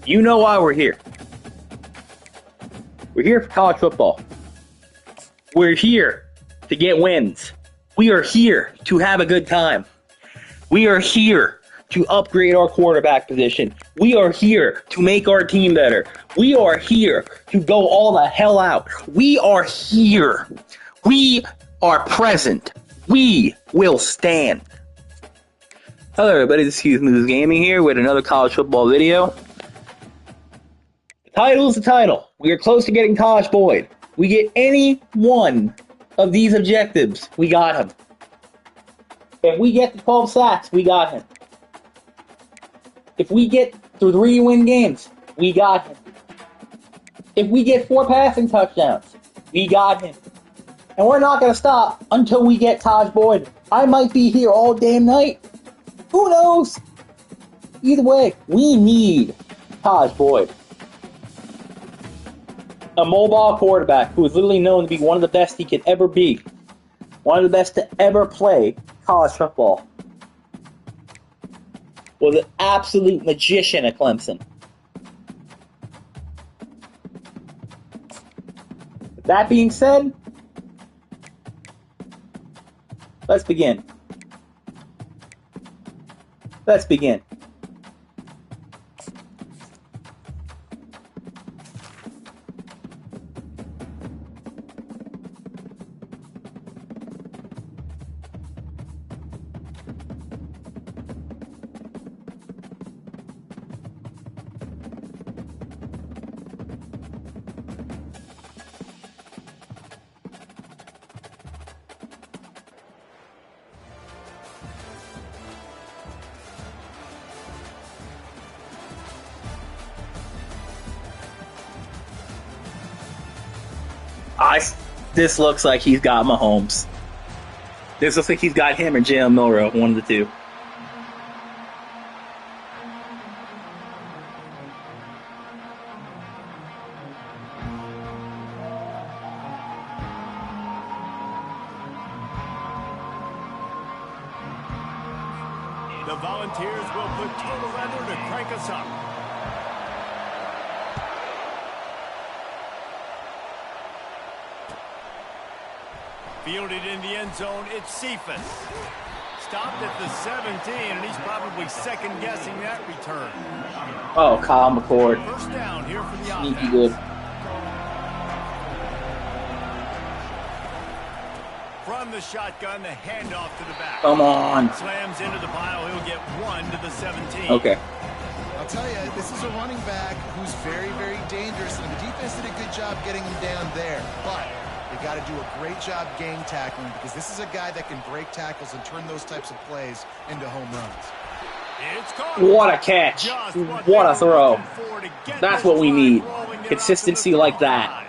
You know why we're here. We're here for college football. We're here to get wins. We are here to have a good time. We are here to upgrade our quarterback position. We are here to make our team better. We are here to go all the hell out. We are here. We are present. We will stand. Hello everybody, this is Hughes Moves Gaming here with another college football video. The title is the title. We are close to getting Tahj Boyd. We get any one of these objectives, we got him. If we get the 12 sacks, we got him. If we get 3 win games, we got him. If we get 4 passing touchdowns, we got him. And we're not going to stop until we get Tahj Boyd. I might be here all damn night. Who knows? Either way, we need Tahj Boyd. A mobile quarterback who is literally known to be one of the best he could ever be. One of the best to ever play college football. Was an absolute magician at Clemson. With that being said, let's begin. Let's begin. This looks like he's got Mahomes. This looks like he's got him or Jalen Milroe, one of the two. The Volunteers will put total weather to crank us up. Fielded in the end zone, it's Cephas. Stopped at the 17, and he's probably second-guessing that return. Oh, Kyle McCord. First down here for the Sneaky offense. good. From the shotgun, the handoff to the back. Come on. Slams into the pile. He'll get 1 to the 17. Okay. I'll tell you, this is a running back who's very, very dangerous, and the defense did a good job getting him down there. But they got to do a great job gang tackling because this is a guy that can break tackles and turn those types of plays into home runs. It's caught. What a catch. What a throw. That's what we need. Consistency like that.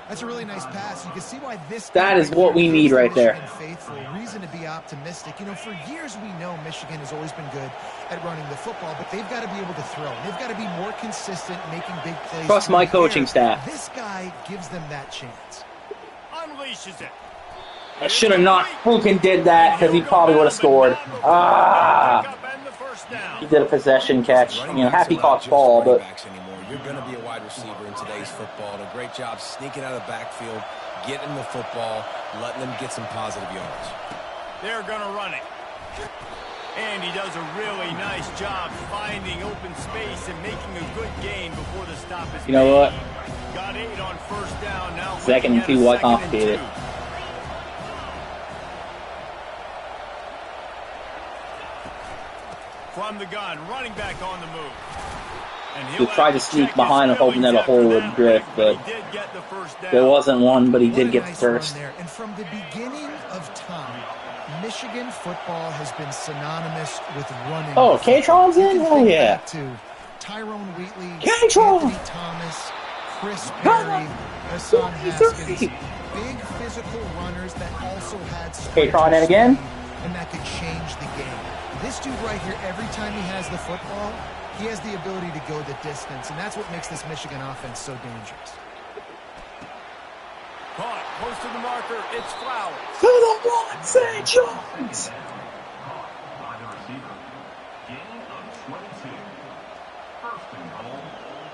That's a really nice pass. You can see why this. That is what we need right there. Faithful, reason to be optimistic. You know, for years we know Michigan has always been good at running the football, but they've got to be able to throw. They've got to be more consistent, making big plays. Trust my coaching staff. This guy gives them that chance. Unleashes it. I should have not freaking did that because he probably would have scored. Ah! He did a possession catch. You know, happy caught ball, but You're going to be a wide receiver in today's football. A great job sneaking out of the backfield, getting the football, letting them get some positive yards. They're going to run it. And he does a really nice job finding open space and making a good gain before the stop is made. you know what? Got 8 on first down. Now Second and 2, why complicate it? From the gun, running back on the move. He tried to sneak behind him, hoping that a hole would drift, but there wasn't one, but he did get the first. And from the beginning of time, Michigan football has been synonymous with running. Oh, K-Tron's in? Hell yeah. To Tyrone Wheatley, K-Tron! Anthony Thomas, Chris Perry, Hassan Haskins. Big physical runners that also had K-Tron in again? And that could change the game. This dude right here, every time he has the football, he has the ability to go the distance, and that's what makes this Michigan offense so dangerous. Caught, close to the marker, it's Flowers. To the one, St. John's!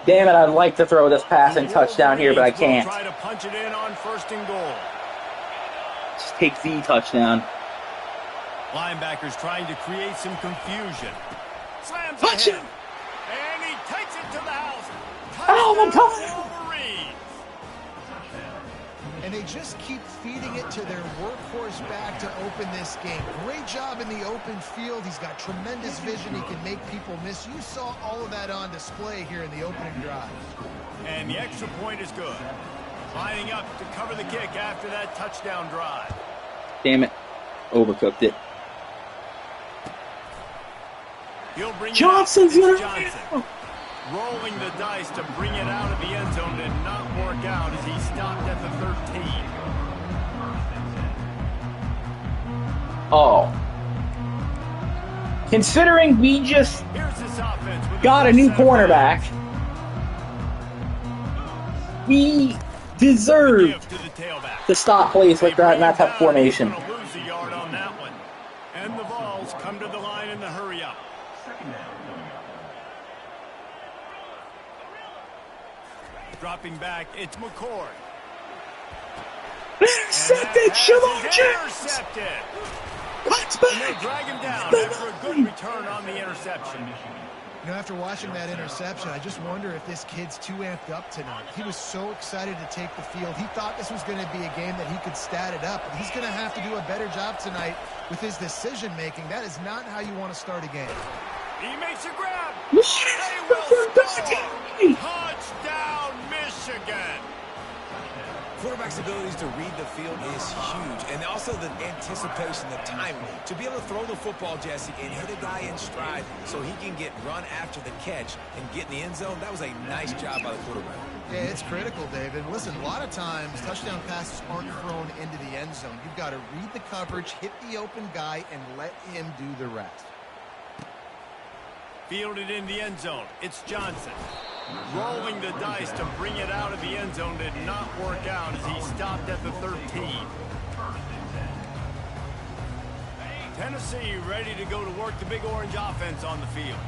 Damn it, I'd like to throw this passing touchdown here, but I can't. Try to punch it in on 1st and goal. Just take the touchdown. Linebackers trying to create some confusion. Slams Touch ahead. him! And he takes it to the house. Oh my God! Wolverines. And they just keep feeding it to their workhorse back to open this game. Great job in the open field. He's got tremendous vision. He can make people miss. You saw all of that on display here in the opening drive. And the extra point is good. Lining up to cover the kick after that touchdown drive. Damn it. Overcooked it. He'll bring Johnson's it out. It's gonna Johnson. Rolling the dice to bring it out of the end zone did not work out as he stopped at the 13. Oh. Considering we just Here's this offense with got a new cornerback, we deserved to stop plays like that in that type of formation. Lose a yard on that one. And the Vols come to the line in the hurry up. Dropping back, it's McCord. Intercepted, Shamar James! Intercepted. Cuts And they'll back! drag him down after a good return on the interception. You know, after watching that interception, I just wonder if this kid's too amped up tonight. He was so excited to take the field. He thought this was going to be a game that he could stat it up. But he's going to have to do a better job tonight with his decision-making. That is not how you want to start a game. He makes a grab. They will score. Touchdown, Michigan. Quarterback's abilities to read the field is huge, and also the anticipation, the timing. To be able to throw the football, Jesse, and hit a guy in stride so he can get run after the catch and get in the end zone, that was a nice job by the quarterback. Yeah, it's critical, David. Listen, a lot of times touchdown passes aren't thrown into the end zone. You've got to read the coverage, hit the open guy, and let him do the rest. Fielded in the end zone. It's Johnson. Rolling the dice to bring it out of the end zone did not work out as he stopped at the 13. Tennessee ready to go to work the Big Orange offense on the field.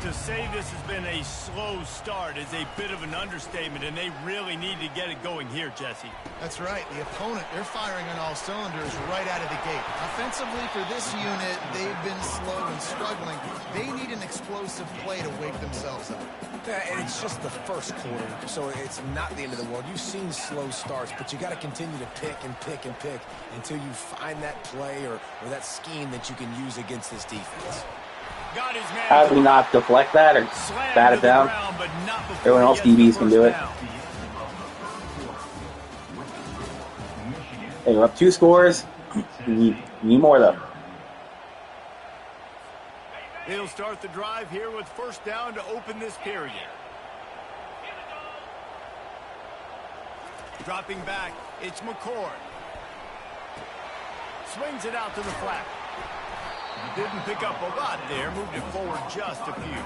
To say this has been a slow start is a bit of an understatement, and they really need to get it going here, Jesse. That's right. The opponent, they're firing on all cylinders right out of the gate. Offensively for this unit, they've been slow and struggling. They need an explosive play to wake themselves up. Yeah, and it's just the first quarter, so it's not the end of the world. You've seen slow starts, but you got to continue to pick and pick and pick until you find that play or that scheme that you can use against this defense. Got his man. How do we not deflect that or bat it down? Everyone else DBs can do it. Hey, we're up 2 scores. We need more, though. He'll start the drive here with first down to open this period. Dropping back, it's McCord. Swings it out to the flat. Didn't pick up a lot there, moved it forward just a few.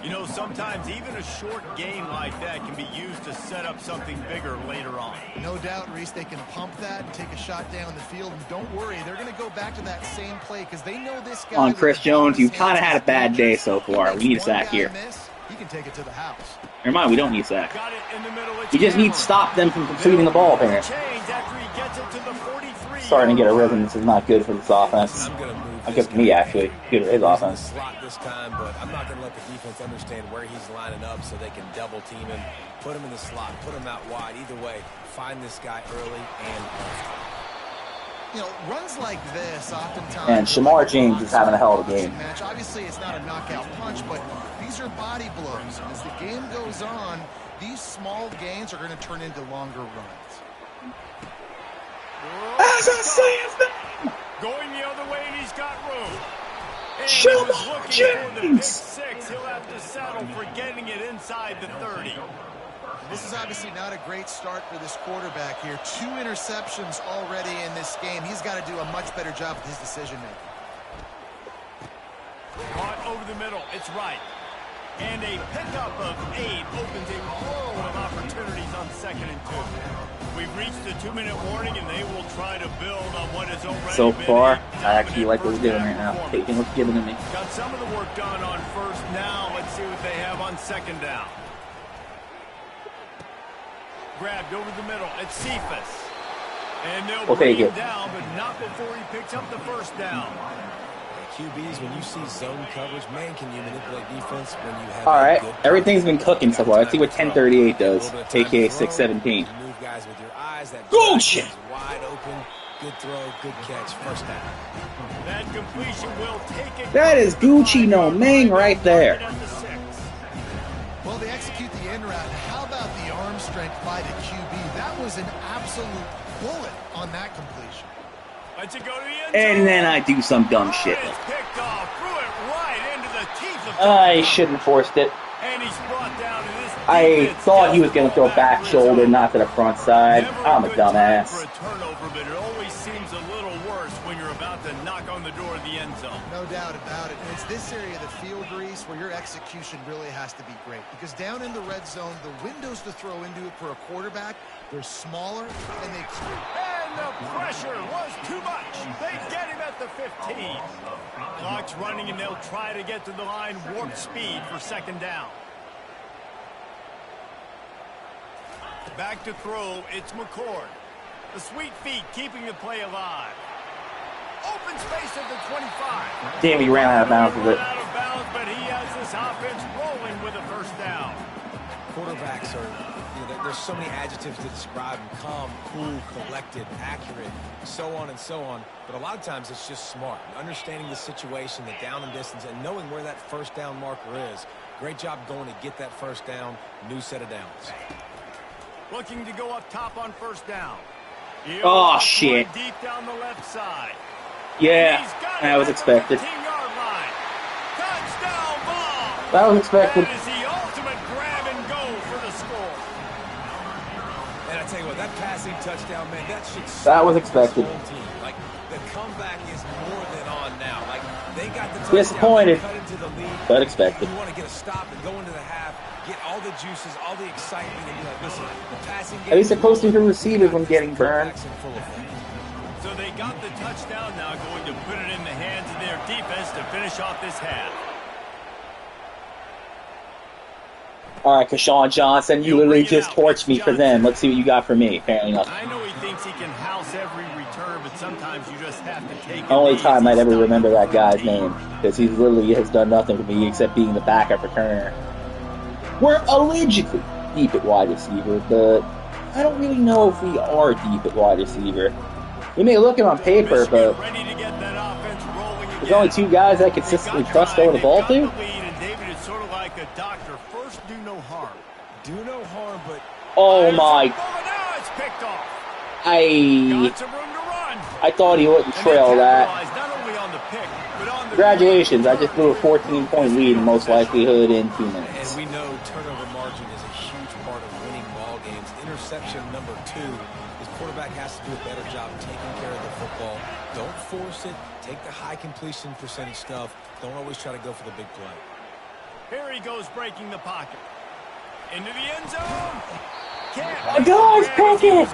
You know, sometimes even a short gain like that can be used to set up something bigger later on. No doubt, Reese, they can pump that and take a shot down the field. And don't worry, they're going to go back to that same play because they know this guy. On Chris Jones, you've kind of had a bad day so far. We need a sack here. He can take it to the house. Never mind, we don't need a sack. Got it in the middle. We just need to stop them from completing the ball, apparently. Starting to get a rhythm. This is not good for this offense. Not good for me, actually. Good for his offense. Slot this time, but I'm not going to let the defense understand where he's lining up so they can double team him, put him in the slot, put him out wide. Either way, find this guy early and often. You know, runs like this oftentimes. And Shamar James is having a hell of a game. Obviously, it's not a knockout punch, but these are body blows. As the game goes on, these small gains are going to turn into longer runs. As I say his name! Going the other way, and he's got room. And Shamar James! Six. He'll have to settle for getting it inside the 30. This is obviously not a great start for this quarterback here. 2 interceptions already in this game. He's got to do a much better job with his decision-making. Caught over the middle. It's right. And a pickup of 8 opens a world of opportunities on 2nd and 2. We've reached the 2-minute warning, and they will try to build on what is already So been far, a I actually like what dominant we're doing first right now. half Taking what's given to me. Got some of the work done on 1st now. Let's see what they have on 2nd down. Grabbed over the middle. It's Cephas. And they'll bring him down, but not before he picks up the 1st down. QBs, when you see zone coverage, man, can you manipulate defense when you have... All right, everything's been cooking so far. Let's see what 1038 does, a.k.a. 617. Move guys with your eyes. That Good shit! Wide open, good throw, good catch, 1st down. That completion will take it. That is Gucci no Ming right there. Well, they execute the end route. How about the arm strength by the QB? That was an absolute bullet on that completion. Let's go to the end And then I do some dumb shit. It's picked off, threw it right into the teeth of I shouldn't have forced it. And he's brought down to this. I thought he was going to throw back shoulder, not to the front side. I'm a dumbass. For a turnover, but it always seems a little worse when you're about to knock on the door of the end zone. No doubt about it. And it's this area of the field, Reese, where your execution really has to be great. Because down in the red zone, the windows to throw into it for a quarterback, they're smaller and they... And the pressure was too much. They get him at the 15. Clock's running, and they'll try to get to the line warp speed for 2nd down. Back to throw, it's McCord. The sweet feet keeping the play alive. Open space at the 25. Damn, he ran out of bounds with it. Out of bounds, but he has this offense rolling with a 1st down. Quarterbacks are, there's so many adjectives to describe them: calm, cool, collected, accurate, so on and so on. But a lot of times it's just smart, understanding the situation, the down and distance, and knowing where that 1st down marker is. Great job going to get that 1st down. New set of downs. Looking to go up top on 1st down. Oh, shit. Deep down the left side. Yeah, that was expected. Touchdown ball. That was expected. That is the ultimate grab and go for the score. And I tell you what, that passing touchdown, man, that should... That was expected. Like, the comeback is more than on now. Like, they got the touchdown. Disappointed, Cut into the lead. but expected. You want to get a stop and go into the half, get all the juices, all the excitement, and be like, listen, the passing game... At least they're close to the receivers when getting burned. So they got the touchdown, now going to put it in the hands of their defense to finish off this half. All right, Keshawn Johnson, you literally just torched me for them. Let's see what you got for me. Apparently nothing. I know he thinks he can house every return, but sometimes you just have to take it. Only time I'd ever remember that guy's name, because he literally has done nothing for me except being the backup returner. We're allegedly deep at wide receiver, but I don't really know if we are deep at wide receiver. We may look it on paper, but there's only 2 guys I consistently trust throwing the ball to. Sort of like a doctor. First, do no harm. Do no harm, but... Oh my... Now it's picked off. I thought he wouldn't trail that. Not only on the pick, but on the... Congratulations, I just blew a 14-point lead in most likelihood in 2 minutes. And we know turnover margin is a huge part of winning ball games. Interception number 2. His quarterback has to do a better job taking care of the football. Don't force it. Take the high completion percentage stuff. Don't always try to go for the big play. Here he goes, breaking the pocket. Into the end zone. Guys, pick it!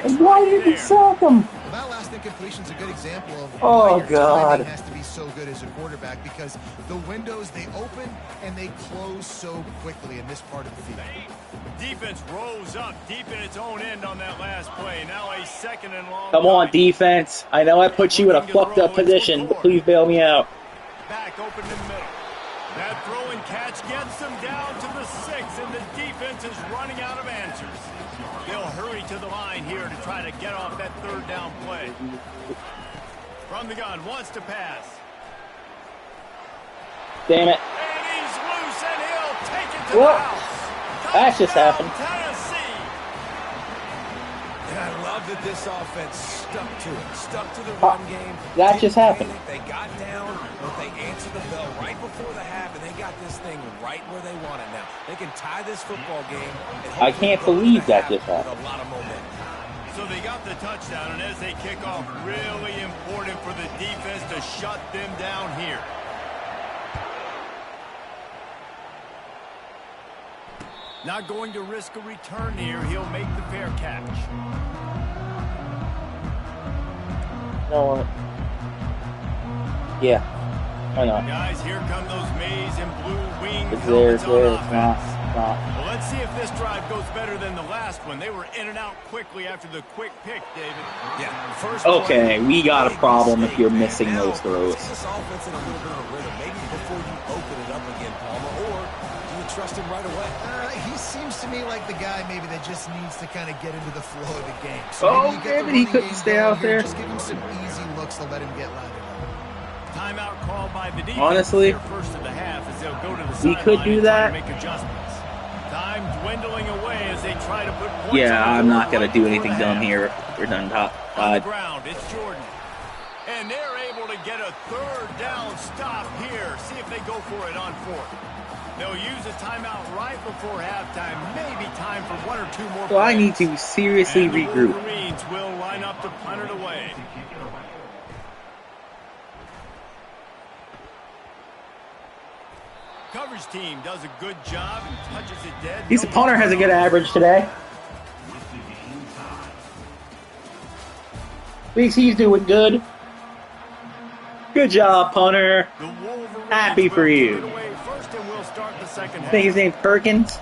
And why did he sack him? Well, that last incompletion is a good example of why your timing has to be so good as a quarterback, because the windows, they open and they close so quickly in this part of the field. Defense rose up deep in its own end on that last play. Now a 2nd and long. Come on, defense. I know I put you in a fucked up position, but please bail me out. Back open in the middle. That throw and catch gets them down to the 6, and the defense is running out of answers. They'll hurry to the line here to try to get off that 3rd down play. From the gun, wants to pass. Damn it. And he's loose, and he'll take it to Whoa. the house. That just happened. Tennessee. And I love that this offense stuck to it. Stuck to the run game. That just happened. They got down, but they answered the bell right before the half, and they got this thing right where they want it now. They can tie this football game. I can't believe that just happened. With a lot of momentum. So they got the touchdown, and as they kick off, really important for the defense to shut them down here. Not going to risk a return here. He'll make the fair catch. You know what? Yeah. Why not? Guys, here come those maize and blue wing It's there, helmets it's there, on it's not. offense. It's not. Well, let's see if this drive goes better than the last one. They were in and out quickly after the quick pick, David. Yeah, first Okay, play, we got a big problem if mistake, you're man. missing Now, those throws. let's get this offense in a little bit of a rhythm. Maybe before you open it up again, Palmer, or do you trust him right away? He seems to me like the guy maybe that just needs to kind of get into the flow of the game. So Oh, maybe you get the but he running couldn't game stay going out here, there. Just give him some easy looks to let him get lathered up. Timeout called by the defense. Honestly, first of the half as they'll go to the we could sideline do and try that. to make adjustments. Time dwindling away as they try to put points Yeah, on the I'm board not going right to do before anything the dumb half. here. We're done top. On the ground, it's Jordan. And they're able to get a third down stop here. See if they go for it on fourth. They'll use a timeout right before halftime. Maybe time for one or two more So I need plays. to seriously And the regroup. Wolverines will line up to punt it away. Coverage team does a good job and touches it dead. He's a punter, has a good average today. At least he's doing good. Good job, punter. The Wolverines Happy for will you. kick it away first, and we'll start the second I half. think his name's Perkins.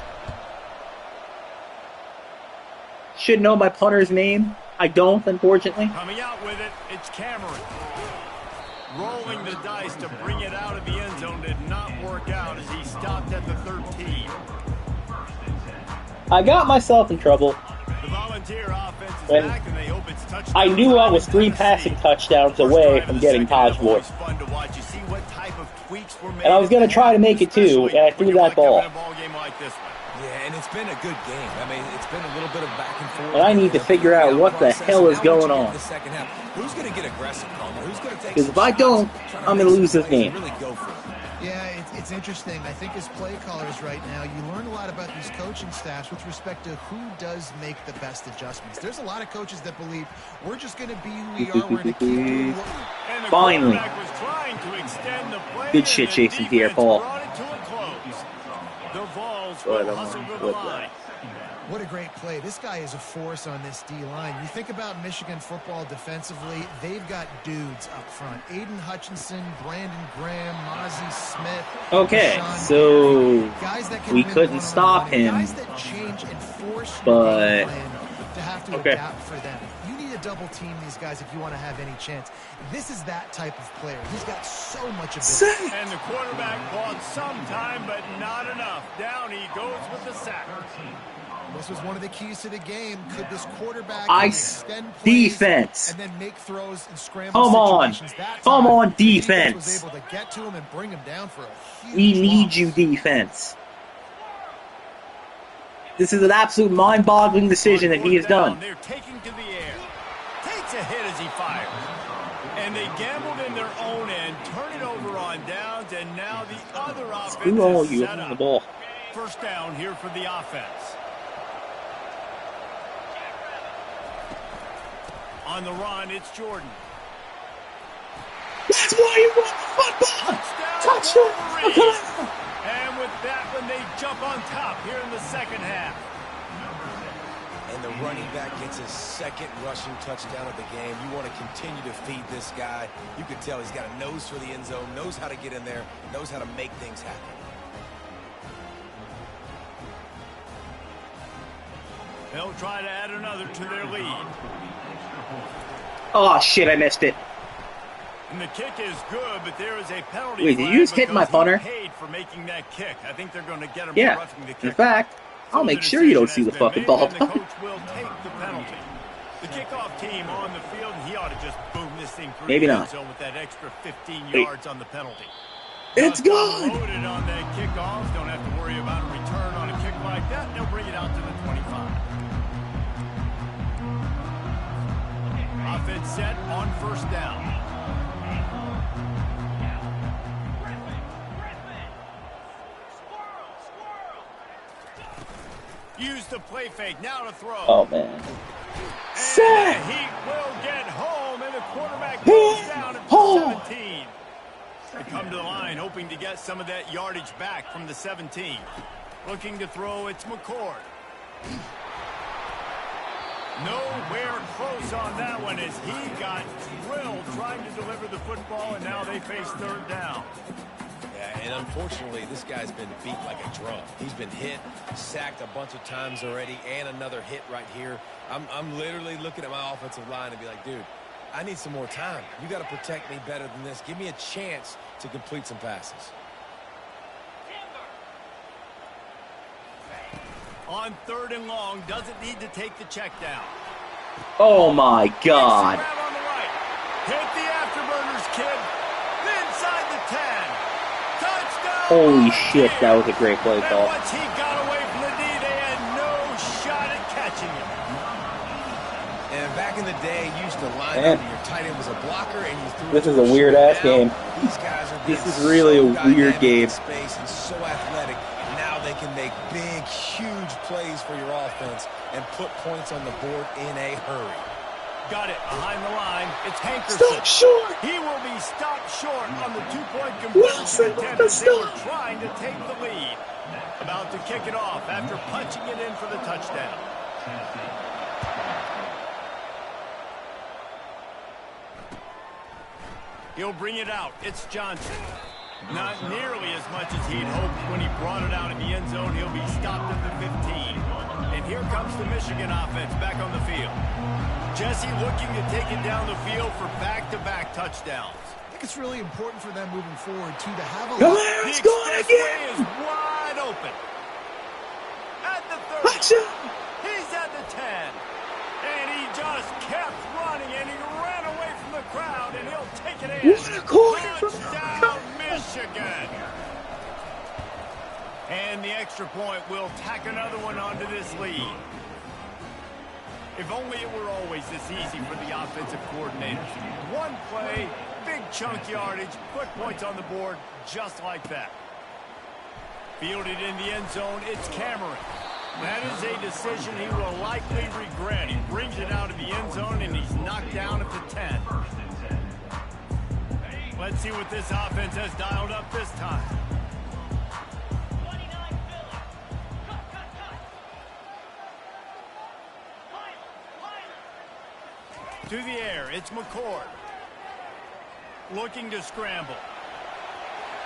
Should know my punter's name. I don't, unfortunately. Coming out with it, it's Cameron. Rolling the dice to bring it out of the end zone did not work out as he stopped at the 13. I got myself in trouble. The Volunteer offense is When back, and they hope it's touchdown. I knew I was 3 Tennessee. passing touchdowns First away drive of from the getting second half, Tahj Boy. always fun to watch. You see what type of tweaks were made And I was going at to the try to half, make it too, especially and I when threw you're that like ball. having a ball game like this one. Yeah, and it's been a good game. I mean, it's been a little bit of back and forth. And I need to figure out what the hell is going on. The second half. Who's going to get aggressive, Palmer? Who's going to take? Because if I don't, I'm going to lose this game. Really go for it. Yeah, it's interesting. I think as play callers right now, you learn a lot about these coaching staffs with respect to who does make the best adjustments. There's a lot of coaches that believe we're just going to be who we are. We're going to keep doing what And the Finally. quarterback was trying to extend the play, Good shit, and the Jason defense Pierre-Paul. brought it to a close. The Vols But will I'm hustle to the with line. What a great play. This guy is a force on this D-line. You think about Michigan football defensively, they've got dudes up front. Aiden Hutchinson, Brandon Graham, Mozzie Smith. Okay, Deshaun so Perry. Guys that can we win couldn't one-on-one, stop him, Guys that change and force but- your game plan to have to Okay. adapt for them. You need to double team these guys if you want to have any chance. This is that type of player. He's got so much ability. And the quarterback bought some time, but not enough. Down he goes with the sack. This was one of the keys to the game. Could this quarterback Ice extend plays defense. and then make throws and scramble Come on. situations? That Come time, on, the defense. was able to get to him and bring him down for a huge We need loss. you, defense. This is an absolute mind-boggling decision that he has done. They're taking to the air. Takes a hit as he fires. And they gambled in their own end, turn it over on downs, and now the other offense Screw all is you set on the up. ball. First down here for the offense. On the run, it's Jordan. That's why you want football! Touchdown! Wolverines. And with that one, they jump on top here in the second half. And the running back gets his second rushing touchdown of the game. You want to continue to feed this guy. You can tell he's got a nose for the end zone, knows how to get in there, knows how to make things happen. They'll try to add another to their lead. Oh, shit, I missed it. And the kick is good, but there is a penalty. Wait, did flag you just hit my because he punter? paid for making that kick. I think they're going to get him for Yeah, roughing the kick. in fact, I'll make sure you don't see the fucking ball. And the coach will take the penalty. The kickoff team on the field, he ought to just boom this thing through Maybe the not. end zone with that extra 15 Wait. yards on the penalty. It's Just good! Loaded on that kickoff. Don't have to worry about a return on a kick like that. They'll bring it out to the 25. Offense set on first down. Use the play fake. Now to throw. Oh, man. And Set! the Heat will get home, and the quarterback Heat goes down at home. 17. They come to the line hoping to get some of that yardage back from the 17. Looking to throw, it's McCord. Nowhere close on that one as he got drilled trying to deliver the football, and now they face third down. Yeah, and unfortunately, this guy's been beat like a drum. He's been hit, sacked a bunch of times already, and another hit right here. I'm literally looking at my offensive line and be like, dude, I need some more time. You got to protect me better than this. Give me a chance to complete some passes. On third and long, doesn't need to take the check down. Oh my God. Grab on the right. Hit the afterburners, kid. Inside the 10. Touchdown. Holy shit, that was a great play And call. once he got away from the D, they had no shot at catching him. And back in the day, you used to line up and your tight end was a blocker and you threw. This is a weird ass game. These guys are This is really a weird game. Space and so athletic. Now they can make big, huge plays for your offense and put points on the board in a hurry. Got it behind the line. It's Hankerson. Stop short. He will be stopped short on the two-point conversion attempt as they were trying to take the lead. About to kick it off after punching it in for the touchdown. He'll bring it out. It's Johnson. Not nearly as much as he'd hoped when he brought it out in the end zone. He'll be stopped at the 15. And here comes the Michigan offense back on the field. Jesse looking to take it down the field for back-to-back touchdowns. I think it's really important for them moving forward, too, to have a Come lot. on, The let's go expressway again. is wide open. At the 30. Touchdown. He's at the 10. And he just kept running, and he ran away from the crowd, and he'll take it in. What a corner from Touchdown, Michigan. And the extra point will tack another one onto this lead. If only it were always this easy for the offensive coordinators. One play, big chunk yardage, put points on the board just like that. Fielded in the end zone, it's Cameron. That is a decision he will likely regret. He brings it out of the end zone, and he's knocked down at the 10. Let's see what this offense has dialed up this time. To the air, it's McCord. Looking to scramble.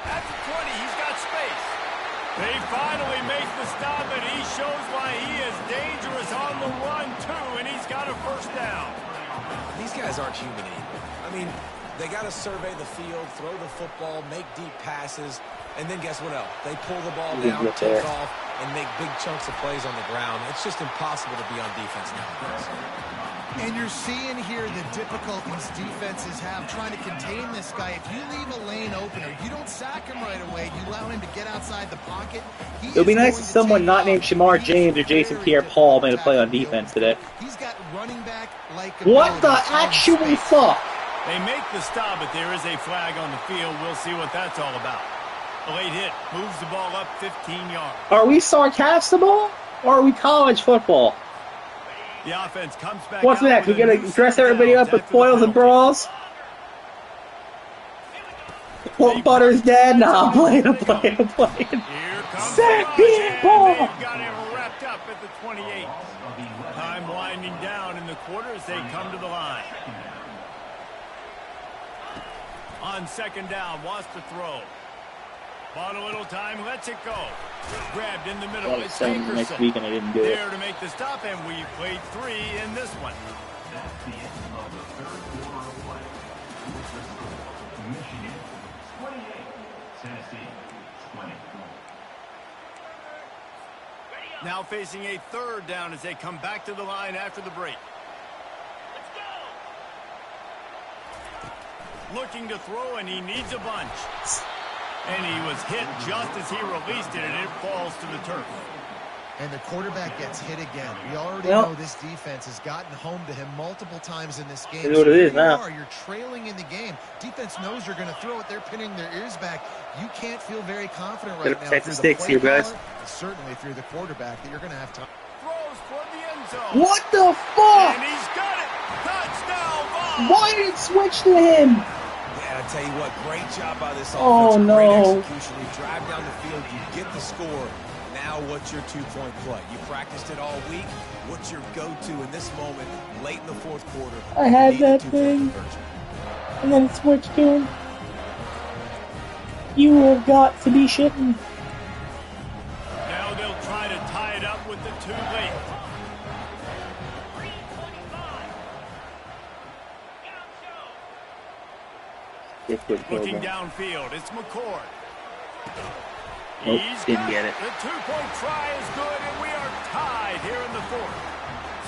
At the 20, he's got space. They finally make the stop, and he shows why he is dangerous on the run, too, and he's got a first down. These guys aren't human anymore. I mean, they got to survey the field, throw the football, make deep passes, and then guess what else? They pull the ball down, take off, and make big chunks of plays on the ground. It's just impossible to be on defense nowadays. And you're seeing here the difficulties defenses have trying to contain this guy. If you leave a lane open or you don't sack him right away, you allow him to get outside the pocket. It would be nice if someone not named Shamar James or Jason Pierre-Paul made a play on defense today. He's got running back like What the actual fuck? They make the stop, but there is a flag on the field. We'll see what that's all about. A late hit moves the ball up 15 yards. Are we sarcastic-ball or are we college football? The offense comes back. What's next? We gotta dress everybody up with foils and brawls? What Butter's dead? Nah, I'm playing. Here comes Sack the rush, people! and they've got him wrapped up at the 28. Time winding down in the quarter as they come to the line. On second down, wants to throw. Bought a little time, lets it go. Grabbed in the middle. It's Hankerson. Next week and I didn't do it. There to make the stop, and we played 3 in this one. That's the end of the third quarter of play. Michigan 28, Tennessee 20. Now facing a third down as they come back to the line after the break. Looking to throw, and he needs a bunch. And he was hit just as he released it, and it falls to the turf. And the quarterback gets hit again. We already know this defense has gotten home to him multiple times in this game. It is what it is now. You're trailing in the game. Defense knows you're going to throw it. They're pinning their ears back. You can't feel very confident right now. Protect the sticks here, guys. Certainly through the quarterback that you're going to have time. Throws toward the end zone. What the fuck? And he's got it. Touchdown ball. Why did it switch to him? Man, I tell you what, great job by this offense. Oh, no. Great execution. You drive down the field, you get the score. Now what's your two-point play? You practiced it all week. What's your go-to in this moment late in the fourth quarter? I had that thing, and then it switched to him. You have got to be shitting. Now they'll try to tie it up with the two late. Looking downfield, it's McCord. Nope, didn't get it. The two-point try is good, and we are tied here in the fourth.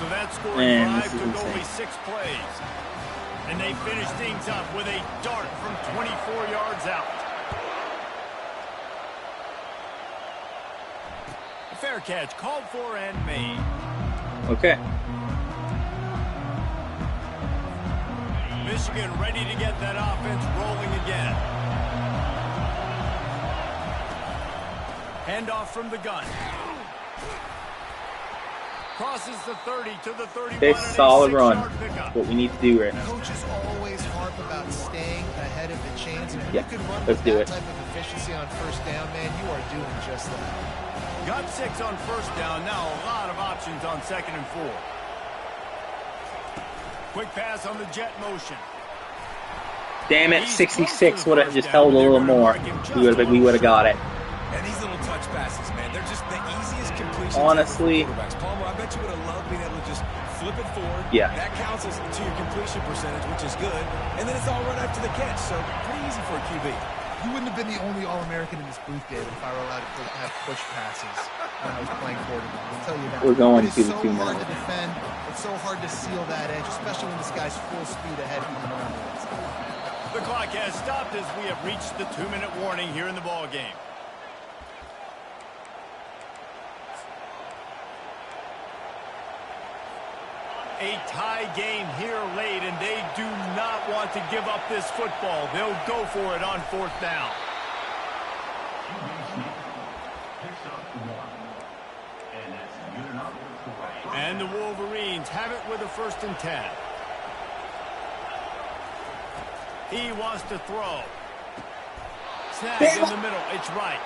So that scoring drive took only 6 plays. And they finished things up with a dart from 24 yards out. A fair catch called for and made. Okay. Michigan ready to get that offense rolling again. Handoff from the gun. Crosses the 30 to the 31. Okay, solid run. What we need to do right now. Coaches always harp about staying ahead of the chains. And when Yeah, you can run let's with do that it. type of efficiency on first down, man, you are doing just that. Got 6 on first down. Now a lot of options on 2nd and 4. Quick pass on the jet motion. Damn it, 66 would have just held a little more. We would have got it. And these little touch passes, man, they're just the easiest completions. Honestly. Quarterbacks. Palmer, I bet you would have loved being able to just flip it forward. Yeah. That counts as to your completion percentage, which is good. And then it's all run after the catch, so pretty easy for a QB. You wouldn't have been the only All-American in this booth, David, if I were allowed to have push passes when I was playing quarterback. I'll tell you that. We're going it to is the so 2 hard minutes. to defend. It's so hard to seal that edge, especially when this guy's full speed ahead coming around the inside. The clock has stopped as we have reached the 2-minute warning here in the ball game. A tie game here late, and they do not want to give up this football. They'll go for it on 4th down. Picks up 1. And that's good enough for a And the Wolverines have it with a 1st and 10. He wants to throw. Snag in the middle. It's right.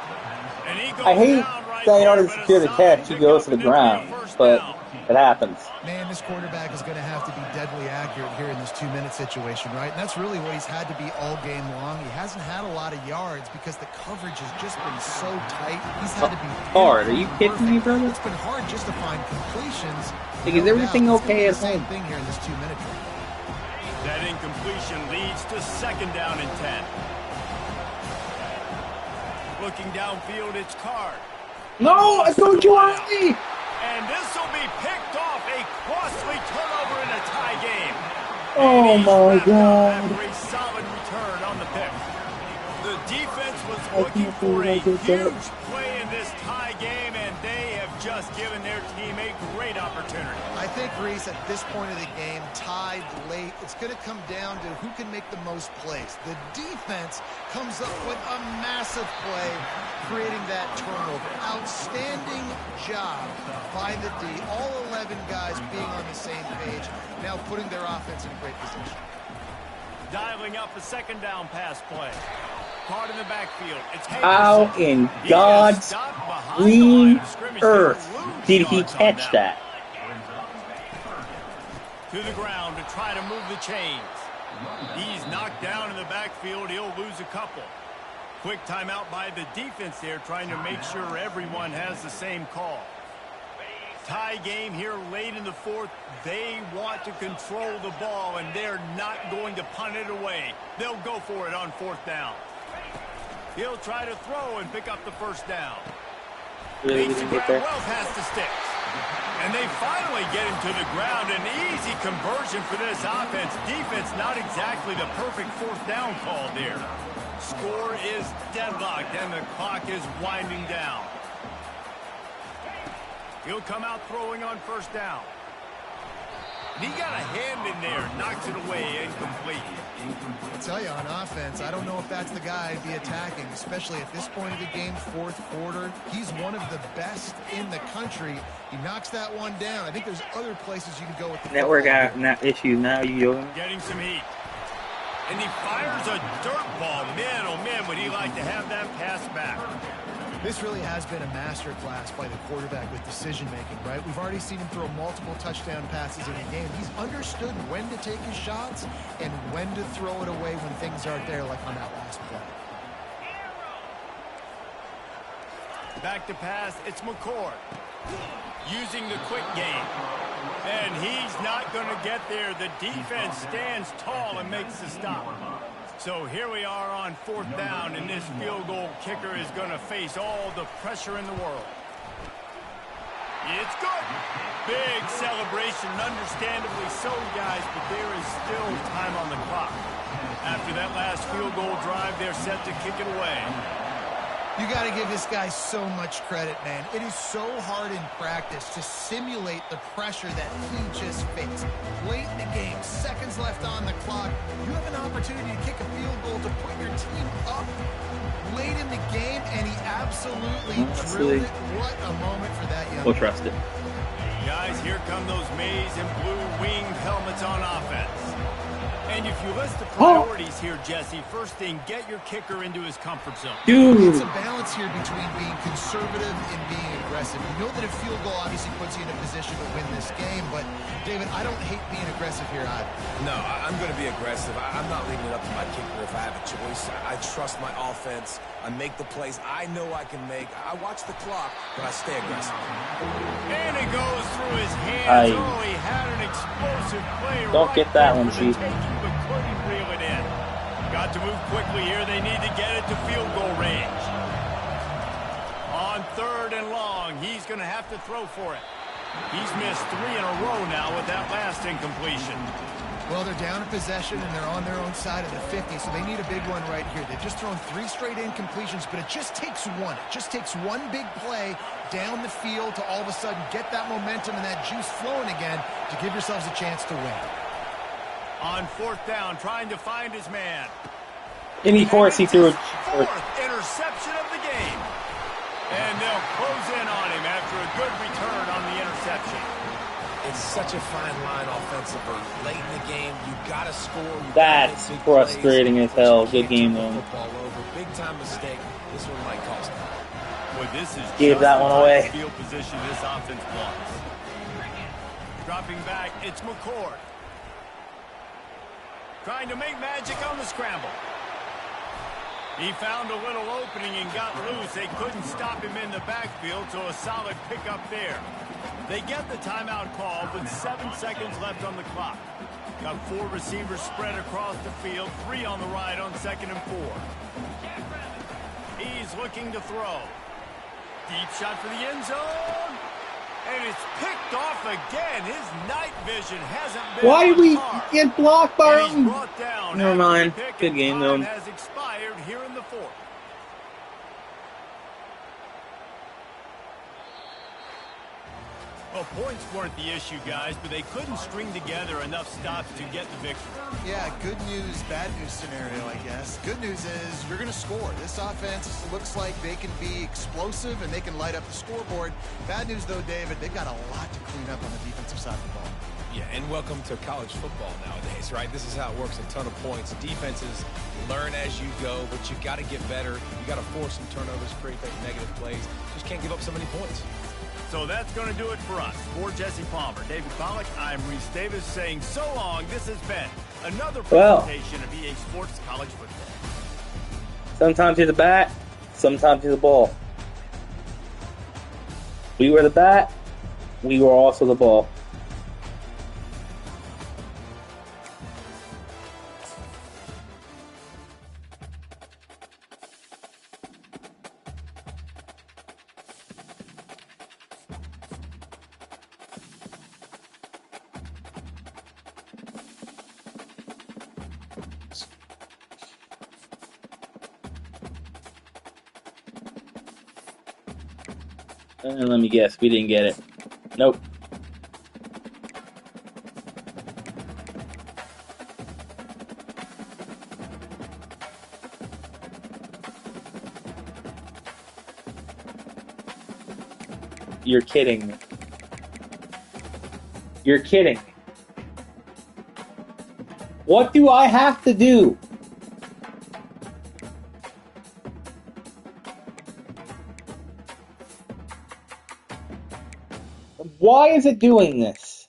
And he goes I hate down right that in there, order to but a secure the solid catch, he goes to the pickup and ground. a first But down. it happens. Man, this quarterback is going to have to be deadly accurate here in this 2-minute situation, right? And that's really what he's had to be all game long. He hasn't had a lot of yards because the coverage has just been so tight. He's had to be Hard. Are you kidding me, brother? It's been hard just to find completions. Like, is everything doubt. It's okay gonna at be the same home? thing here in this 2-minute drill. That incompletion leads to 2nd down and 10. Looking downfield, it's Card. No, I told you already. And this will be picked off. A costly turnover in a tie game. Oh And he's my wrapped up God. after a solid return on the pick. The defense was I looking can't for a believe I did that. huge play in this tie game, and they have just given their team a great opportunity. I think, Reese, at this point of the game, tied late, it's going to come down to who can make the most plays. The defense comes up with a massive play, creating that turnover. Outstanding job by the D. All 11 guys being on the same page, now putting their offense in a great position. Dialing up a 2nd down pass play. Card in the backfield. It's How Henderson. in He is God's stopped behind the green line of scrimmage. earth They'll lose did he yards on catch that? To the ground to try to move the chains. He's knocked down in the backfield. He'll lose a couple. Quick timeout by the defense there, trying to make sure everyone has the same call. Tie game here late in the 4th. They want to control the ball, and they're not going to punt it away. They'll go for it on 4th down. He'll try to throw and pick up the 1st down. Really Makes the didn't get grab there. well past the sticks. And they finally get him to the ground. An easy conversion for this offense. Defense, not exactly the perfect 4th down call there. Score is deadlocked, and the clock is winding down. He'll come out throwing on 1st down. And he got a hand in there, knocks it away, incomplete. I tell you, on offense, I don't know if that's the guy I'd be attacking, especially at this point of the game, 4th quarter. He's one of the best in the country. He knocks that one down. I think there's other places you can go with the Network football. out issues now. You go. Getting some heat. And he fires a dirt ball. Man, oh man, would he like to have that pass back. This really has been a masterclass by the quarterback with decision-making, right? We've already seen him throw multiple touchdown passes in a game. He's understood when to take his shots and when to throw it away when things aren't there, like on that last play. Back to pass, it's McCord. Using the quick game. And he's not going to get there. The defense stands tall and makes the stop. So here we are on 4th down, and this field goal kicker is going to face all the pressure in the world. It's good. Big celebration, understandably so, guys, but there is still time on the clock. After that last field goal drive, they're set to kick it away. You got to give this guy so much credit, man. It is so hard in practice to simulate the pressure that he just faced. Late in the game, seconds left on the clock, you have an opportunity to kick a field goal to put your team up late in the game, and he absolutely drilled it. What a moment for that young man. We'll trust it. Guys, here come those maize and blue winged helmets on offense. And if you list the priorities here, Jesse, first thing, get your kicker into his comfort zone. Dude. It's a balance here between being conservative and being aggressive. You know that a field goal obviously puts you in a position to win this game, but, David, I don't hate being aggressive here either. No, I'm going to be aggressive. I'm not leaving it up to my kicker if I have a choice. I trust my offense. I make the plays I know I can make. I watch the clock, but I stay aggressive. And it goes through his hands. Oh, he had an explosive play. Don't get that one, Chief. But couldn't reel it in. Got to move quickly here. They need to get it to field goal range. On 3rd and long, he's going to have to throw for it. He's missed 3 in a row now with that last incompletion. Well, they're down in possession, and they're on their own side of the 50, so they need a big one right here. They've just thrown 3 straight incompletions, but it just takes one. It just takes one big play down the field to all of a sudden get that momentum and that juice flowing again to give yourselves a chance to win. On 4th down, trying to find his man. Any force he threw. 4th interception of the game. And they'll close in on him after a good return on the interception. It's such a fine line offensively. Late in the game, you got to score. That's frustrating as hell. Good game, though. Football over. Big time mistake. This one might cost them. Boy, this is gave that one away. Field position this offense wants. Dropping back, it's McCord. Trying to make magic on the scramble. He found a little opening and got loose. They couldn't stop him in the backfield, so a solid pickup there. They get the timeout call with 7 seconds left on the clock. Got 4 receivers spread across the field, 3 on the right on 2nd and 4. He's looking to throw. Deep shot for the end zone. And it's picked off again. His night vision hasn't been. Why did we far. get blocked by And he's him? brought down. Never mind. After the pick, Good and game, time though. has expired here in the 4th. Well, points weren't the issue, guys, but they couldn't string together enough stops to get the victory. Yeah, good news, bad news scenario, I guess. Good news is you're going to score. This offense looks like they can be explosive and they can light up the scoreboard. Bad news, though, David, they've got a lot to clean up on the defensive side of the ball. Yeah, and welcome to college football nowadays, right? This is how it works, a ton of points. Defenses learn as you go, but you've got to get better. You got to force some turnovers, create those negative plays. Just can't give up so many points. So that's going to do it for us. For Jesse Palmer, David Pollack, I'm Reese Davis saying so long. This has been another presentation of EA Sports College Football. Sometimes you're the bat, sometimes you're the ball. We were the bat, we were also the ball. And let me guess, we didn't get it. Nope. You're kidding me. You're kidding me. What do I have to do? Why is it doing this?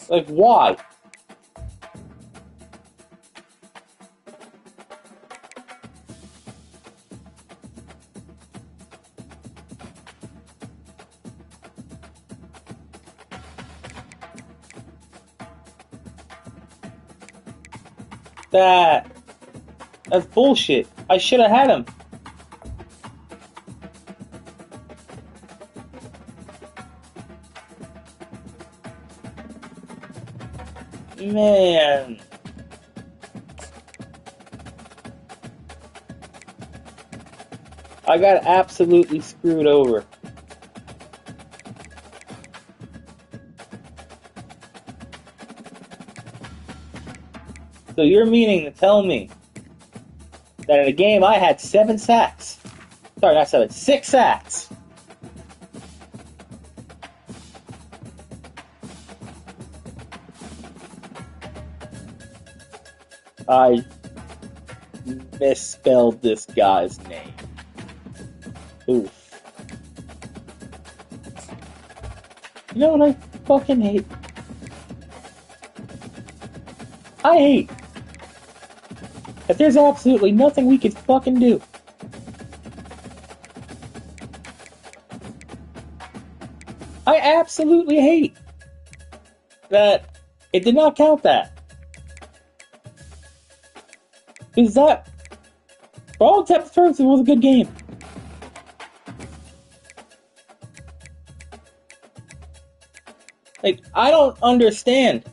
Like, why? That's bullshit. I should have had him. Man. I got absolutely screwed over. So you're meaning to tell me that in a game I had 7 sacks. Sorry, not 7, 6 sacks. I misspelled this guy's name. Oof. You know what I fucking hate? I hate that there's absolutely nothing we could fucking do. I absolutely hate that it did not count that. Because that, for all intents and purposes, was a good game. Like, I don't understand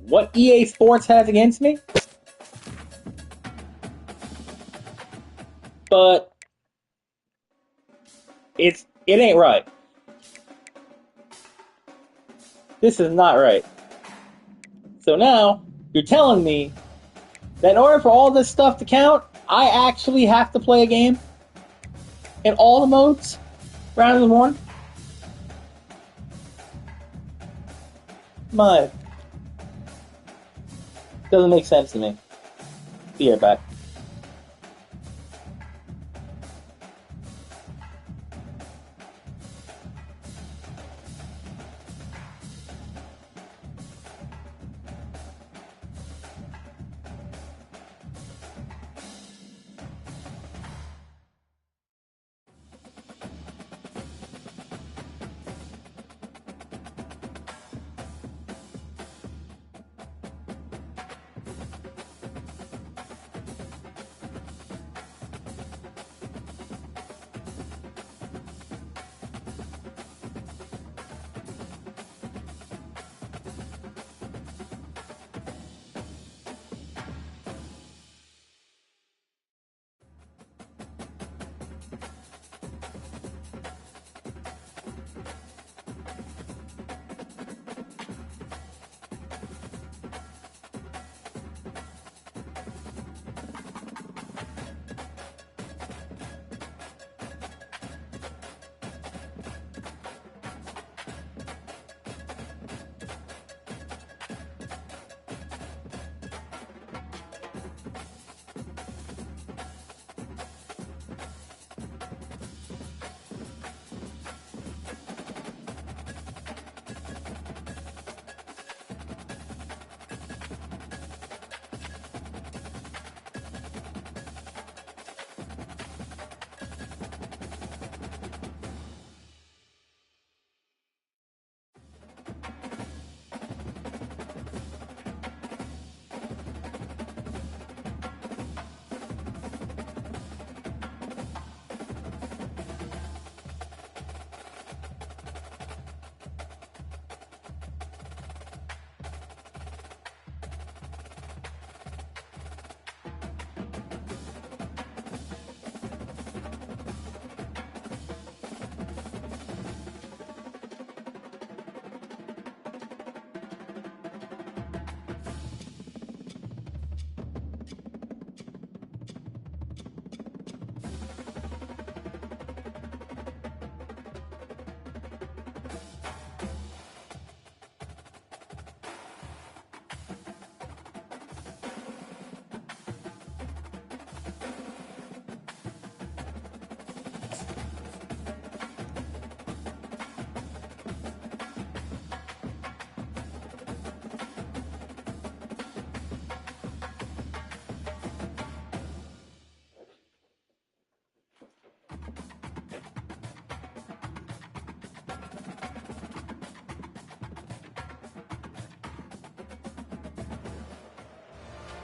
what EA Sports has against me, but it ain't right. This is not right. So now, you're telling me that in order for all this stuff to count, I actually have to play a game in all the modes rather than one? Doesn't make sense to me. Be right back.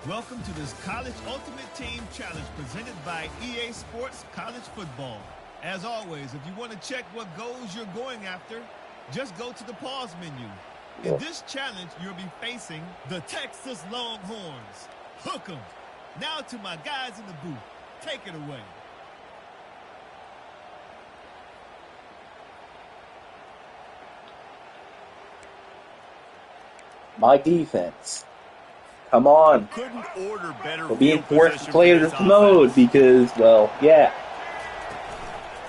Welcome to this College Ultimate Team Challenge presented by EA Sports College Football. As always, if you want to check what goals you're going after, just go to the pause menu. In this challenge, you'll be facing the Texas Longhorns. Hook 'em. Now to my guys in the booth. Take it away. My defense. Come on. Couldn't order better. We're being forced to play this mode because, well, yeah.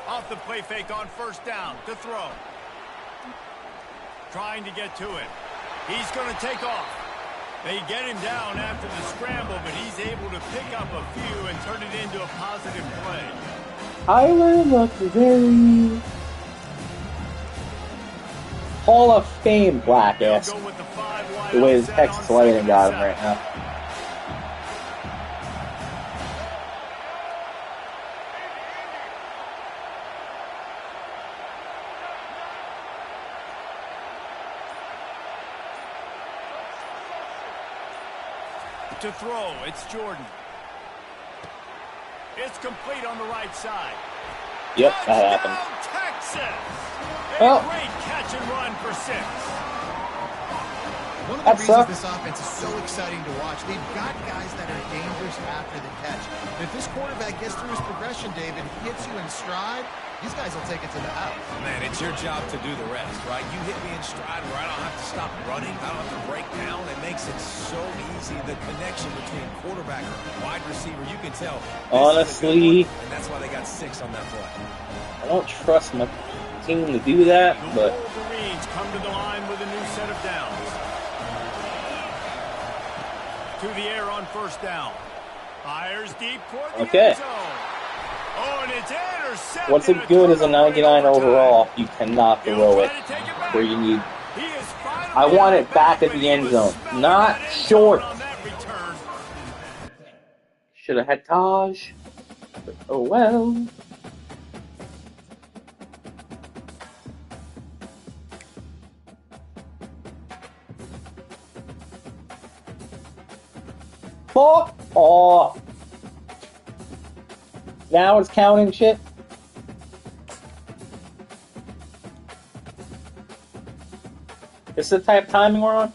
Off the play fake on first down to throw. Trying to get to it. He's going to take off. They get him down after the scramble, but he's able to pick up a few and turn it into a positive play. Tyler looks very Hall of Fame black ass. The way the Texas Lightning got him right now. To throw, it's Jordan. It's complete on the right side. Yep, that happened. Texas! A great catch and run for 6. One of the reasons this offense is so exciting to watch, they've got guys that are dangerous after the catch. And if this quarterback gets through his progression, David, hits you in stride, these guys will take it to the house. Man, it's your job to do the rest, right? You hit me in stride where I don't have to stop running. I don't have to break down. It makes it so easy. The connection between quarterback and wide receiver, you can tell. Honestly, and that's why they got 6 on that play. I don't trust my team to do that, but the Wolverines come to the line with a new set of downs. To the air on first down. Fires deep toward the end zone. Oh, and it's intercepted. What's it good as a 99 overall if you cannot throw it where you need? I want it back at the end zone, not short. Should have had Tahj. But oh well. Oh, now it's counting shit. This is the type of timing we're on.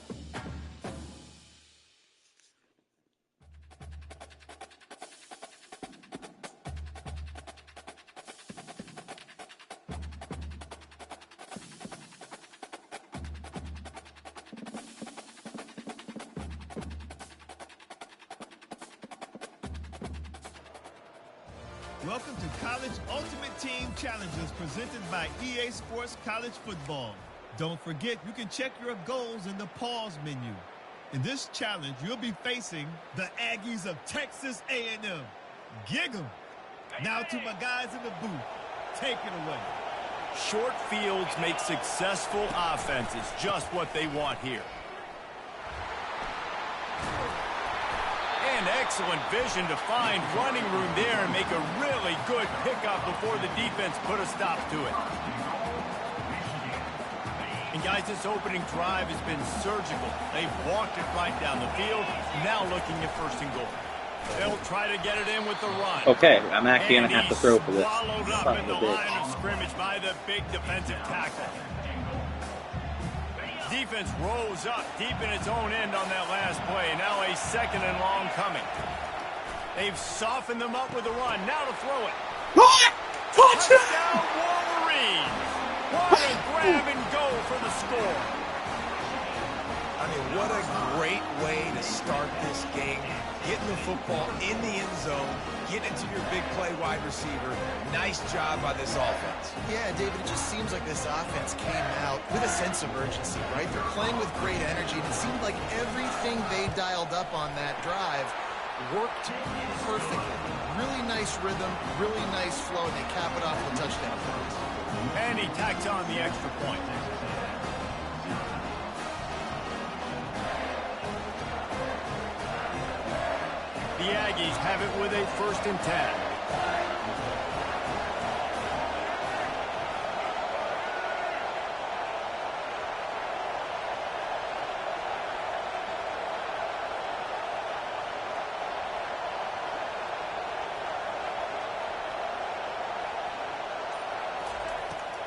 Welcome to College Ultimate Team Challenges presented by EA Sports College Football. Don't forget, you can check your goals in the pause menu. In this challenge, you'll be facing the Aggies of Texas A&M. Gig 'em. Now to my guys in the booth. Take it away. Short fields make successful offenses just what they want here. And excellent vision to find running room there and make a really good pickup before the defense put a stop to it. And guys, this opening drive has been surgical. They've walked it right down the field, now looking at first and goal. They'll try to get it in with the run. Okay, I'm actually going to have to throw for this. Swallowed up in the line of scrimmage by the big defensive tackle. Defense rose up deep in its own end on that last play. Now a second and long coming. They've softened them up with the run. Now to throw it. Touchdown Wolverines! What a grab and go for the score. I mean, what a great way to start this game. Getting the football in the end zone, getting it to your big play wide receiver. Nice job by this offense. Yeah, David, it just seems like this offense came out with a sense of urgency, right? They're playing with great energy, and it seemed like everything they dialed up on that drive worked perfectly. Really nice rhythm, really nice flow, and they cap it off with a touchdown pass. And he tacks on the extra point. The Aggies have it with a 1st and 10.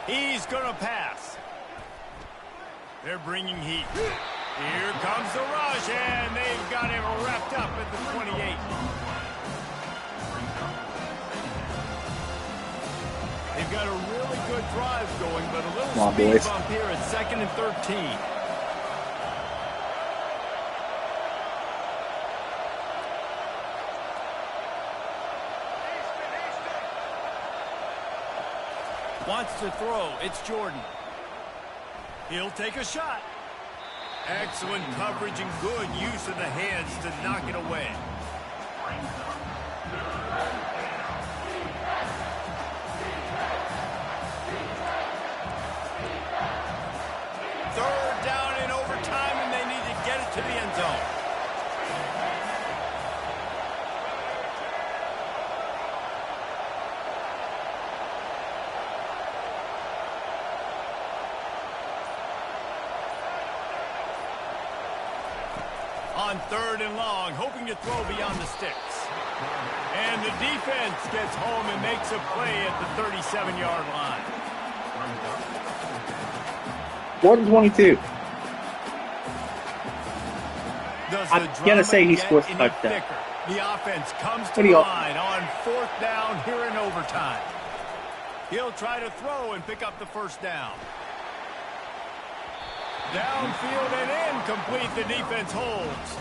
He's going to pass. They're bringing heat. Here comes the rush, and they've got him wrapped up at the 28. They've got a really good drive going, but a little speed bump here at 2nd and 13. Wants to throw. It's Jordan. He'll take a shot. Excellent coverage and good use of the hands to knock it away. Third down in overtime, and they need to get it to the end zone. On 3rd and long, hoping to throw beyond the sticks. And the defense gets home and makes a play at the 37-yard line. 122. I gotta say he scores a touchdown. The offense comes to the line on 4th down here in overtime. He'll try to throw and pick up the first down. Downfield and incomplete. The defense holds.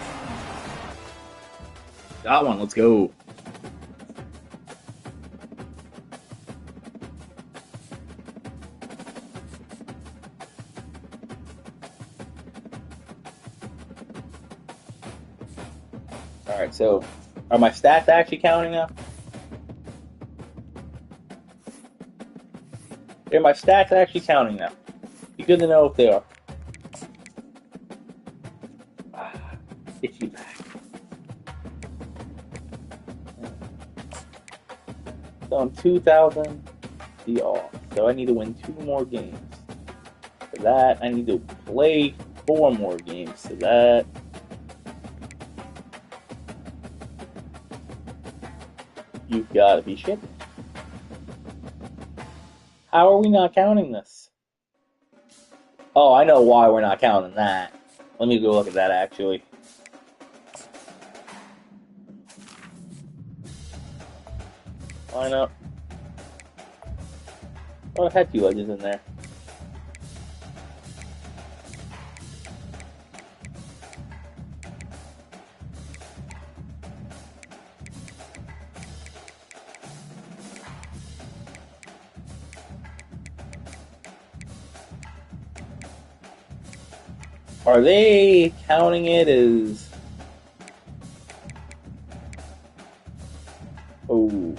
Got one. Let's go. All right. So, are my stats actually counting now? Are my stats actually counting now? Be good to know if they are. Get you back. So I'm 2,000 off. So I need to win 2 more games. For that, I need to play 4 more games. So that. You've got to be shitting. How are we not counting this? Oh, I know why we're not counting that. Let me go look at that actually. Why not? Oh, I had 2 edges in there. Are they counting it as... Oh.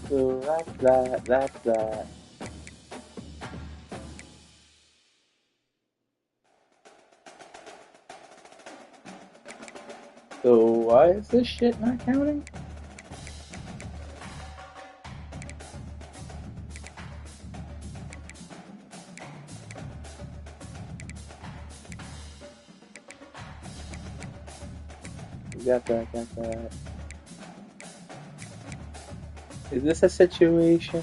So that's that. So why is this shit not counting? Got that. Is this a situation?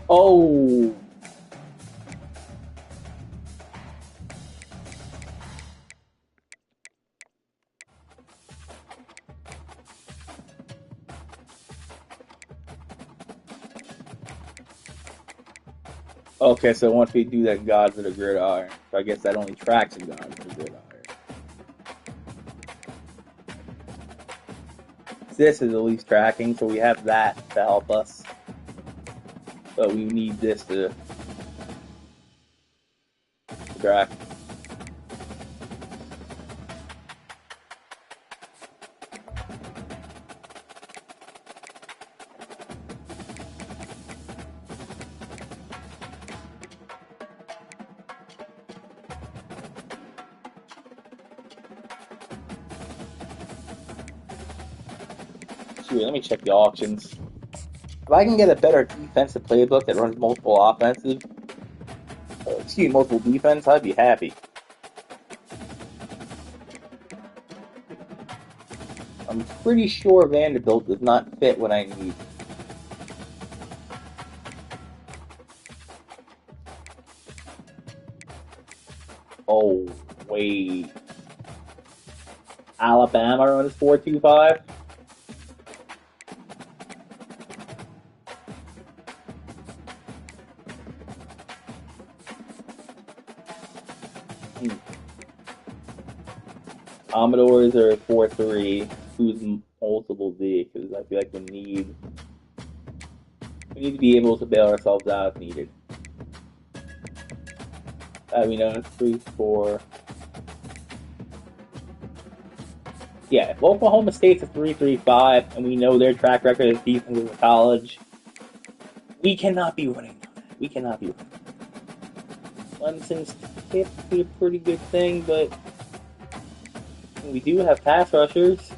Oh. Okay, so once we do that Gods of the Gridiron, so I guess that only tracks the Gods of the Gridiron. This is at least tracking, so we have that to help us. But we need this to track. Actually, let me check the auctions. If I can get a better defensive playbook that runs multiple multiple defense, I'd be happy. I'm pretty sure Vanderbilt does not fit what I need. Oh, wait. Alabama runs 4.25? Commodores are 4.3. Who's multiple D? Because I feel like we need to be able to bail ourselves out if needed. We know it's 3-4. Yeah, if Oklahoma State's a 3.35, and we know their track record as defense in college, we cannot be running. We cannot be running. Clemson's typically a pretty good thing, but we do have pass rushers.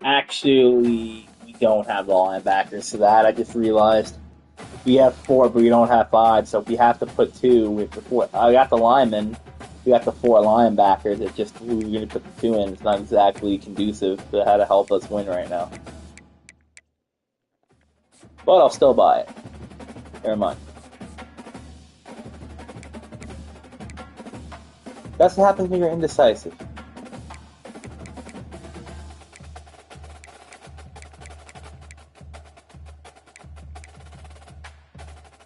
Actually, we don't have the linebackers for that. I just realized we have 4, but we don't have 5. So if we have to put 2, we have the 4. I got the linemen. We got the 4 linebackers. It's just who we're going to put the 2 in. It's not exactly conducive to how to help us win right now. But I'll still buy it. Never mind. That's what happens when you're indecisive.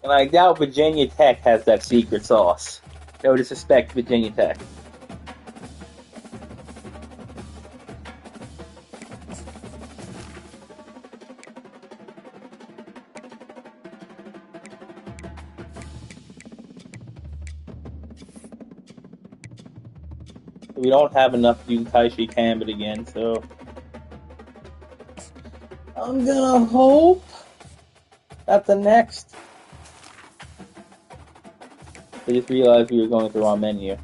And I doubt Virginia Tech has that secret sauce. No disrespect, Virginia Tech. We don't have enough to do Taishi Tambit again, so I'm gonna hope that the next. I just realized we were going through our menu.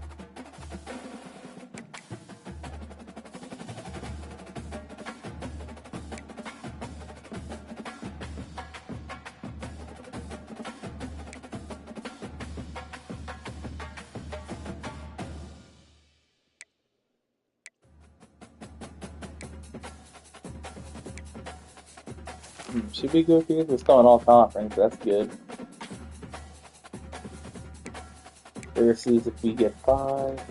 Should we go through this? We're going all conference. That's good. Versus if we get 5.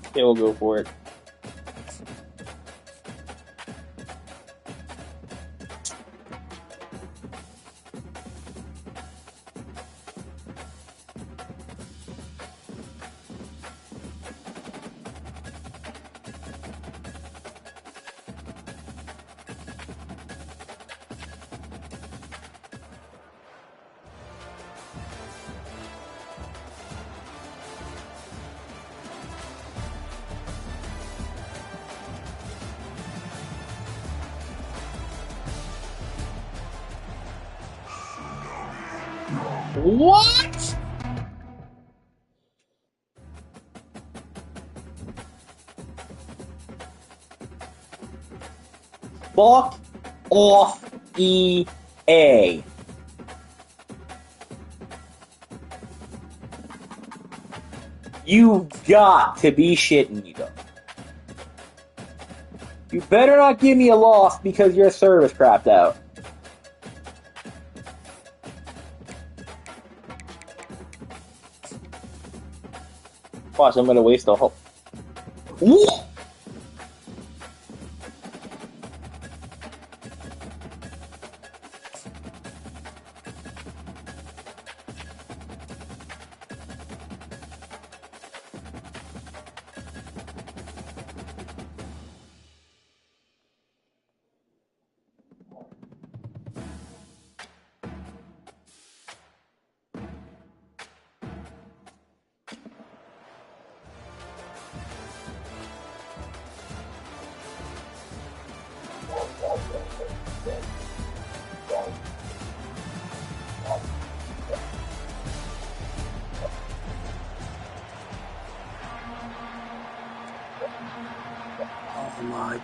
Okay, we'll go for it. What? Fuck off, EA. You've got to be shitting me, though. You better not give me a loss because your service crapped out. Watch, I'm gonna waste a whole. What?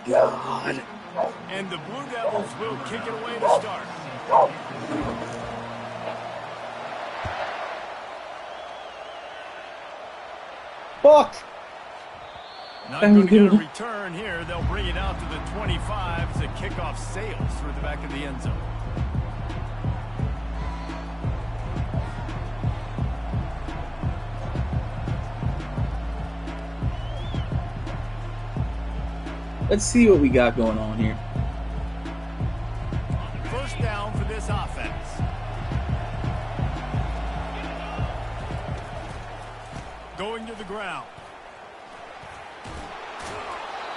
God. And the Blue Devils will kick it away to start. Fuck. Not going to get a return here. They'll bring it out to the 25 as the kickoff sails through the back of the end zone. Let's see what we got going on here. First down for this offense. Going to the ground.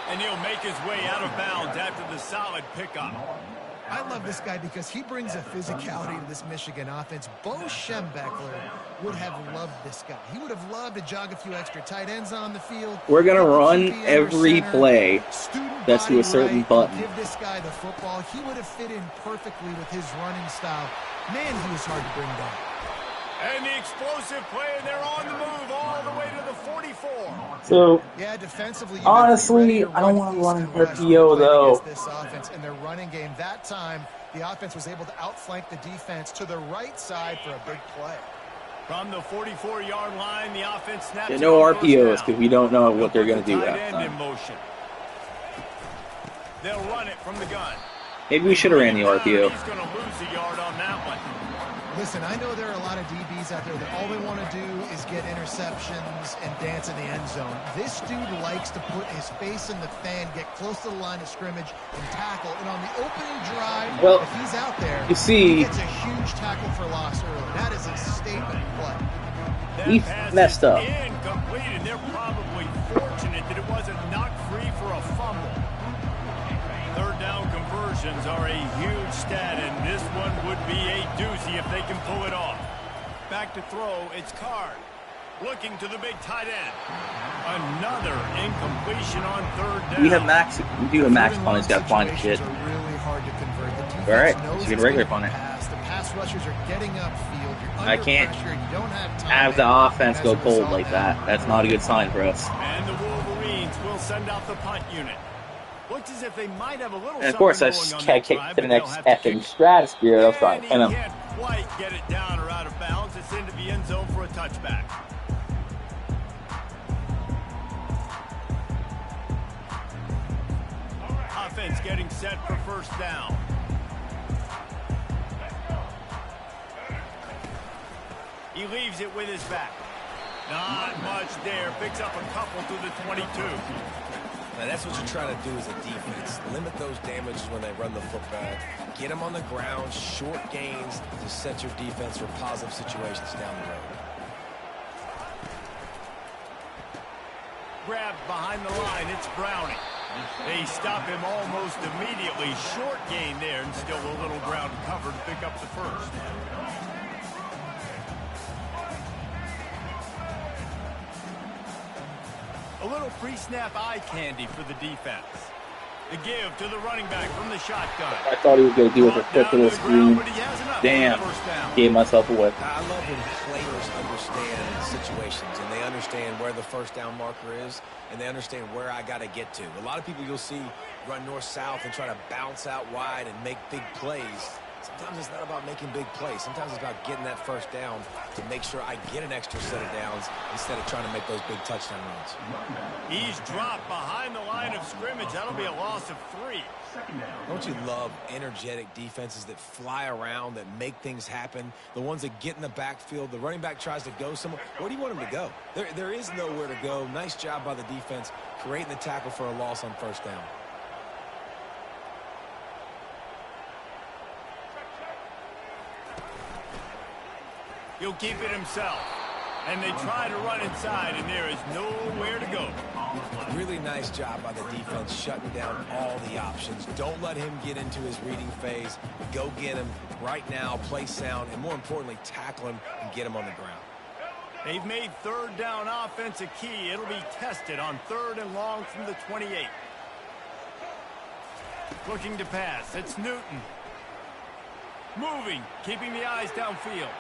And he'll make his way out of bounds after the solid pickup. I love this guy because he brings a physicality to this Michigan offense. Bo Schembechler would have loved this guy. He would have loved to jog a few extra tight ends on the field. We're going to run every play that's to a certain button. Give this guy the football. He would have fit in perfectly with his running style. Man, he was hard to bring down. And the explosive play, and they're on the move all the way to the 44. So, yeah, defensively, honestly, I don't want to run an RPO, though. This offense and their running game. That time, the offense was able to outflank the defense to the right side for a big play. From the 44-yard line, the offense snaps. No RPOs because we don't know what they're going to do that time. In motion. They'll run it from the gun. Maybe we should have ran the RPO. He's going to lose a yard on that one. Listen, I know there are a lot of DBs out there that all they want to do is get interceptions and dance in the end zone. This dude likes to put his face in the fan, get close to the line of scrimmage, and tackle. And on the opening drive, if he's out there, you see, he gets a huge tackle for loss early. That is a statement play. He messed up. Incomplete, and they're probably fortunate that it wasn't knocked free for a fumble. Third down conversions are a huge stat, and this one would be a doozy if they can pull it off. Back to throw, it's Card. Looking to the big tight end. Another incompletion on third down. We have Max. We do have Max punt. He's got to find shit. Really hard to convert. The defense all right, knows let's get a regular punter. The pass rushers are getting upfield. You're under I can't pressure. You don't have time have the offense go cold like that. That's not a good sign for us. And the Wolverines will send out the punt unit. Looks as if they might have a little. And of course, I kicked to the next effing stratosphere. I was trying to pin him. Can't quite get it down or out of bounds. It's into the end zone for a touchback. Offense getting set for first down. He leaves it with his back. Not much there. Picks up a couple to the 22. Now that's what you're trying to do as a defense. Limit those damages when they run the football. Get them on the ground, short gains to set your defense for positive situations down the road. Grabbed behind the line, it's Browning. They stop him almost immediately. Short gain there, and still a little ground covered to pick up the first. A little pre-snap eye candy for the defense. The give to the running back from the shotgun. I thought he was going to do it a quick little screen. Damn. Gave myself away. I love when players understand situations and they understand where the first down marker is and they understand where I got to get to. A lot of people you'll see run north-south and try to bounce out wide and make big plays. Sometimes it's not about making big plays. Sometimes it's about getting that first down to make sure I get an extra set of downs instead of trying to make those big touchdown runs. He's dropped behind the line of scrimmage. That'll be a loss of 3. Don't you love energetic defenses that fly around, that make things happen? The ones that get in the backfield. The running back tries to go somewhere. Where do you want him to go? There is nowhere to go. Nice job by the defense creating the tackle for a loss on first down. He'll keep it himself. And they try to run inside, and there is nowhere to go. Really nice job by the defense shutting down all the options. Don't let him get into his reading phase. Go get him right now, play sound, and more importantly, tackle him and get him on the ground. They've made third down offense a key. It'll be tested on 3rd and long from the 28. Looking to pass. It's Newton. Moving, keeping the eyes downfield.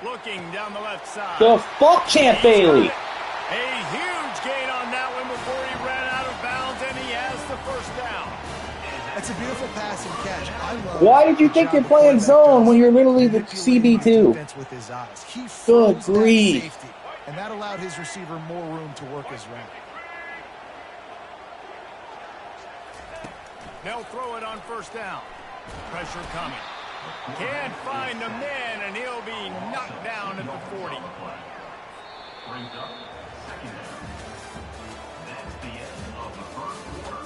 Looking down the left side. The fuck, Champ Bailey? A huge gain on that one before he ran out of bounds, and he has the That's a beautiful pass and catch. Why did you think you're playing zone when you're literally the CB2? With his eyes. He Good froze grief. that safety, and that allowed his receiver more room to work his route. They'll throw it on first down. Pressure coming. Can't find the man, and he'll be knocked down at the 40. Brings up second down. That's the end of the first quarter.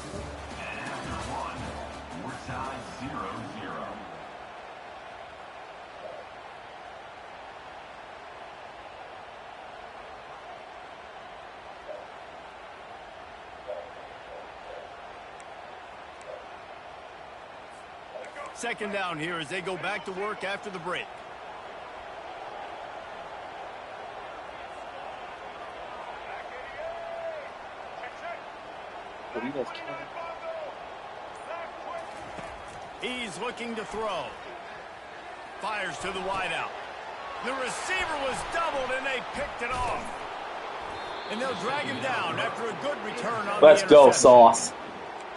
And after one, we're tied 0-0. Second down here as they go back to work after the break. He's looking to throw. Fires to the wideout. The receiver was doubled and they picked it off. And they'll drag him down after a good return on Let's the go, interception. Sauce.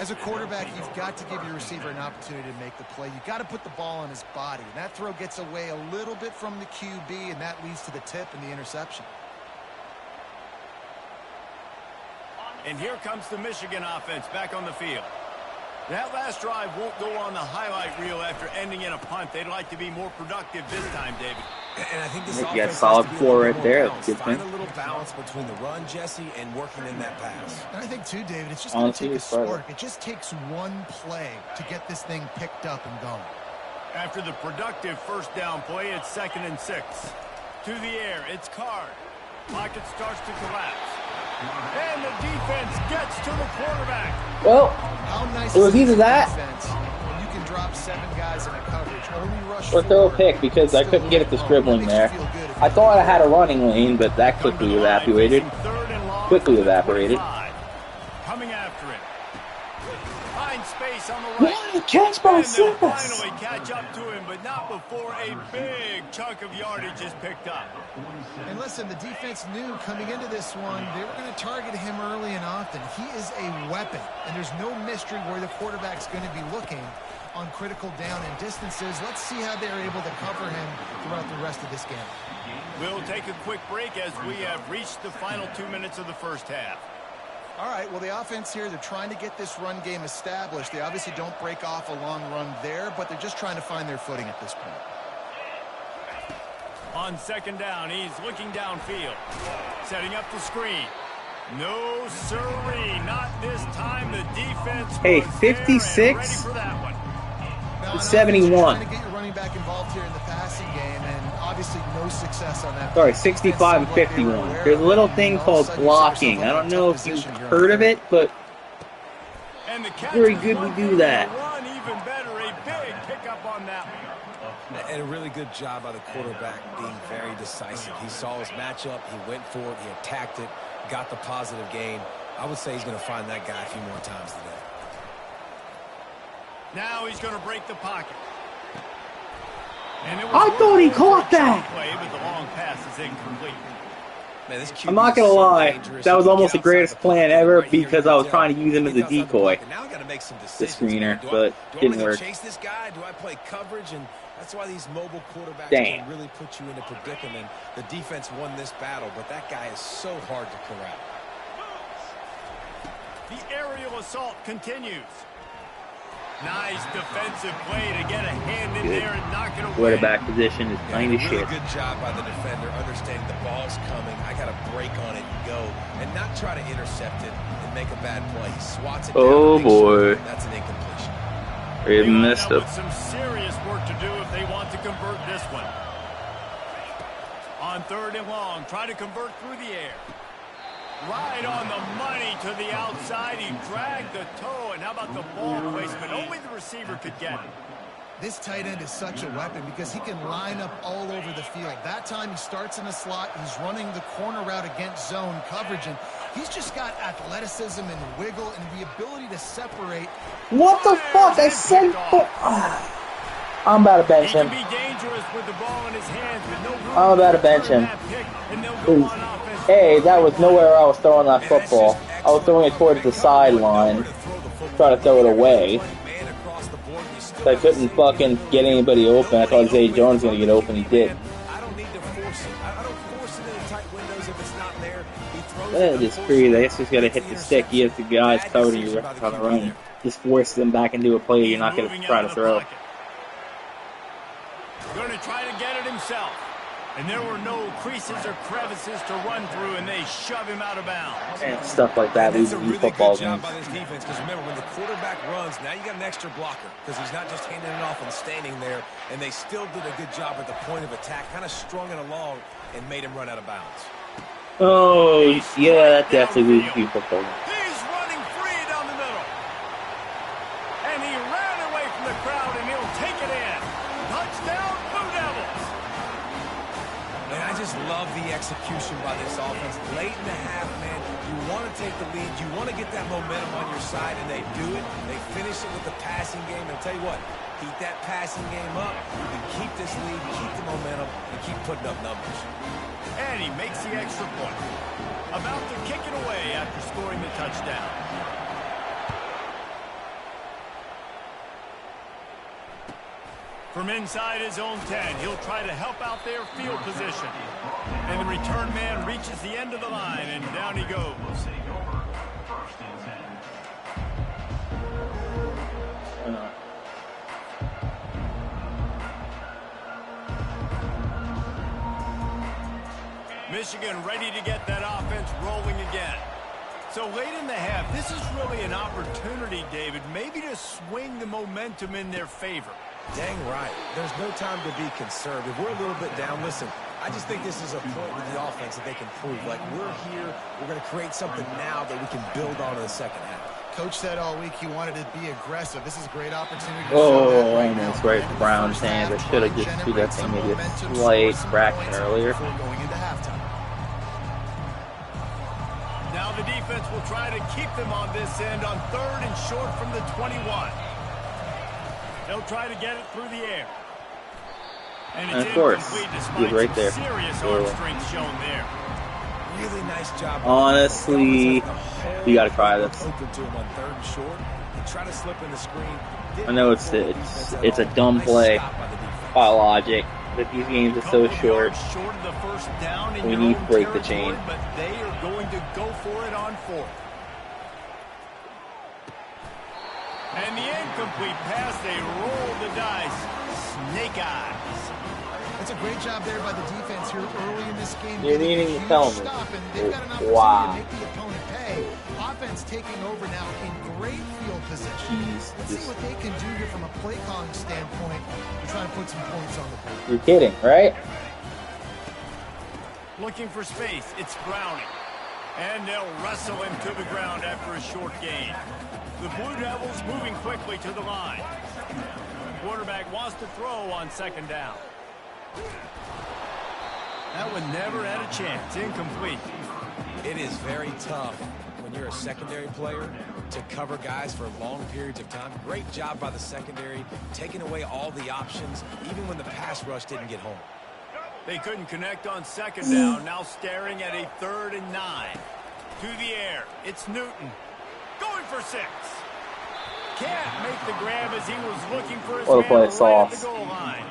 As a quarterback, you've got to give your receiver an opportunity to make the play. You've got to put the ball on his body. And that throw gets away a little bit from the QB, and that leads to the tip and the interception. And here comes the Michigan offense back on the field. That last drive won't go on the highlight reel after ending in a punt. They'd like to be more productive this time, David. And I think this You got offense solid has to be a floor little right more there. balanced. Good Find thing. a little balance between the run, Jesse, and working in that pass. And I think, too, David, it's just going to Honestly, take a it's better. spark. It just takes one play to get this thing picked up and going. After the productive first down play, it's 2nd and 6. To the air, it's Card. Pocket starts to collapse. And the defense gets to the quarterback. Well, How nice it was is either this that defense when you can drop 7 guys in a coverage, only rush or throw a 4, pick because I still couldn't get it to home. scribbling Makes there. you feel good if I you thought can I had a do running lane, but that Come to quickly the line, evaporated. facing 3rd and long Quickly from the evaporated. 25. Coming after it. Finds space on the right. What? Catch by And they'll Simmons. finally catch up to him, but not before a big chunk of yardage is picked up. And listen, the defense knew coming into this one, they were going to target him early and often. He is a weapon, and there's no mystery where the quarterback's going to be looking on critical down and distances. Let's see how they're able to cover him throughout the rest of this game. We'll take a quick break as we have reached the final 2 minutes of the first half. All right, well, the offense here, they're trying to get this run game established. They obviously don't break off a long run there, but they're just trying to find their footing at this point. On 2nd down, he's looking downfield. Setting up the screen. No, sirree, not this time. The defense Hey, was there and 56? ready for that one. Now, on offense, 71. you're trying to get your running back involved here in the passing game, and obviously no success on that. Sorry, 65 and 51. There's a little thing called blocking. I don't know if you've heard of it, but And the catch very was good one we do thing, that. the run even better. A big pickup on that one. And a really good job by the quarterback being very decisive. He saw his matchup, he went for it, he attacked it, got the positive gain. I would say he's going to find that guy a few more times today. Now he's going to break the pocket. And it was I thought he worth caught for a that. play, but the long pass is incomplete. Man, this QB I'm not is gonna so lie, dangerous. that was He can almost get the greatest outside the plan pocket. ever Right here, because you I can was tell. trying to use him He as a gets outside the decoy. pocket. Now I got to make some The decisions. screener, Do I- but do I didn't wanna go work. chase this guy? Do I play coverage? And that's why these mobile quarterbacks Damn. can really put you in a predicament. The defense won this battle, but that guy is so hard to corral. The aerial assault continues. Nice defensive play to get a hand in there and knock it away. Quarterback position is Yeah, kind a of really shit. good job by the defender, understanding the ball's coming. I got to break on it and go, and not try to intercept it and make a bad play. He swats it down Oh, and makes sure boy. that's an incompletion. They They wind missed up it. with some serious work to do if they want to convert this one. On 3rd and long, try to convert through the air. Right on the money to the outside. He dragged the toe, and how about the ball placement? Only the receiver could get it. This tight end is such a weapon because he can line up all over the field. That time he starts in the slot. He's running the corner route against zone coverage, and he's just got athleticism and wiggle and the ability to separate. What the fuck? I said. I'm about to bench He can him. be dangerous with the ball in his hands, but no room I'm about to to bench turn him. that pick, and they'll go on offense. Hey, that was nowhere I was throwing that football. I was throwing it towards the sideline. Try to throw it away. I couldn't fucking get anybody open. I thought Zay Jones was going to get open. He did. I don't need to force it. I don't force it in tight windows if it's not there. He throws That is crazy. I guess he's got to hit the stick. He has the guys covered you on the run. Just force them back into a play you're not going to try to throw. Going to try to get it himself. And there were no creases or crevices to run through, and they shove him out of bounds. And stuff like that leads to really football good job games. by this defense, because remember, when the quarterback runs, now you got an extra blocker, because he's not just handing it off and standing there, and they still did a good job at the point of attack, kind of strung it along and made him run out of bounds. Oh, yeah, that definitely leads to football games. He's running free down the middle. And he ran away from the crowd, and he'll take it in. Touchdown, Blue Devils. And I just love the execution by this offense. Late in the half, man, you want to take the lead. You want to get that momentum on your side, and they do it. They finish it with the passing game. And I'll tell you what, keep that passing game up. You can keep this lead, keep the momentum, and keep putting up numbers. And he makes the extra point. About to kick it away after scoring the touchdown. From inside his own 10, he'll try to help out their field position. And the return man reaches the end of the line, and down he goes. Michigan ready to get that offense rolling again. So late in the half, this is really an opportunity, David, maybe to swing the momentum in their favor. Dang right. There's no time to be concerned. If we're a little bit down, listen, I just think this is a point with the offense that they can prove. Like, we're here, we're going to create something now that we can build on in the second half. Coach said all week he wanted to be aggressive. This is a great opportunity to Oh, show that right almost now. right in Brown's hands. I should have just threw that thing maybe a slight fraction earlier. Before going into halftime. Now the defense will try to keep them on this end on 3rd and short from the 21. They'll try to get it through the air. And it's of course, incomplete he's despite right some there. serious arm strength shown there. Really nice job. Honestly, you gotta try this. Open to him on 3rd and short. And try to slip in the screen. I know it's a dumb play by logic, but these games are so short. Short of the first down in We your need own to break the territory, chain. But they are going to go for it on 4th. And the incomplete pass, they roll the dice. Snake eyes. It's a great job there by the defense here early in this game. You're Getting a needing to huge tell me. stop, and they've got an opportunity Wow. to make the opponent pay. Offense taking over now in great field position. Jeez, Let's see what they can do here from a play calling standpoint to try to put some points on the board. You're kidding, right? Looking for space. It's Browning. And they'll wrestle him to the ground after a short gain. The Blue Devils moving quickly to the line. Quarterback wants to throw on 2nd down. That one never had a chance. Incomplete. It is very tough when you're a secondary player to cover guys for long periods of time. Great job by the secondary, taking away all the options, even when the pass rush didn't get home. They couldn't connect on 2nd down. Now staring at a 3rd and 9. To the air. It's Newton. Going for 6. Can't make the grab as he was looking for his What a man play, right at Sauce. the goal line.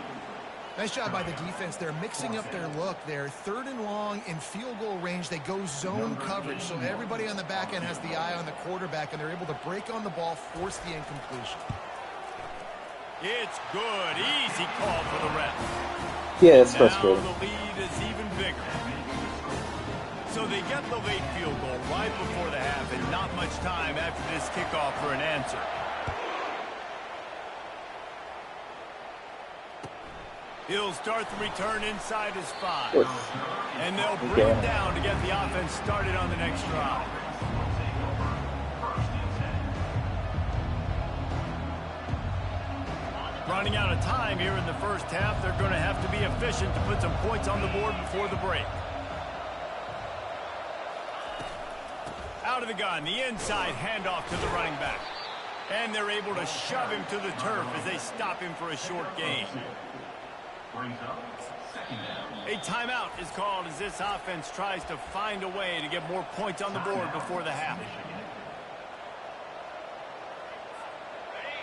Nice job by the defense. They're mixing up their look. They're 3rd and long in field goal range. They go zone coverage. So everybody on the back end has the eye on the quarterback, and they're able to break on the ball, force the incompletion. It's good. Easy call for the ref. Yeah, it's Now frustrating. the lead is even bigger. So they get the late field goal right before the half, and not much time after this kickoff for an answer. He'll start the return inside his 5. And they'll bring him down to get the offense started on the next drive. Running out of time here in the first half. They're going to have to be efficient to put some points on the board before the break. Out of the gun, the inside handoff to the running back. And they're able to shove him to the turf as they stop him for a short gain. A timeout is called as this offense tries to find a way to get more points on the board before the half.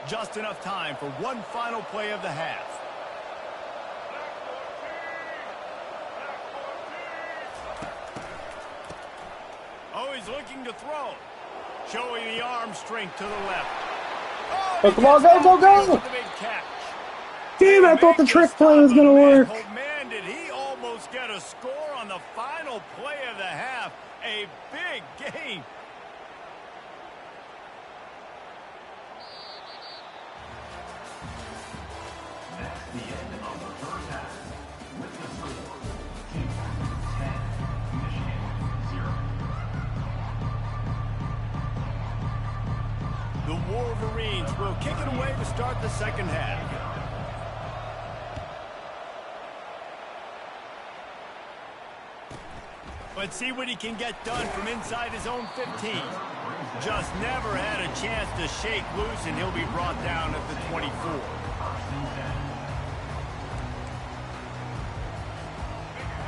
Just enough time for one final play of the half. Oh, he's looking to throw. Showing the arm strength to the left. Oh, come on, go, go, go! The big catch. Damn, I thought the trick play was going to work. Oh, man, did he almost get a score on the final play of the half. A big game. That's the end of the first half. With the score, Team 10, Michigan 0. The Wolverines will kick it away to start the second half. Let's see what he can get done from inside his own 15. Just never had a chance to shake loose, and he'll be brought down at the 24.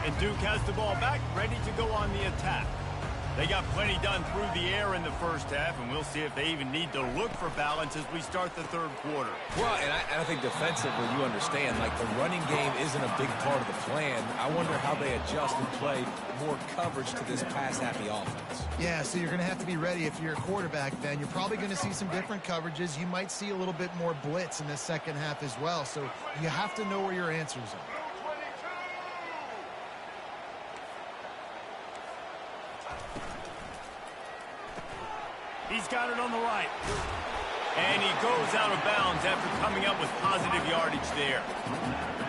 And Duke has the ball back, ready to go on the attack. They got plenty done through the air in the first half, and we'll see if they even need to look for balance as we start the third quarter. Well, and I think defensively, you understand, like the running game isn't a big part of the plan. I wonder how they adjust and play more coverage to this pass-happy offense. Yeah, so you're going to have to be ready if you're a quarterback, Ben. You're probably going to see some different coverages. You might see a little bit more blitz in the second half as well, so you have to know where your answers are. He's got it on the right. And he goes out of bounds after coming up with positive yardage there.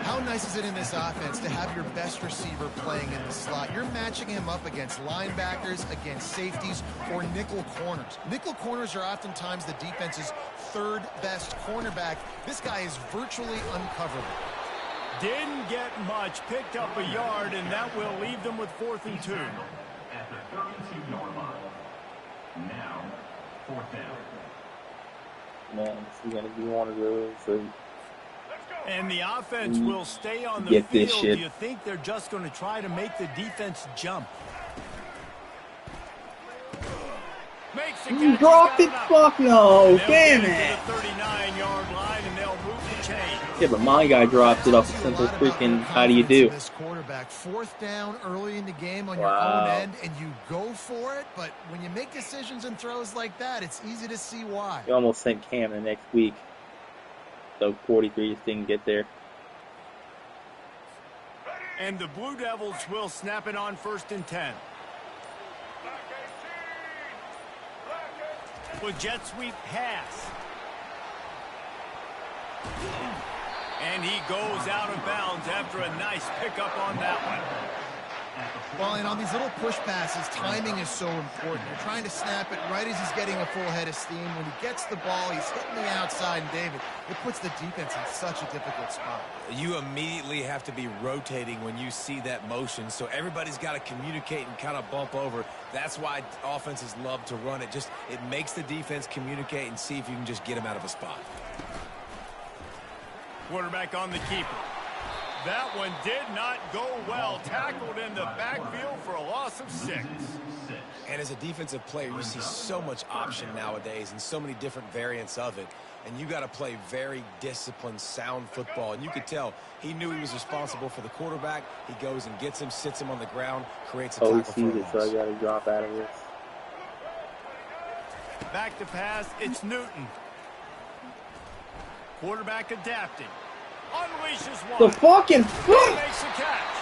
How nice is it in this offense to have your best receiver playing in the slot? You're matching him up against linebackers, against safeties, or nickel corners. Nickel corners are oftentimes the defense's third best cornerback. This guy is virtually uncoverable. Didn't get much, picked up a yard, and that will leave them with 4th and 2. At the 32-yard line. Now, 4th down. Man, it's going to be one of those. And the offense will stay on the Get field. this shit. Do you think they're just going to try to make the defense jump? Makes the catch. You dropped it? Fuck no. Damn it. it. To the 39-yard line, and they'll move the chain. Yeah, but my guy dropped it off a simple freaking, how do you do? This quarterback, 4th down early in the game on Wow. your own end, and you go for it, but when you make decisions and throws like that, it's easy to see why. You almost sent Cam the next week. So 43 just didn't get there. And the Blue Devils will snap it on 1st and 10. With jet sweep pass. And he goes out of bounds after a nice pickup on that one. Well, and on these little push passes, timing is so important. You're trying to snap it right as he's getting a full head of steam. When he gets the ball, he's hitting the outside, and David, it puts the defense in such a difficult spot. You immediately have to be rotating when you see that motion, so everybody's got to communicate and kind of bump over. That's why offenses love to run it. Just it makes the defense communicate and see if you can just get them out of a spot. Quarterback on the keeper. That one did not go well. Tackled in the backfield for a loss of 6. And as a defensive player, you see so much option nowadays and so many different variants of it. And you got to play very disciplined, sound football. And you could tell he knew he was responsible for the quarterback. He goes and gets him, sits him on the ground, creates a tackle for a sees it, so I loss. got to drop out of this. Back to pass, it's Newton. Quarterback adapting. Unleashes one. The fucking He fuck! makes a catch.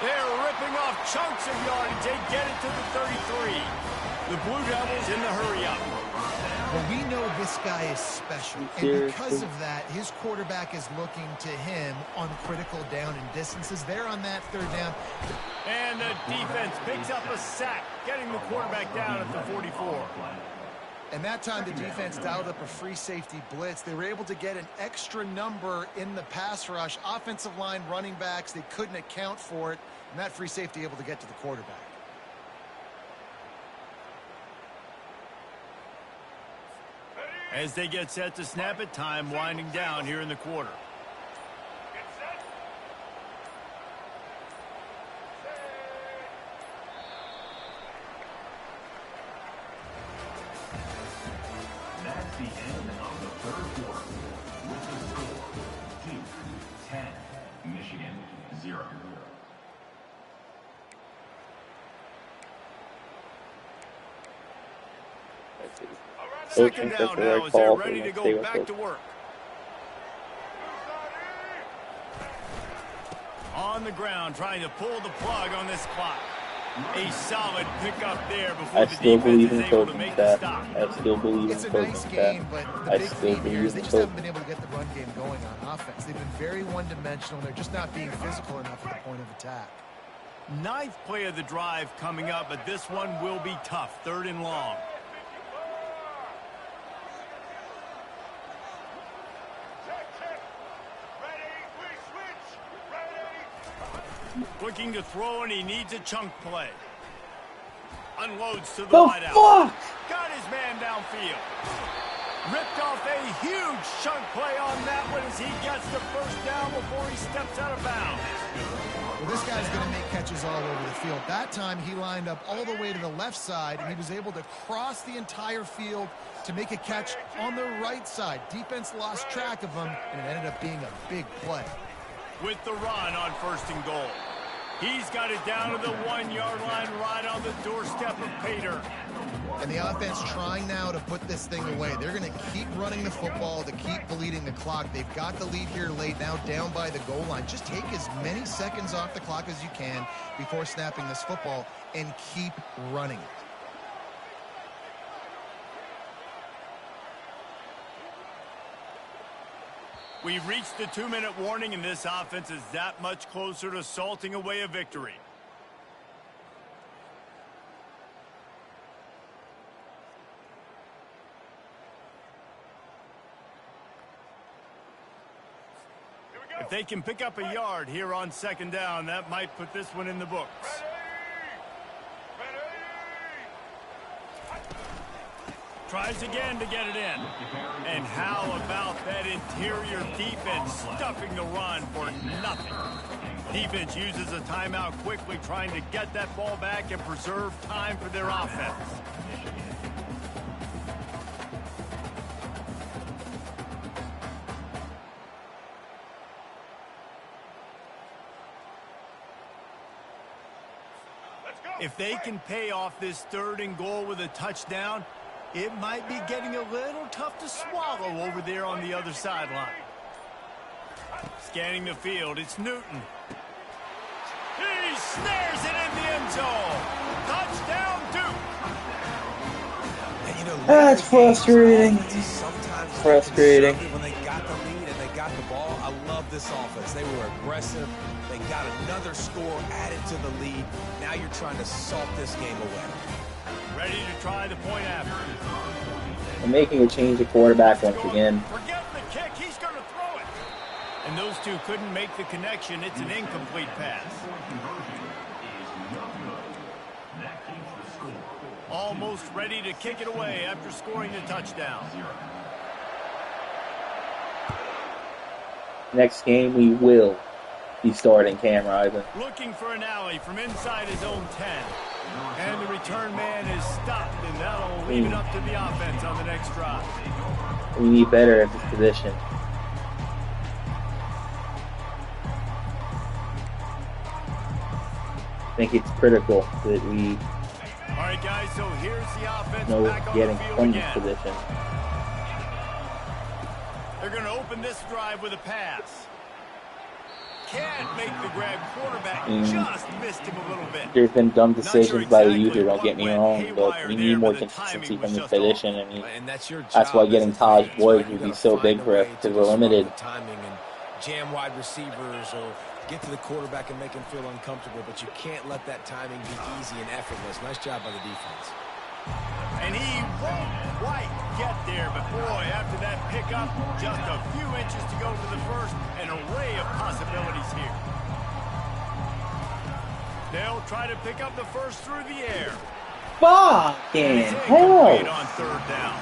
They're ripping off chunks of yardage. They get it to the 33. The Blue Devils in the hurry-up. Well, we know this guy is special, and because of that, his quarterback is looking to him on critical down and distances. They're on that 3rd down. And the defense picks up a sack, getting the quarterback down at the 44. And that time, the defense dialed up a free safety blitz. They were able to get an extra number in the pass rush. Offensive line, running backs, they couldn't account for it. And that free safety able to get to the quarterback. As they get set to snap it, time winding down here in the quarter. That's the end of the third quarter. coaching Second that's down the now right as they're call, so ready we're to gonna stay go with back it. to work. On the ground, trying to pull the plug on this clock. A solid pickup there before I the still defense believe is in able to coaching make the staff. stop. I still believe It's in a coaching nice staff. game, but the I big still theme here believe is they in just haven't coaching. been able to get the run game going on offense. They've been very one-dimensional. They're just not being physical enough at the point of attack. Ninth play of the drive coming up, but this one will be tough. 3rd and long. Looking to throw, and he needs a chunk play. Unloads to the The wideout. fuck? Got his man downfield. Ripped off a huge chunk play on that one as he gets the first down before he steps out of bounds. Well, this guy's going to make catches all over the field. That time, he lined up all the way to the left side, and he was able to cross the entire field to make a catch on the right side. Defense lost track of him, and it ended up being a big play. With the run on 1st and goal. He's got it down to the 1-yard line right on the doorstep of Pater. And the offense trying now to put this thing away. They're going to keep running the football to keep bleeding the clock. They've got the lead here late, now down by the goal line. Just take as many seconds off the clock as you can before snapping this football and keep running it. We've reached the 2-minute warning, and this offense is that much closer to salting away a victory. If they can pick up a yard here on 2nd down, that might put this one in the books. Tries again to get it in. And how about that interior defense stuffing the run for nothing? Defense uses a timeout quickly, trying to get that ball back and preserve time for their offense. If they can pay off this 3rd and goal with a touchdown, it might be getting a little tough to swallow over there on the other sideline. Scanning the field, it's Newton. He snares it in the end zone. Touchdown, Duke. And, you know, That's frustrating. Sometimes Frustrating. when they got the lead and they got the ball. I love this offense. They were aggressive. They got another score added to the lead. Now you're trying to salt this game away. Ready to try the point after. We're making a change at quarterback once again. Forget the kick. He's going to throw it. And those two couldn't make the connection. It's an incomplete pass. Almost ready to kick it away after scoring the touchdown. Next game, we will be starting Cam Rising. Looking for an alley from inside his own 10. And the return man is stopped, and that'll leave it up to the offense on the next drive. We need better at this position. I think it's critical that we All right, guys, so here's the offense know back on getting the field from this again. position. They're going to open this drive with a pass. Can't make the grab. Quarterback just missed him a little bit. There's been dumb Not sure decisions by the exactly user, don't what get me went wrong, but haywire we there, need more but the consistency timing from was this just off. position. And that's your That's job why as getting a Tahj defense, Boyd right? would You be gotta so find big a for us way to because we're disrupt limited. the timing and jam wide receivers or get to the quarterback and make him feel uncomfortable, but you can't let that timing be easy and effortless. Nice job by the defense. And he won't quite get there, but boy, after that pickup, just a few inches to go to the first, an array of possibilities here. They'll try to pick up the first through the air. Fucking It's hell! incomplete on 3rd down.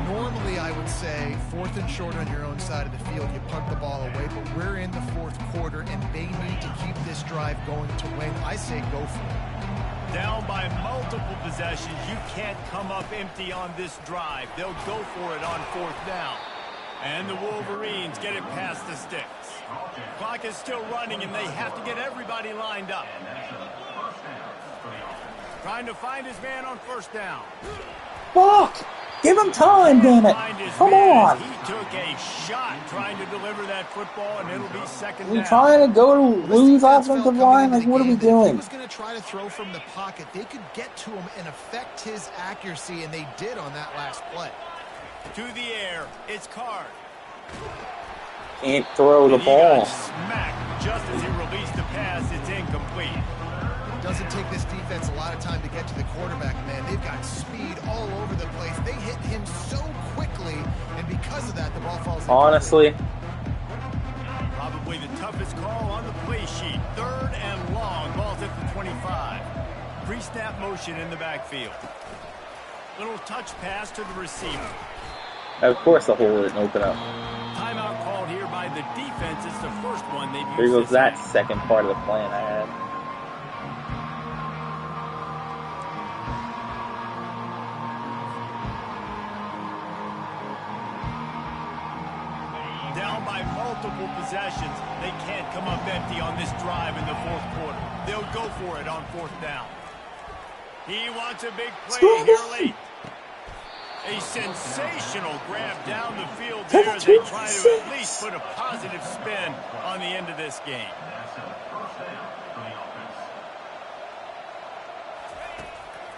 Normally, I would say 4th and short on your own side of the field, you punt the ball away, but we're in the 4th quarter, and they need to keep this drive going to win. I say go for it. Down by multiple possessions, you can't come up empty on this drive. They'll go for it on 4th down. And the Wolverines get it past the sticks. Clock is still running, and they have to get everybody lined up. Trying to find his man on 1st down. Fuck! Give him time, damn it! Come on! He took a shot trying to deliver that football, and it'll be second Are we down. trying to go to lose offensive line? Like, what are we If he doing? was going to try to throw from the pocket, they could get to him and affect his accuracy, and they did on that last play. To the air, it's Card. Can't throw the He got ball. smacked just as he released the pass. It's incomplete. It doesn't take this defense a lot of time to get to the quarterback, man. They've got speed all over the place. They hit him so quickly, and because of that, the ball falls. Honestly, Probably the toughest call on the play sheet. 3rd and long. Ball's at the 25. Pre-snap motion in the backfield. Little touch pass to the receiver. of course the hole didn't open up. Timeout called here by the defense. It's the first one they've used. There goes this that game. second part of the plan I had. Down by multiple possessions. They can't come up empty on this drive in the 4th quarter. They'll go for it on 4th down. He wants a big play here late. A sensational grab down the field there. They try to at least put a positive spin on the end of this game.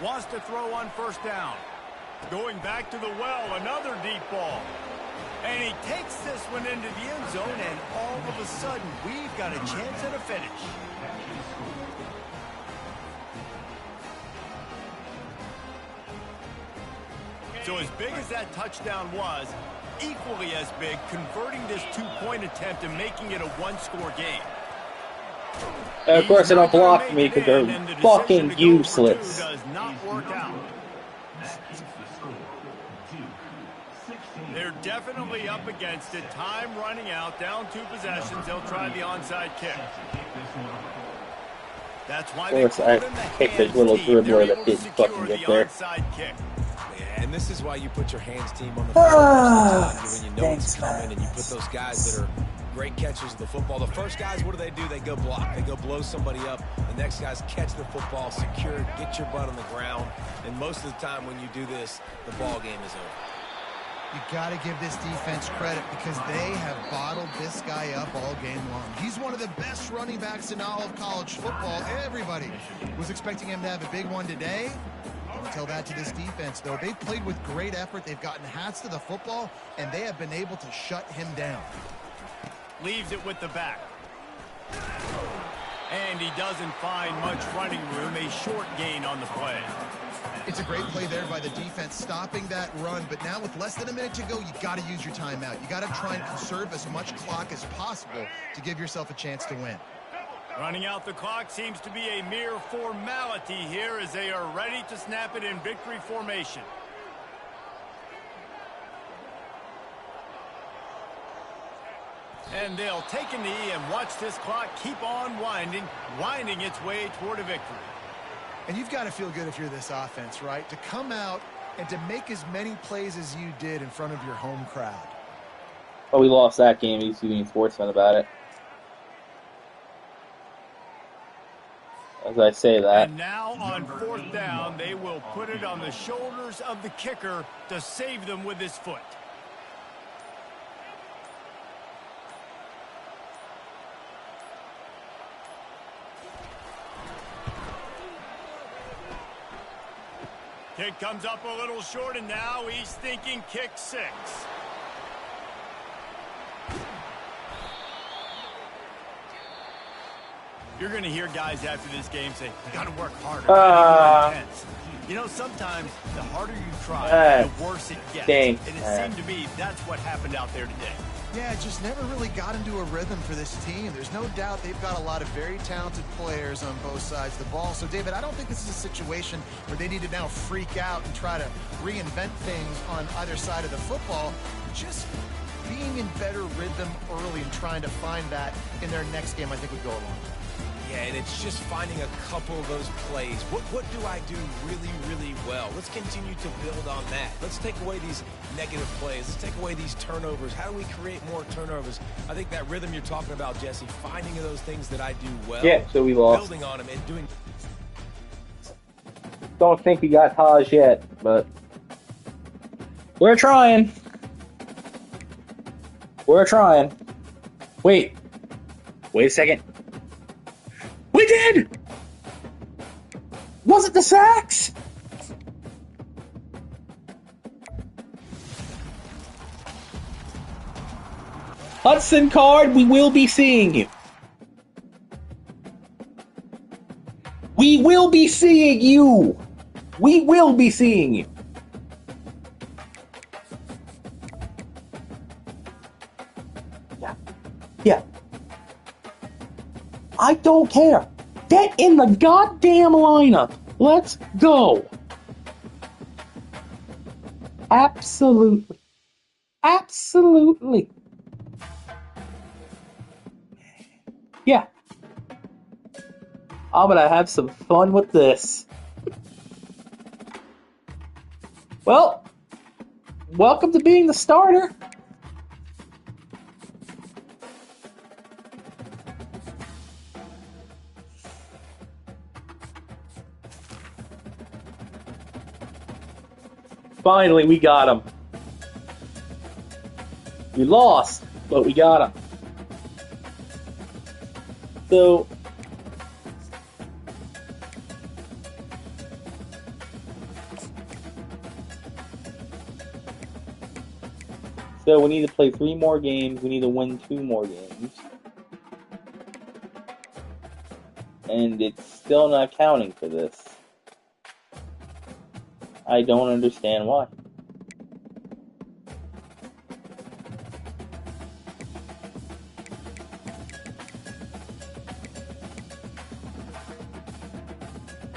Wants to throw on 1st down. Going back to the well, another deep ball. And he takes this one into the end zone, and all of a sudden, we've got a chance at a finish. So as big as that touchdown was, equally as big, converting this 2-point attempt and making it a 1-score game. Of course, they don't block me because they're fucking useless. Does not work out. They're definitely up against it. Time running out, down 2 possessions. They'll try the onside kick. That's why they call them the kicked a hands little team. They're dribbler able that to didn't secure fucking the get there. onside kick. Yeah, and this is why you put your hands team on the field when you know it's coming, and you put those guys that are great catchers of the football. The first guys, what do? They go block. They go blow somebody up. The next guys catch the football, secure, get your butt on the ground. And most of the time when you do this, the ball game is over. You got to give this defense credit because they have bottled this guy up all game long. He's one of the best running backs in all of college football. Everybody was expecting him to have a big one today. Don't tell that to this defense, though. They've played with great effort. They've gotten hats to the football, and they have been able to shut him down. Leaves it with the back. And he doesn't find much running room. A short gain on the play. It's a great play there by the defense, stopping that run. But now with less than a minute to go, you've got to use your timeout. You got to try and conserve as much clock as possible to give yourself a chance to win. Running out the clock seems to be a mere formality here as they are ready to snap it in victory formation. And they'll take a knee and watch this clock keep on winding its way toward a victory. And you've got to feel good if you're this offense, right? To come out and to make as many plays as you did in front of your home crowd. Oh, we lost that game. He's being sportsman about it. As I say that. And now on 4th down, they will put it on the shoulders of the kicker to save them with his foot. Kick comes up a little short, and now he's thinking kick 6. You're going to hear guys after this game say, you got to work harder. More intense. You know, sometimes the harder you try, the worse it gets. And it seemed to me that's what happened out there today. Yeah, it just never really got into a rhythm for this team. There's no doubt they've got a lot of very talented players on both sides of the ball. So, David, I don't think this is a situation where they need to now freak out and try to reinvent things on either side of the football. Just being in better rhythm early and trying to find that in their next game, I think would go a long way. Yeah, and it's just finding a couple of those plays. What do I do really, really well? Let's continue to build on that. Let's take away these negative plays. Let's take away these turnovers. How do we create more turnovers? I think that rhythm you're talking about, Jesse, finding those things that I do well. Yeah, so we lost. Building on them and doing. Don't think we got Tahj yet, but We're trying. We're trying. Wait. Wait a second. We did! Was it the sacks? Hudson Card, we will be seeing you. We will be seeing you. We will be seeing you. Yeah. Yeah. I don't care. Get in the goddamn lineup. Let's go. Absolutely. Absolutely. Yeah. I'm gonna have some fun with this. Well, welcome to being the starter. Finally, we got him. We lost, but we got him. So, we need to play 3 more games. We need to win 2 more games. And it's still not counting for this. I don't understand why.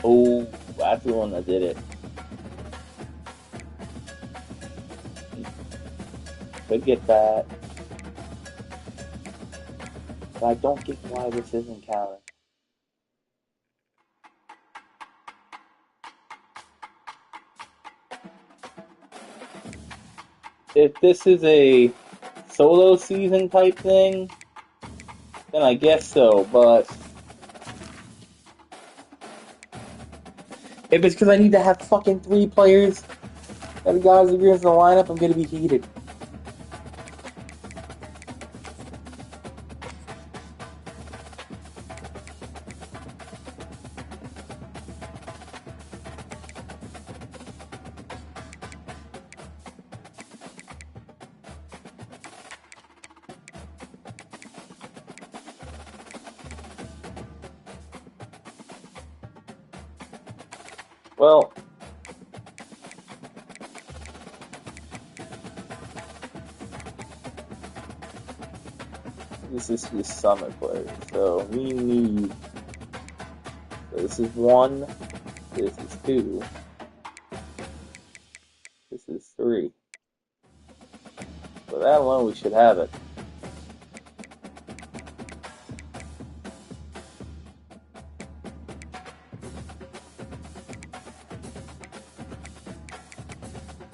Oh, that's the one that did it. Could get that. But I don't get why this isn't counting. If this is a solo season type thing, then I guess so, but if it's because I need to have fucking 3 players that guys agree in the lineup, I'm gonna be heated. Well, this is the summer players, so we need. So this is 1, this is 2, this is 3. So that alone, we should have it.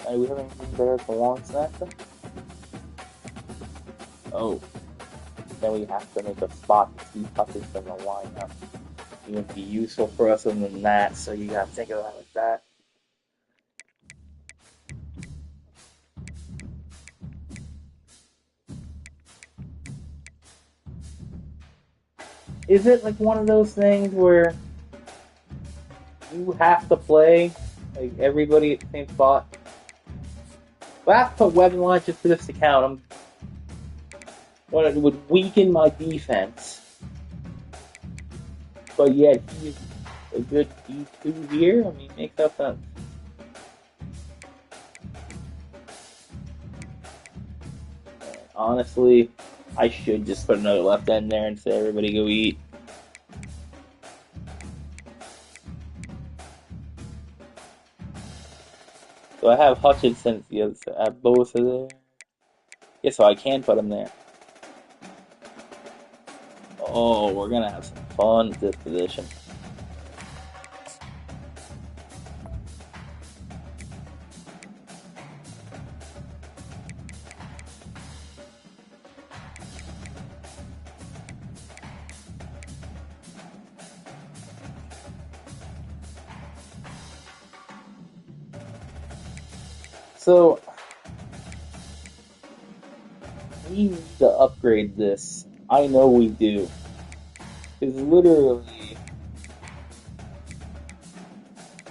Do we have anything better for long snapper? Oh. Then we have to make a spot to see Hutchins in the lineup. It would be useful for us other than that, so you gotta think of it like that. Is it like one of those things where you have to play like everybody at the same spot? Well, I have to put weapon line just for this to count. It would weaken my defense. But yet he's a good D2 here. I mean, makes no sense. Honestly, I should just put another left end there and say everybody go eat. So I have Hutchinson the other side. I have both of there. Yeah, so I can put him there. Oh, we're gonna have some fun with this position. So, We need to upgrade this. I know we do. Because literally,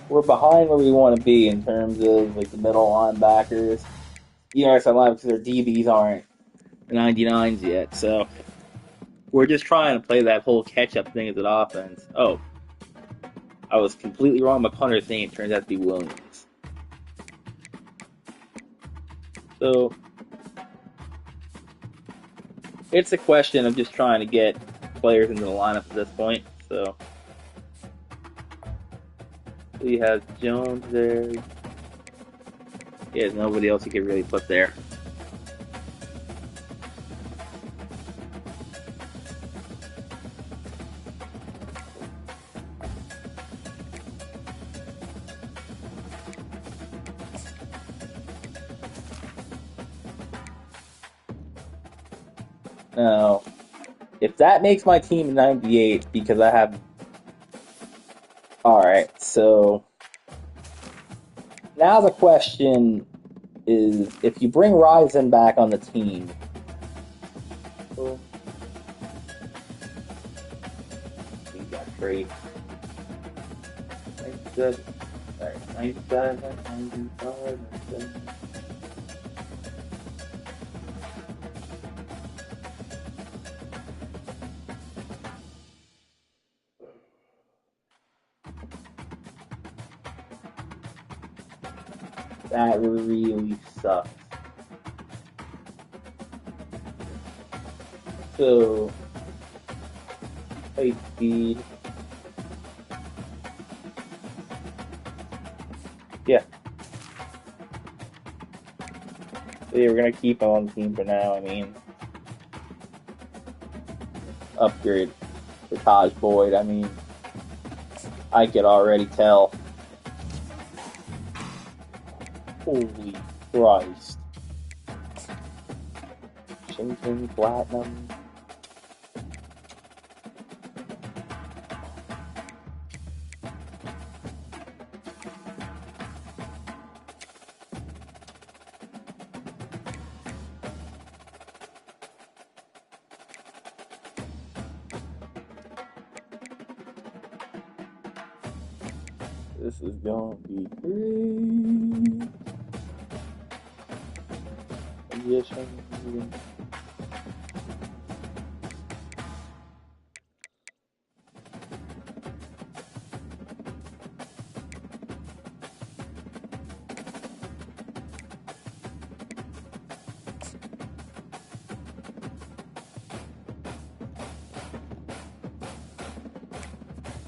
we're behind where we want to be in terms of like the middle linebackers. ERS line because their DBs aren't 99s yet, so we're just trying to play that whole catch-up thing as an offense. Oh, I was completely wrong. My punter's name turns out to be Williams. So it's a question of just trying to get players into the lineup at this point. So we have Jones there. Yeah, there's nobody else you could really put there. Now, if that makes my team 98 because I have... Alright, so... Now the question is, if you bring Ryzen back on the team... So, we got trade. 97, alright, 97, 95, 97. That really sucks. So, high speed. Yeah. So yeah, we're gonna keep him on the team for now. I mean, upgrade for Tahj Boyd. I mean, I could already tell. Holy Christ. Shington Platinum. This is gonna be great. Yes,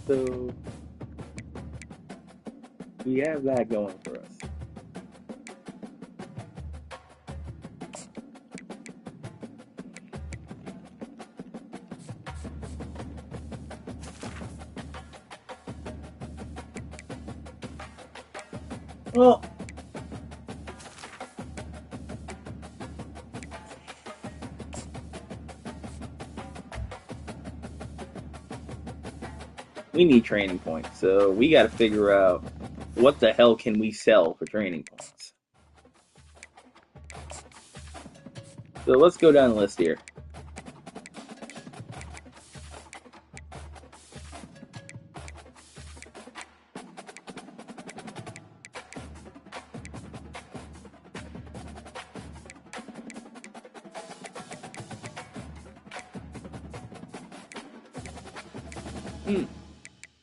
so we have that going for us. Well, we need training points, so we got to figure out what the hell can we sell for training points. So let's go down the list here.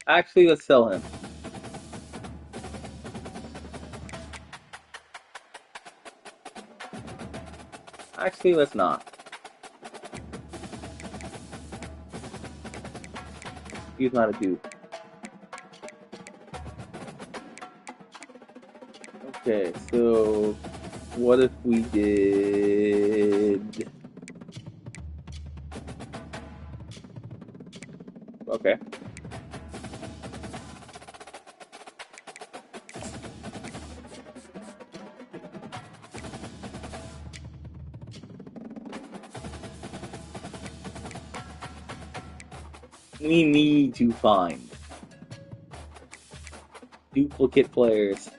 Actually, let's sell him. Actually, let's not. He's not a dupe. Okay, so what if we did... Okay. We need to find duplicate players.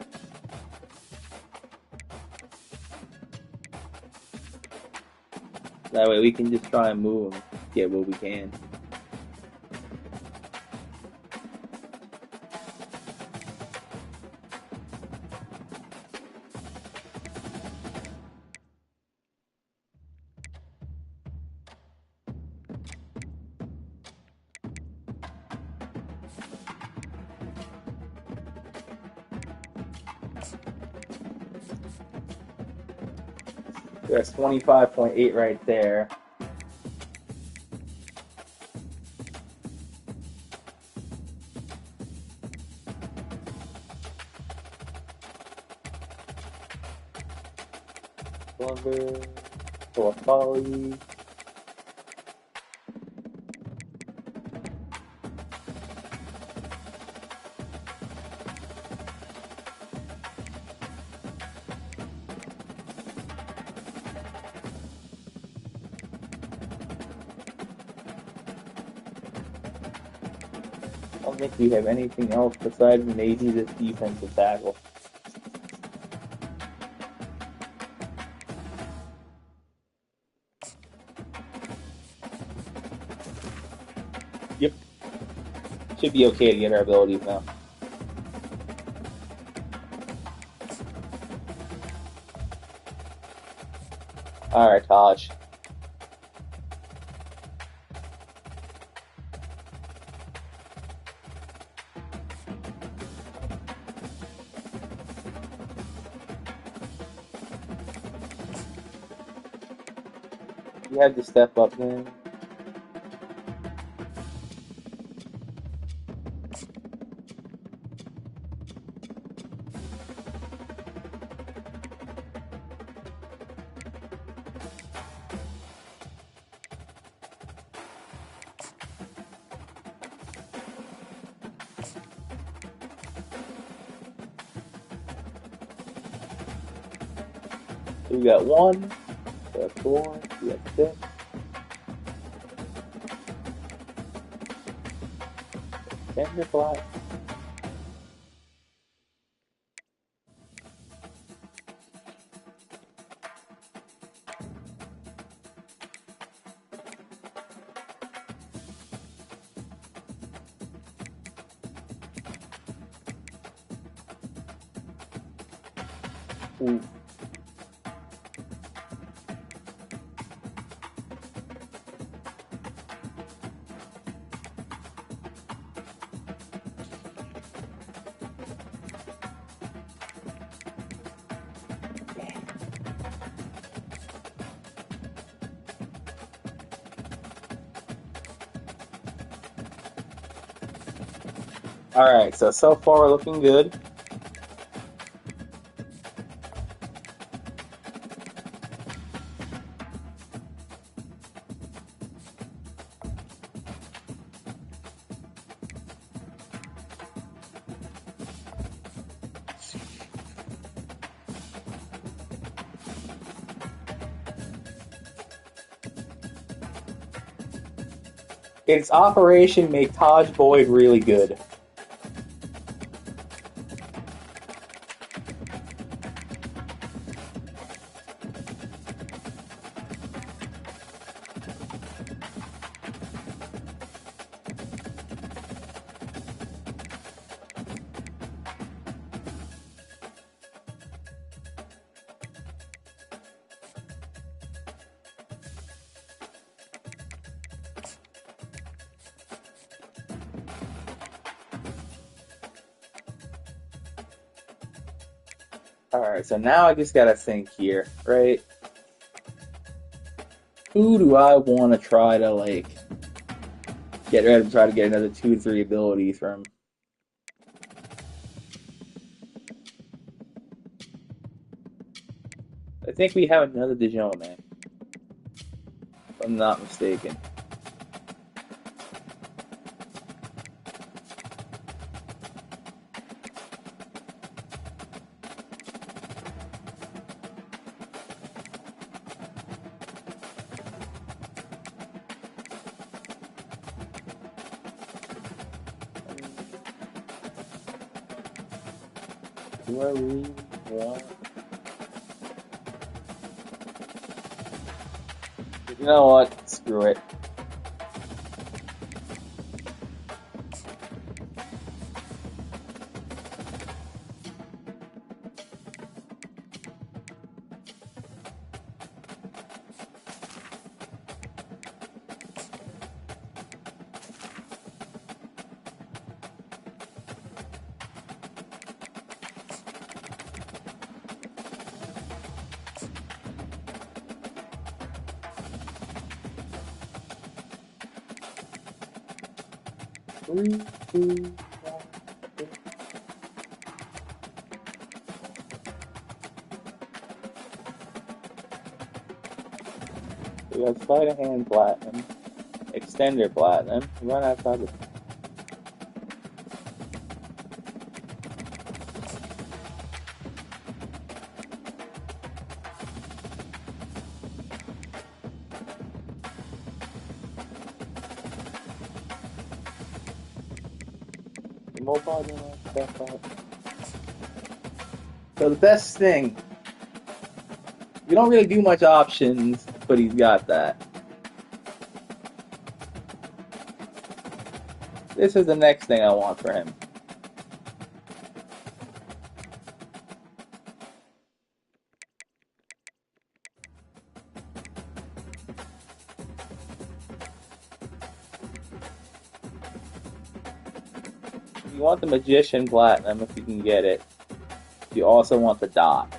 That way we can just try and move them, get what we can. That's 25.8 right there. Lumber, or poly. I don't think we have anything else besides maybe this defensive tackle. Yep. Should be okay to get our abilities now. Alright, Tahj. You have to step up, man. We got 1, we got 4, we got 6. Tender flat. Ooh. Alright, so far we're looking good. Its operation made Tahj Boyd really good. Alright, so now I just gotta think here, right? Who do I want to try to, like, get rid of, try to get another 2 or 3 abilities from? I think we have another Dijon, man. If I'm not mistaken. Do I really want to You know what? Screw it. Three, two, one. We got sleight of hand platinum, extender platinum. We run outside the mobile stuff out. So the best thing, we don't really do much options, but he's got that. This is the next thing I want for him. You want the Magician Platinum if you can get it. You also want the dot.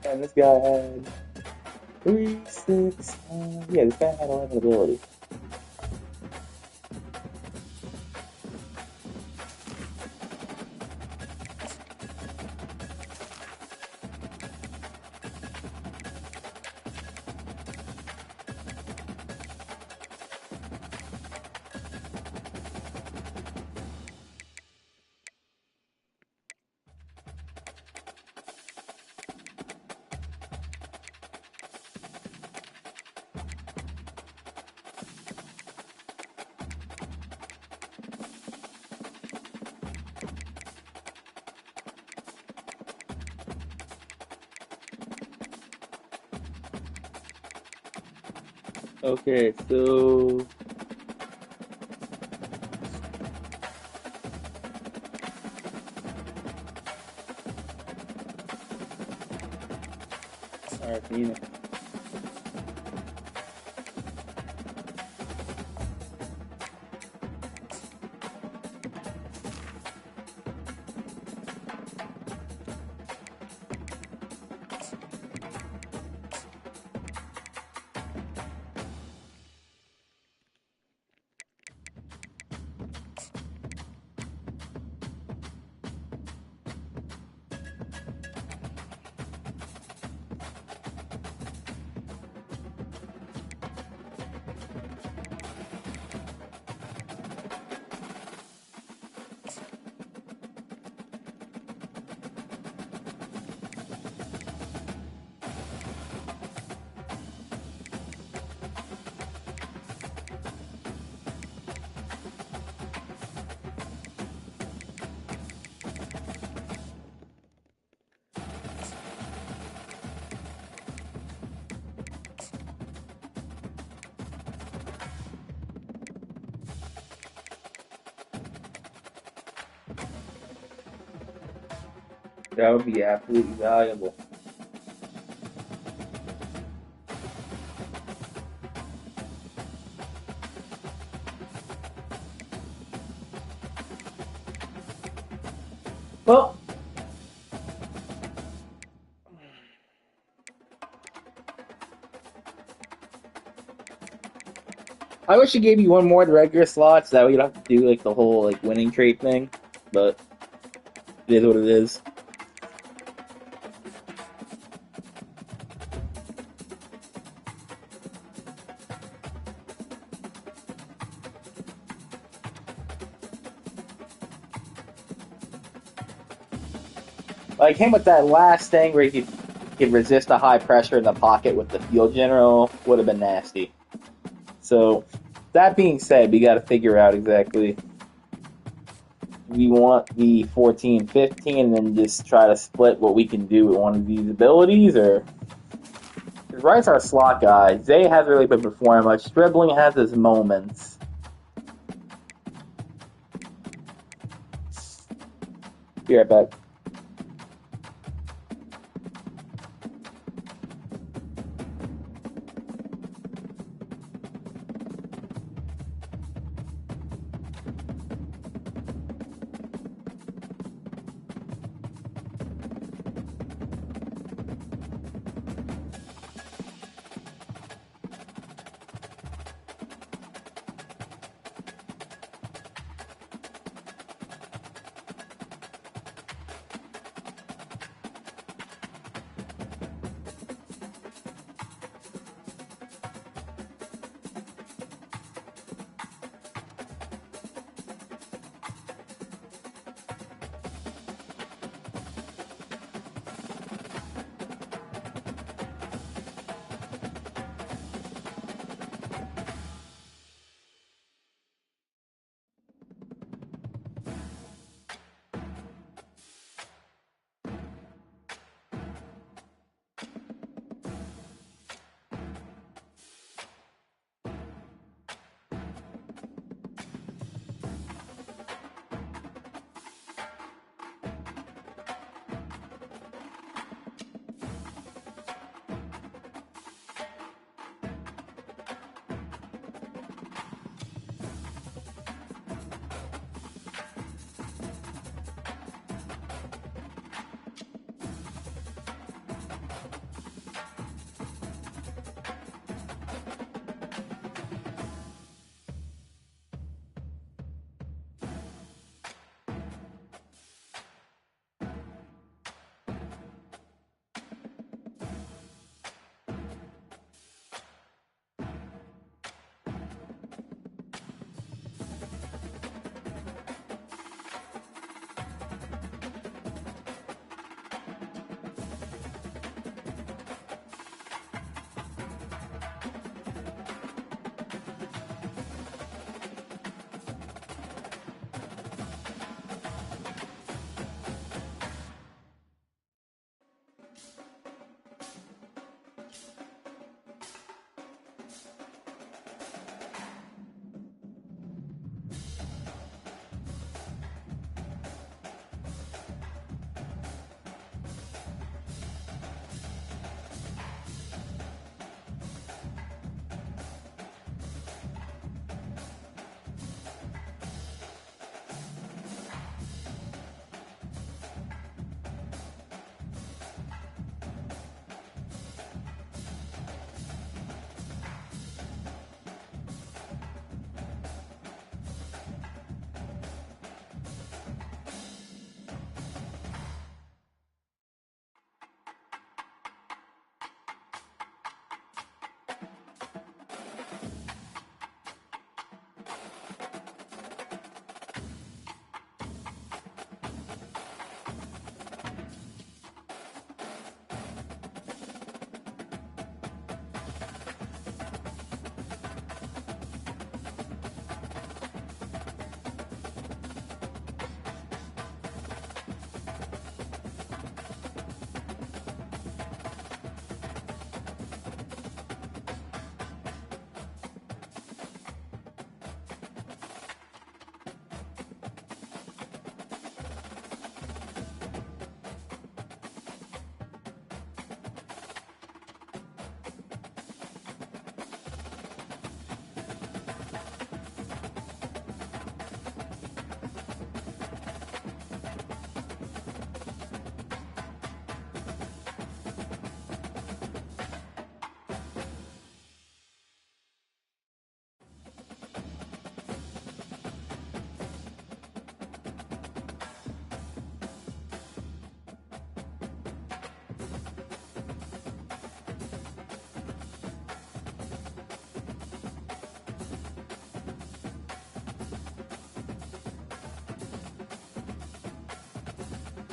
And this guy had 3, 6, yeah, this guy had 11 ability. Okay, so alright, Phoenix. That would be absolutely valuable. Well, I wish he gave you one more of the regular slots, that way you don't have to do like the whole like winning trait thing, but it is what it is. Like him with that last thing where he could resist the high pressure in the pocket with the field general would have been nasty. So That being said, we got to figure out exactly. We want the 14-15 and then just try to split what we can do with one of these abilities, or Rice our slot guy. Zay hasn't really been performing much. Dribbling has his moments. Be right back.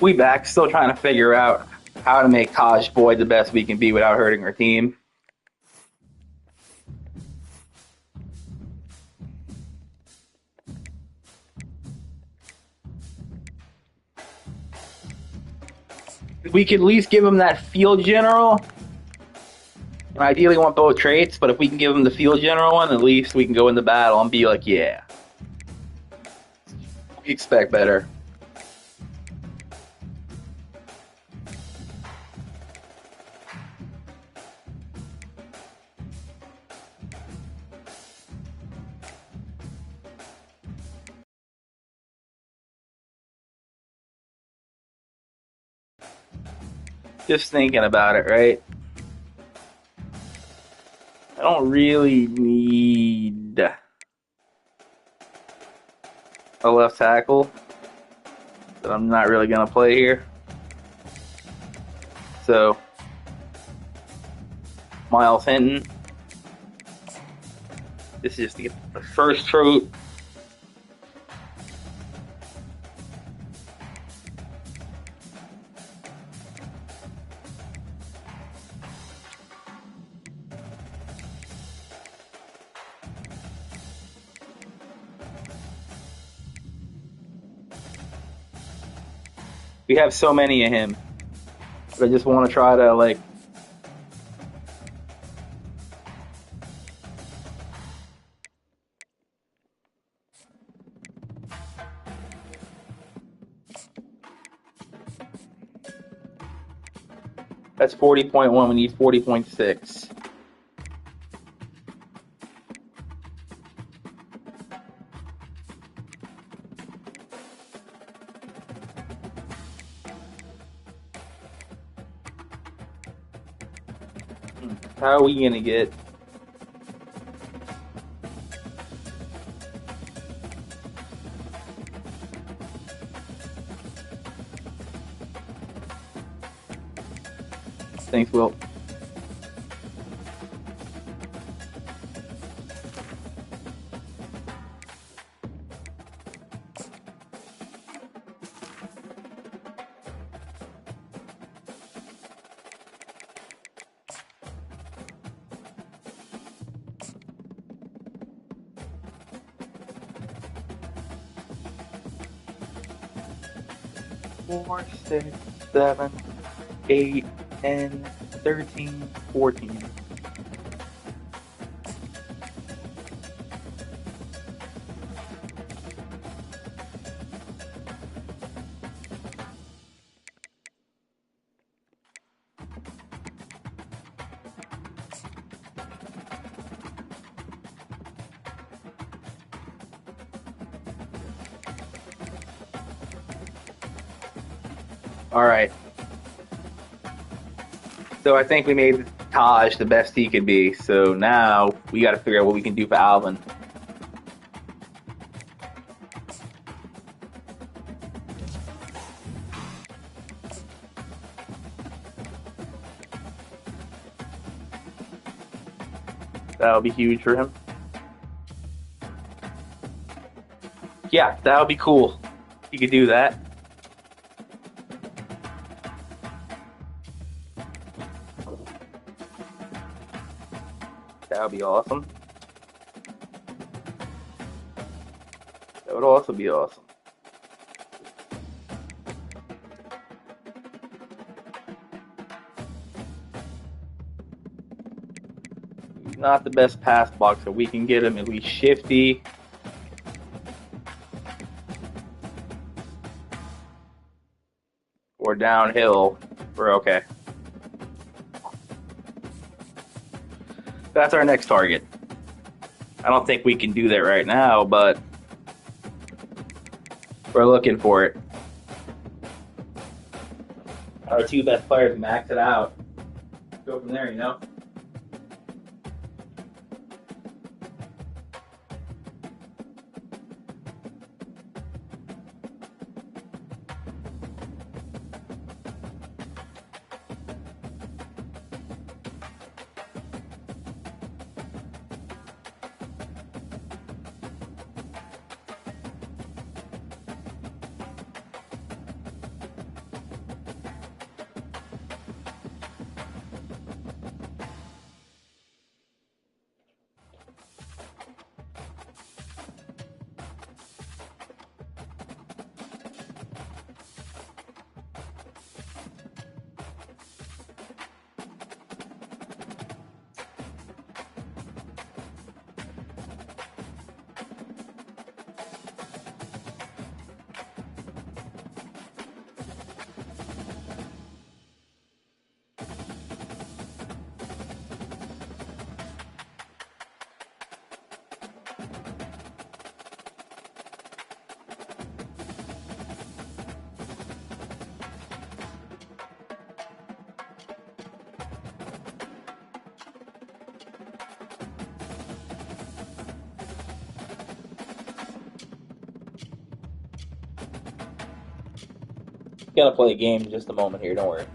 We back, still trying to figure out how to make Tahj Boyd the best we can be without hurting our team. We could at least give him that field general. And ideally want both traits, but if we can give him the field general one, at least we can go into battle and be like, yeah. We expect better. Just thinking about it, right? I don't really need a left tackle that I'm not really going to play here. So, Miles Hinton. This is just to get the first trait. We have so many of him. But I just want to try to, like, that's 40.1. We need 40.6. How are we going to get... Thanks, Will. Four, 6, 7, 8, 10, 13, 14. All right. So I think we made Tahj the best he could be. So now we got to figure out what we can do for Alvin. That'll be huge for him. Yeah, that'll be cool. You could do that. That would be awesome. That would also be awesome. He's not the best pass blocker. We can get him at least shifty. Or downhill. We're okay. That's our next target. I don't think we can do that right now, but we're looking for it. Our two best players max it out. Go from there, you know? gonna play a game in just a moment here. Don't worry.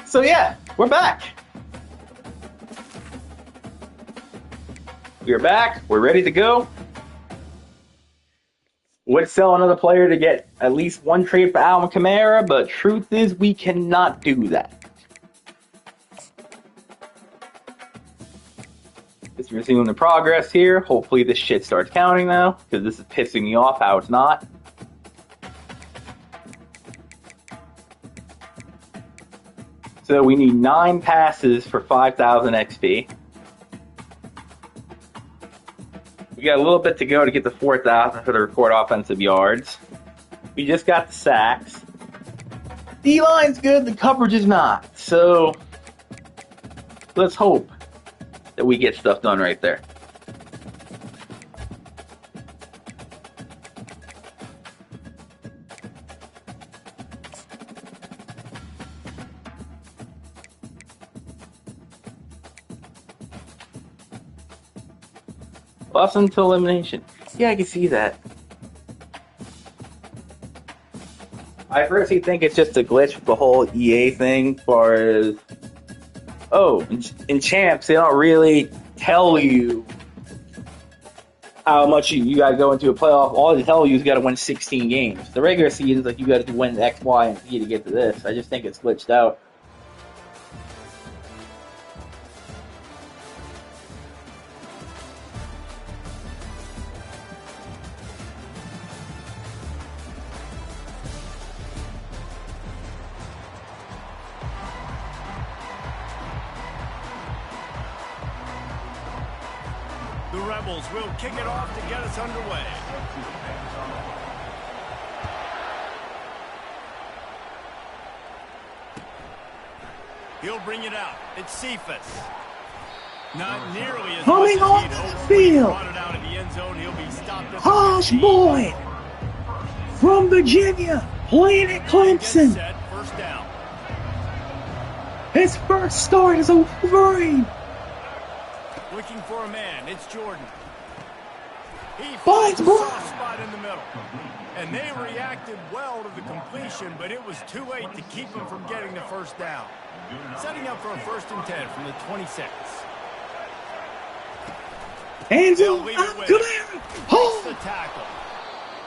So yeah, we're back. We're back. We're ready to go. Would sell another player to get at least one trade for Alvin Kamara, but truth is we cannot do that. Let's resume the progress here. Hopefully this shit starts counting now, because this is pissing me off how it's not. So we need 9 passes for 5,000 XP. We got a little bit to go to get to 4,000 for the record offensive yards. We just got the sacks. D-line's good, the coverage is not. So let's hope that we get stuff done right there. Loss until elimination. Yeah, I can see that. I personally think it's just a glitch with the whole EA thing, as far as, in champs, they don't really tell you how much you got to go into a playoff. All they tell you is you got to win 16 games. The regular season is like you got to win X, Y, and Z to get to this. I just think it's glitched out. The Rebels will kick it off to get us underway. He'll bring it out. It's Cephas. Not nearly as Coming much on as the field. brought it out of the end zone. He'll be stopped at the Tahj 15. Boyd from Virginia, playing at Clemson. Set, first down. His first start as a Wolverine. Looking for a man. It's Jordan. He Finds finds a Brown. soft spot in the middle. And they reacted well to the completion, but it was too late to keep them from getting the first down. Setting up for a 1st and 10 from the 26. Hands They'll up. leave I'm it with coming. it. Makes Oh. the tackle.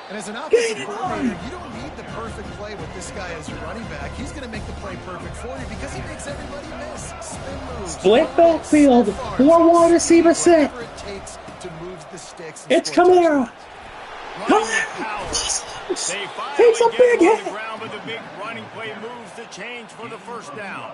And as an offensive coordinator, you don't need the perfect play with this guy as your running back. He's going to make the play perfect for you because he makes everybody miss. Spin moves. Split backfield. 4 wide receiver set. Whatever it takes to move the sticks. And It's score Camara. Running with power. Takes They a finally big get him on hit. the ground, but the big running play moves the change for the first down.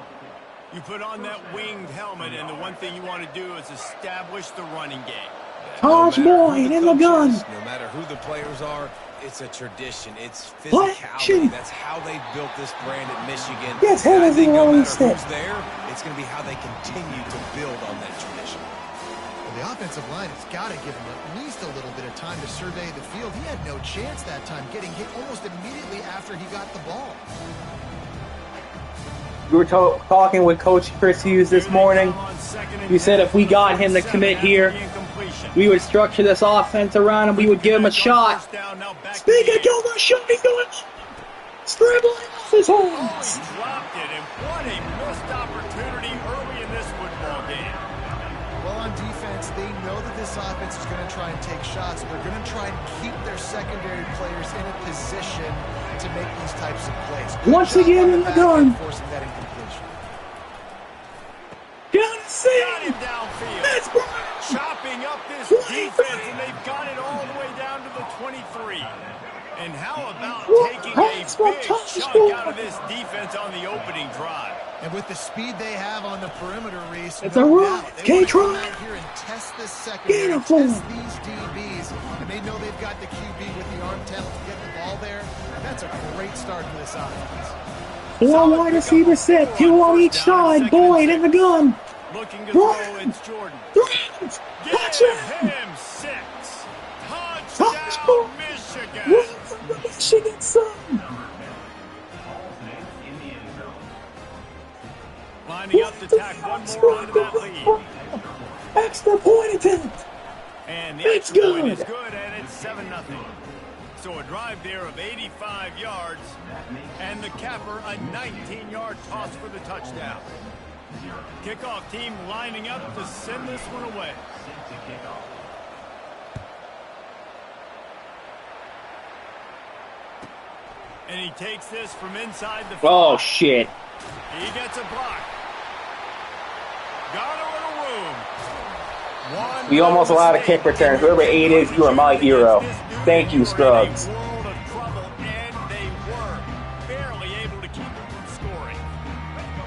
You put on that winged helmet, and the one thing you want to do is establish the running game. Tahj Boyd in the gun. No matter who the players are, it's a tradition. It's What? physicality. That's how they built this brand at Michigan. Yes, And I head think is no the matter step. who's there, it's going to be how they continue to build on that tradition. Well, the offensive line has got to give him at least a little bit of time to survey the field. He had no chance that time, getting hit almost immediately after he got the ball. We were talking with Coach Chris Hughes this morning. We said if we got him to commit here, we would structure this offense around him. We would give him a shot. Speaking of a shot, he's going scribbling off his Oh, hands. he dropped it, and what a missed opportunity early in this football game. Well, on defense, they know that this offense is going to try and take shots. They're going to try and keep their secondary players in a position to make these types of plays. Good Once job again on in the back gun. end, forcing that incompletion. Down the Got seam. him downfield. That's Brown. Chopping up this 23. defense, and they've got it all the way down to the 23. And how about Whoa, taking a that's from big Tahj chunk Boyd. out of this defense on the opening drive? And with the speed they have on the perimeter, Reese, It's no a run. doubt, they Can't want to come try. out here and test this secondary, Beautiful. test these DBs, and they know they've got the QB with the arm talent to get the ball there. That's a great start for this offense. 4 wide receiver set, 2 on each side. Boyd in the gun. Looking to throw, it's Jordan. Throws. Give Touchdown. him 6. Tahj Touchdown, Boyd. Michigan. Run from the Michigan Sun. Lining up to tack one more onto that lead. Extra point attempt. And the It's extra point good. is good, and it's 7-0. So a drive there of 85 yards, and the capper a 19-yard toss for the touchdown. Kickoff team lining up to send this one away. And he takes this from inside the 5. Oh, shit. He gets a block. Got a little room. One We almost allowed a mistake. kick return. Whoever 8 is, you are my hero. Thank you, Scruggs. World of trouble, and they were barely able to keep him from scoring.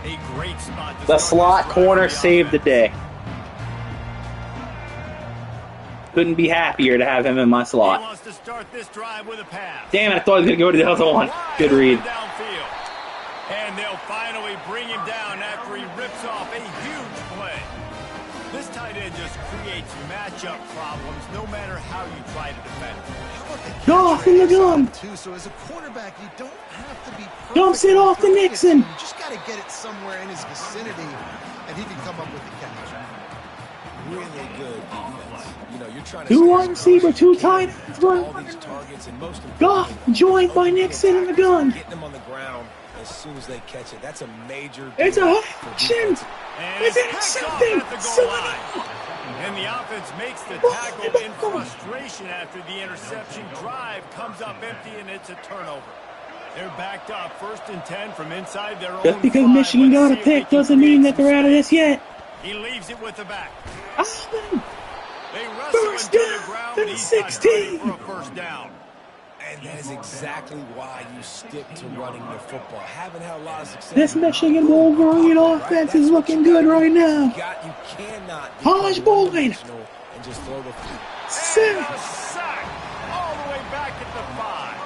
A great spot to The start slot this drive corner for the saved the offense. day. Couldn't be happier to have him in my He slot. wants to start this drive with a pass. Damn it, I thought I was going to go to the other one. Wide Good read. open downfield. And they'll finally bring him down after he rips off a huge play. This tight end just creates matchup problems no matter how you try to defend him. How about the Goff catch in the radius on gun. it, too? So as a quarterback, you don't have to be perfect. Dumps it when off to throwing it Nixon. him. You just got to get it somewhere in his vicinity, and he can come up with the catch. Really good defense. You know, you're trying to 2 stay wide as receiver, close as you 2 can tight ends, to 1 all these targets, and most Goff importantly, joined by open Nixon in the attackers, gun. Getting them on the ground as soon as they catch it. That's a major It's a deal high for action. defense. And It's it's picked off intercepted. at the goal line. And the offense makes the tackle in frustration after the interception. Drive comes up empty, and it's a turnover. They're backed up 1st and 10 from inside their own Just because 5. Michigan Let's got a see if they pick can doesn't mean create that they're some out of this yet. space. He leaves it with the back. Austin, They wrestle First him to down the ground, for but the he's not 16. ready for a first down. And that is exactly why you stick to running the football. Haven't had a lot of success. this Michigan Wolverine offense is looking good right now. You cannot Tahj become Boyd. one-dimensional and just throw the foot. And Seven. a sack all the way back at the 5.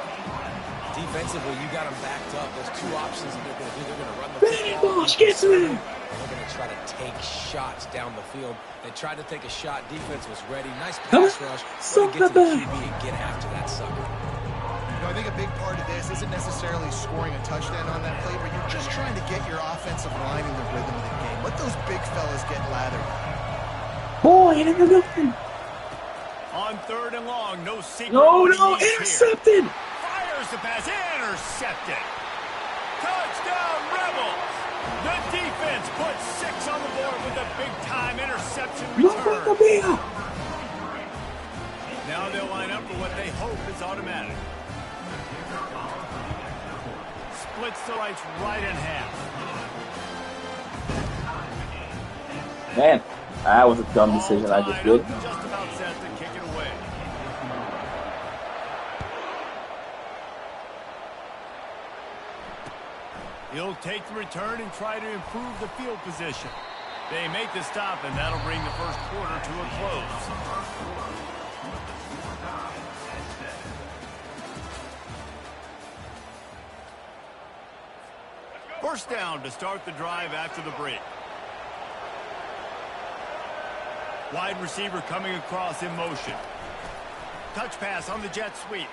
Defensively, you got them backed up. There's 2 options that they're going to do. They're going to run the Benny football. Bosch gets me. And they're going to try to take shots down the field. They tried to take a shot. Defense was ready. Nice Come pass on. rush. Suck Way to get to the the QB and get after that sucker. You know, I think a big part of this isn't necessarily scoring a touchdown on that play, but you're just trying to get your offensive line in the rhythm of the game. Let those big fellas get lathered. Boy, intercepted. On 3rd and long, no secret. No, what he no, needs here. intercepted. Fires the pass, intercepted. Touchdown, Rebels. The defense puts 6 on the board with a big-time interception return. Now they'll line up for what they hope is automatic. Splits the lights right in half. Man, that was a dumb decision I just did. Just about set to kick it away. He'll take the return and try to improve the field position. They make the stop, and that'll bring the first quarter to a close. First down to start the drive after the break. Wide receiver coming across in motion. Touch pass on the jet sweep.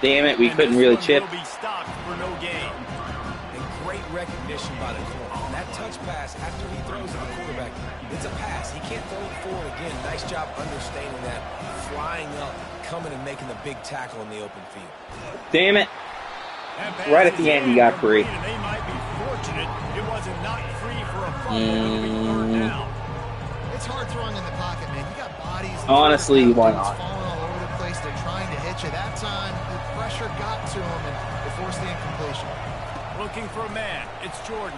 Damn it, we couldn't really chip. Will be stopped for no gain. And great recognition by the corner. That touch pass after he throws to the quarterback, it's a pass. He can't throw it forward again. Nice job understanding that. Flying up, coming and making the big tackle in the open field. Damn it. Right at the end, he got free. They might be fortunate it wasn't knocked free for a fumble. Down. It's hard throwing in the pocket, man. You got bodies. Honestly, why not? Falling all over the place. They're trying to hit you. That time, the pressure got to him, and they forced the incompletion. Looking for a man. It's Jordan.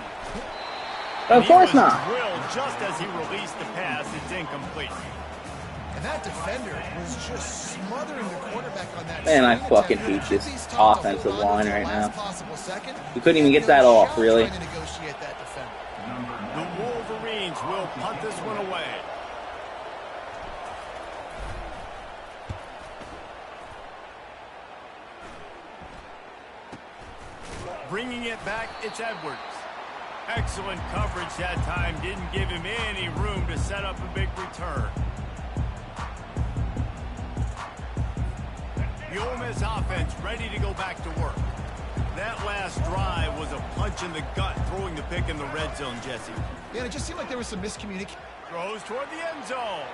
Of course not. Drilled just as he released the pass. It's incomplete. And that defender was just smothering the quarterback on that. Man, I fucking hate this offensive line right now. We couldn't even get that off, really. The Wolverines will punt this one away. Bringing it back, it's Edwards. Excellent coverage that time. Didn't give him any room to set up a big return. The Ole Miss offense ready to go back to work. That last drive was a punch in the gut, throwing the pick in the red zone, Jesse. Yeah, it just seemed like there was some miscommunication. Throws toward the end zone.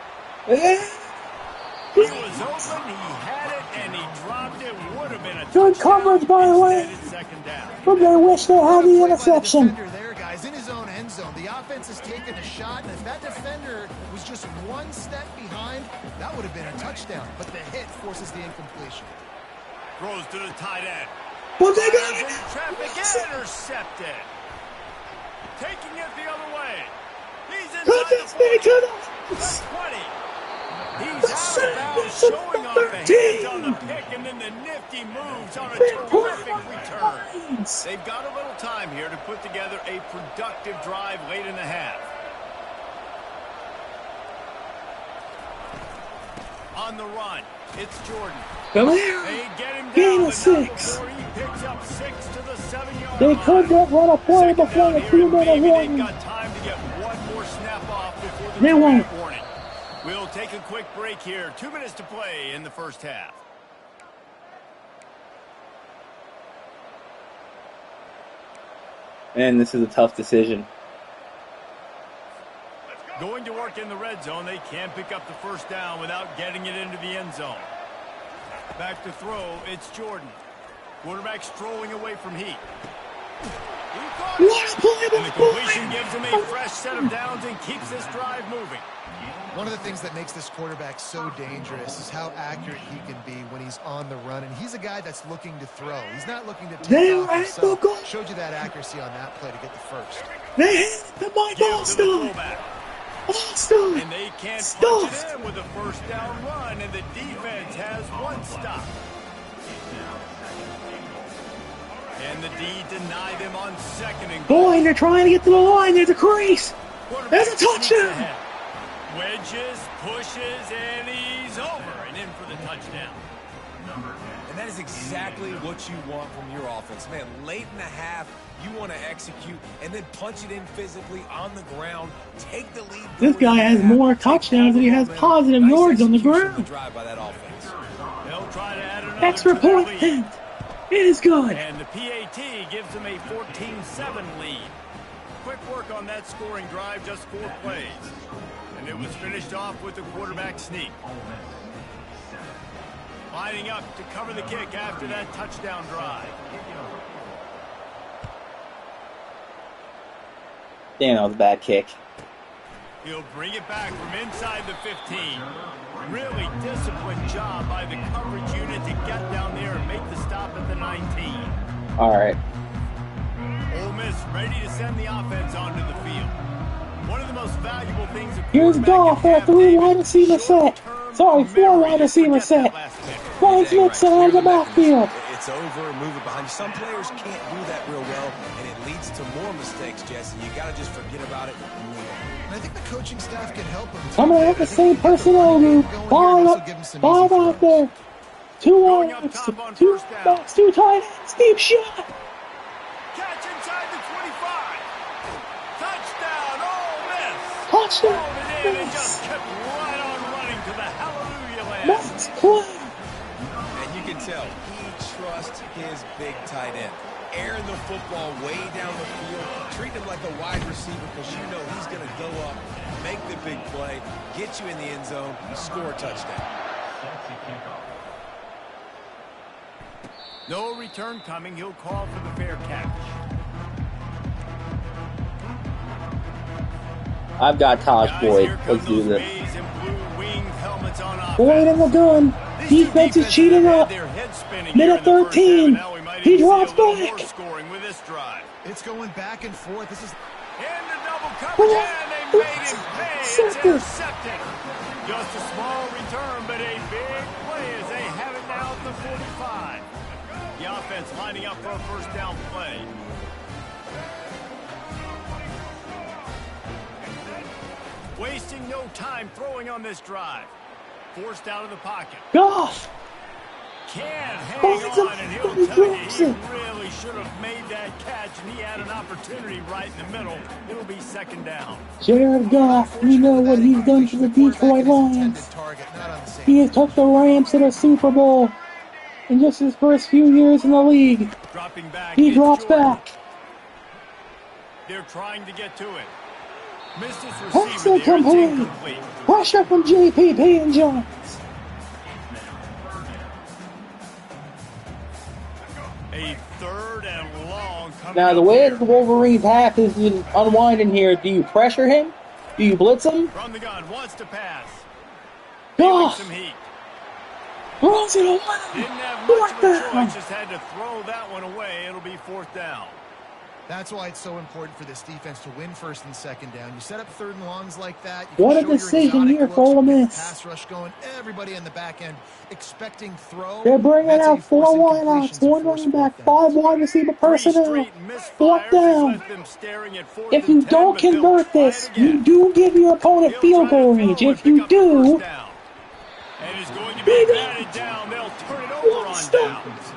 He was open, he had it, and he dropped it. Would have been a good coverage, by the way. Second down. But they wish they had the interception. There, guys, in his own end zone. The offense has taken a shot, and if that defender was just one step behind, that would have been a touchdown. But the hit forces the incompletion. Throws to the tight end. But they got it. Traffic intercepted. Taking it the other way. He's inside the 20. He's out of bounds, showing off the hands on the pick, and then the nifty moves on a terrific return. They've got a little time here to put together a productive drive late in the half. On the run, it's Jordan. Come here. They get him Gain down, of 6. he picks up 6 to the 7-yard They line. could get run a play before the 2-minute Maybe they've warning. got time to get one more snap off before the They won't. 2-minute warning. We'll take a quick break here. 2 minutes to play in the first half. And this is a tough decision. Going to work in the red zone. They can't pick up the first down without getting it into the end zone. Back to throw. It's Jordan. Quarterback strolling away from Heat. And the completion gives him a fresh set of downs and keeps this drive moving. One of the things that makes this quarterback so dangerous is how accurate he can be when he's on the run. And he's a guy that's looking to throw. He's not looking to take off himself. Showed you that accuracy on that play to get the first. They hit the Mike Allston. And they can't punch it in with a first down run, and the defense has one stop. And the D deny them on second and goal. Boy, they're trying to get to the line. There's a crease. There's a touchdown. Wedges, pushes, and he's over and in for the touchdown. And that is exactly what you want from your offense. Man, late in the half, you want to execute and then punch it in physically on the ground. Take the lead. This guy has more touchdowns than he has positive yards on the ground. Drive by that offense. They'll try to add another Extra point. It is good. And the PAT gives them a 14-7 lead. quick work on that scoring drive, just 4 plays. And it was finished off with the quarterback sneak. Lining up to cover the kick after that touchdown drive. Damn, that was a bad kick. He'll bring it back from inside the 15. Really disciplined job by the coverage unit to get down there and make the stop at the 19. All right. Ole Miss ready to send the offense onto the field. One of the most valuable things a Here's Goff for a 3-wide receiver set. Sorry, 4-wide receiver set. Finds Mixon out of the backfield. It's over, move it behind you. Some players can't do that real well, and it leads to more mistakes, Jesse. You got to just forget about it and move on. And I think the coaching staff can help him. Coming out the same personnel group. 5 out there. 2 wides, 2 backs, 2 tight ends. Deep shot. Catch inside the 25. Touchdown, Ole Miss. Touchdown. Rolled it in and just kept right on running to the hallelujah land. That's clear. And you can tell he trusts his big tight end. Airing the football way down the field. Treat him like a wide receiver because you know he's going to go up, make the big play, get you in the end zone, score a touchdown. No return coming. He'll call for the fair catch. I've got Tahj Guys, Boyd. here come Let's do those this. maize and blue winged helmets on offense. Boyd in the gun. These two Defense is defenses cheating have up. had their heads spinning Minute here in the first 13. half, and now we might He even see drops a little back. more scoring with this drive. It's going back and forth. This is In the double coverage, and they made him pay. It's intercepted. Just a small return, but a big play as they have it now at the 45. The offense lining up for a first down play. Wasting no time throwing on this drive. Forced out of the pocket. Goff. Can hang Finds him. on, and he'll He tell you drops he it. really should have made that catch, and he had an opportunity right in the middle. It'll be second down. Jared Goff, we know what he's done for the Detroit Lions. He has took the Rams to the Super Bowl in just his first few years in the league. Dropping back. He is drops Jordan. back. They're trying to get to it. Missed his Pass receiver there. It's incomplete. incomplete. Pressure from JPP and Jones. A third and long coming Now, the up way here. that the Wolverines half is unwinding here, do you pressure him? Do you blitz him? From the gun, wants to pass. Feeling Goff some heat. throws it away. Didn't have Fourth much of a down. choice, just had to throw that one away. It'll be fourth down. That's why it's so important for this defense to win first and second down. You set up third and longs like that. You What can a show your decision exotic here for looks, Ole get the Miss. Pass rush going. Everybody in the back end expecting throw. They're bringing That's how out you 4 force wideouts, incompletions and 1 force running back, fourth downs. 5 wide receiver Three personnel. straight Fourth misfires has down. left them staring at fourth If and you 10, don't but they'll convert try this, it again. you do give your opponent He'll field try to goal throw range. and If pick you up the do, first down. And it's going to be Big batted down. They'll turn it over on stop. downs.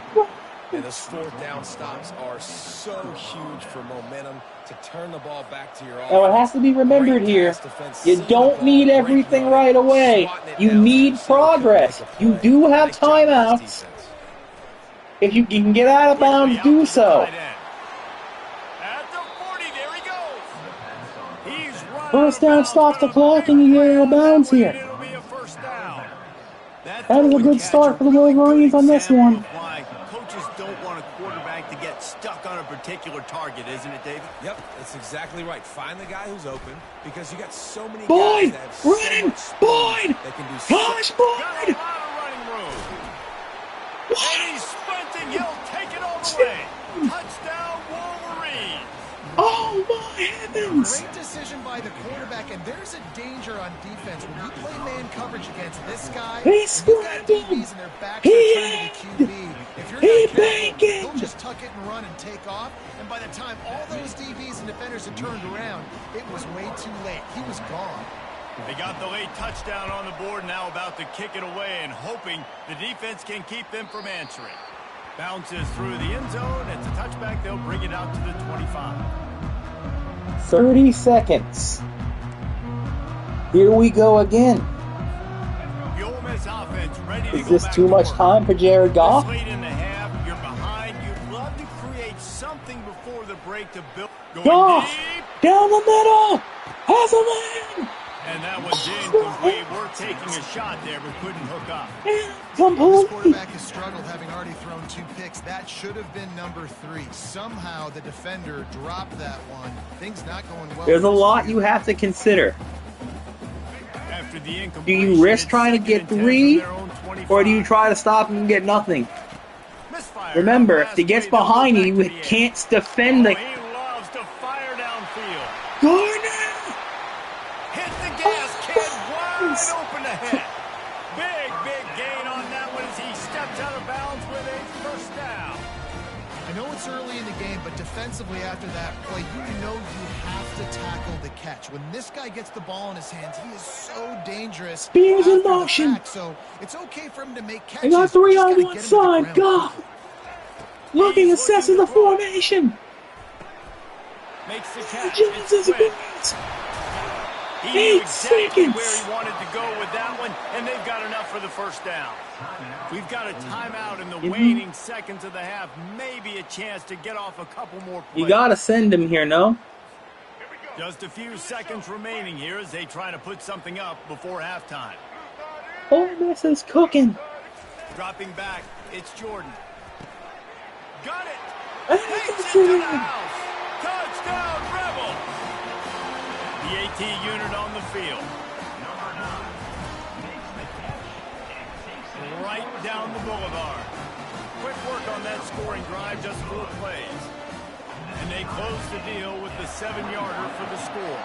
And those fourth down stops are so huge for momentum to turn the ball back to your offense. Now, it has to be remembered Great here, pass defense, you seeing the don't ball, need breaking everything on it, right away. swatting it You down need so the receiver can progress. make a You play. do have Nice job by this timeouts. defense. If you can get out of bounds, Quickly out do to the so. tight end. At the 40, there he goes. He's run First out of down bounds, stops but the clock and you get out of bounds that way, here. and it'll be a first down. That is a throw and good catch, start a for the really good Wolverines on this example one. of why coaches don't want a quarterback to get stuck on a particular target, isn't it, David? Yep, that's exactly right. Find the guy who's open because you got so many Boyd, guys that have so running, much speed Boyd, that can do so Tahj Got a Boyd. lot of running room. And he's sprinting. He'll take it all the way. Touchdown, Wolverine. Oh my heavens! Great decision by the quarterback, and there's a danger on defense when you play man coverage against this guy. He's and you've got scrambling. DBs and their backs He are turned to the QB. If you're He not careful, banking. he'll just tuck it and run and take off. And by the time all those DBs and defenders had turned around, it was way too late. He was gone. They got the late touchdown on the board, now about to kick it away and hoping the defense can keep them from answering. Bounces through the end zone. It's a touchback. They'll bring it out to the 25. 30 seconds. Here we go again. The Ole Miss offense ready to Is go this back too to much work. time for Jared Goff? This late in the half, you're behind. You'd love to create something before the break to build. Going Goff! deep. Down the middle. Has a man. And that one's incomplete. We're taking a shot there, but couldn't hook up. This Complete. quarterback has struggled, having already thrown 2 picks. That should have been number 3. Somehow the defender dropped that one. Things not going well. There's a lot you have to consider. After the Do incompletion, you risk it's trying to 2nd get and 10 3, from their own 25. or do you try to stop him and get nothing? Misfire. Remember, Last if he gets play, they'll go behind back you, to he the end. can't defend the He loves to fire downfield. corner. Hit the gas, kid. Wide open ahead. Big gain on that one as he stepped out of bounds with a first down. I know it's early in the game, but defensively after that play, you know you have to tackle the catch. When this guy gets the ball in his hands, he is so dangerous. Spears in after the motion. fact, so it's okay for him to make I catches. got 3 Just on gotta one get him to the side. ground God. quickly. Looking, He's assessing looking the to throw. formation. Makes the catch. Jesus It's quick. Christ. He knew 8 exactly seconds. where he wanted to go with that one, and they've got enough for the first down. We've got a timeout in the waning seconds of the half. Maybe a chance to get off a couple more plays. You gotta send him here, no? Just a few seconds remaining here as they try to put something up before halftime. Ole Miss is cooking. Dropping back, it's Jordan. Got it! Ah, Takes it to the house! Touchdown, Rebel! The AT unit on the field. Right down the boulevard. Quick work on that scoring drive, just 4 plays. And they close the deal with the 7-yarder for the score.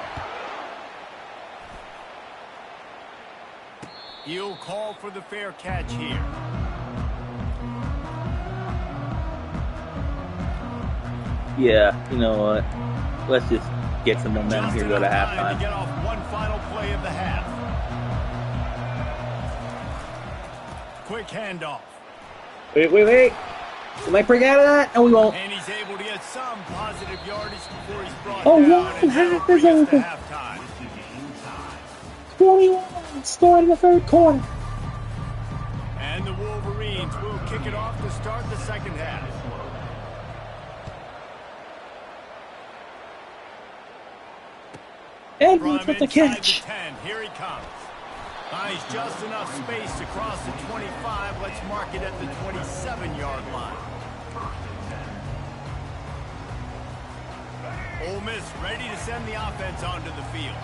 He'll call for the fair catch here. Yeah, you know what? Let's just get some momentum Just here, go to enough time halftime. to get off one final play of the half. Quick handoff. Wait. We might break out of that? No, we won't. And he's able to get some positive yardage before he's brought Oh, down. wow, And that'll half bring is us to over. halftime. 21, starting the 3rd quarter. And the Wolverines will kick it off to start the second half. Edwards From with the inside catch. the 10, here he comes. Finds just enough space to cross the 25. Let's mark it at the 27-yard line. Ole Miss ready to send the offense onto the field.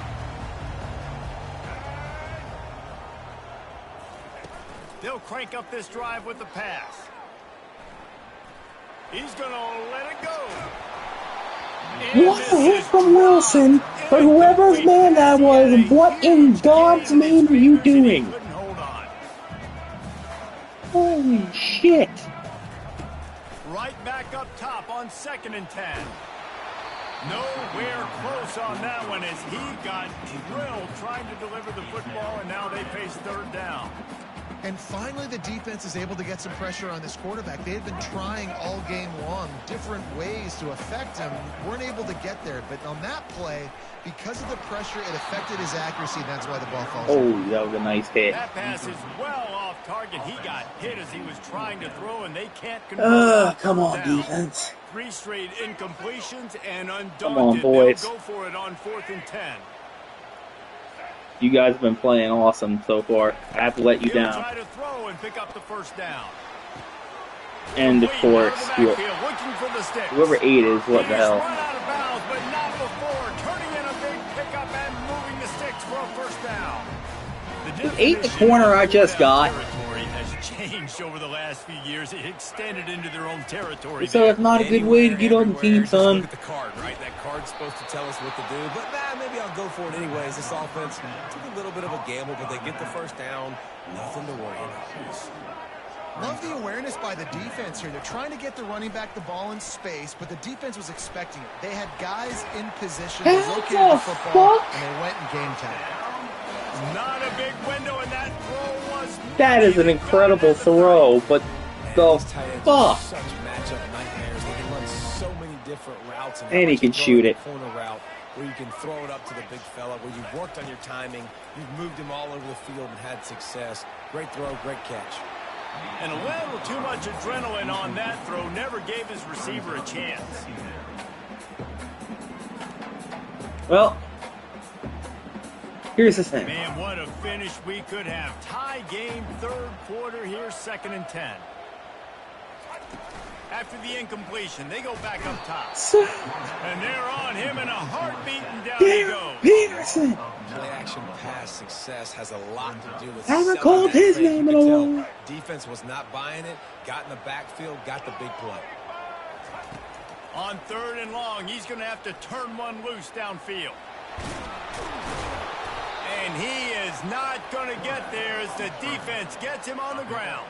They'll crank up this drive with the pass. He's going to let it go. And What this a hit is from Wilson. But whoever's man that was, what in God's name are you doing? Couldn't hold on. Holy shit. Right back up top on 2nd and 10. Nowhere close on that one as he got drilled trying to deliver the football, and now they face 3rd down. And finally, the defense is able to get some pressure on this quarterback. They had been trying all game long different ways to affect him. Weren't able to get there. But on that play, because of the pressure, it affected his accuracy, and that's why the ball falls. Oh, that was a nice hit. That pass is well off target. He got hit as he was trying to throw, and they can't convert. Come on, down. defense. 3 straight incompletions, and undaunted, Come on, boys. they'll go for it on 4th and 10. You guys have been playing awesome so far. I have to let you He'll down. try to throw and pick up the first down. And of Complete out course, of the backfield, looking for the sticks. whoever 8 is, what the He's hell? run out of bounds, but not before. Turning in a big pickup and moving the sticks for a first down. Is 8 the corner I just got? Territory has changed over the last few years. It extended into their own territory. So it's not a good way to get on the team, Just son. look at the card, right? That card's supposed to tell us what to do. But maybe I'll go for it anyways. This offense took a little bit of a gamble, but they get the first down. Nothing to worry about. Love the awareness by the defense here. They're trying to get the running back the ball in space, but the defense was expecting it. They had guys in position, they What located the the football, fuck? and they went and game time. Not a big window, and that throw was. That is an incredible throw, but the These tight ends are fuck? such matchup nightmares. They can run so many different routes. And he how much can you throw shoot the it. Corner route where you can throw it up to the big fella, where you've worked on your timing, you've moved him all over the field and had success. Great throw, great catch. And a little too much adrenaline on that throw never gave his receiver a chance. Well, here's the thing. Man, what a finish we could have. Tie game, third quarter here, 2nd and 10. After the incompletion, they go back up top. And they're on him in a heartbeat, and down he goes. Peterson! Play action pass success has a lot to do with Haven't selling called that his fake. name You in a could while. tell defense was not buying it, got in the backfield, got the big play. On 3rd and long, he's going to have to turn one loose downfield. And he is not going to get there as the defense gets him on the ground.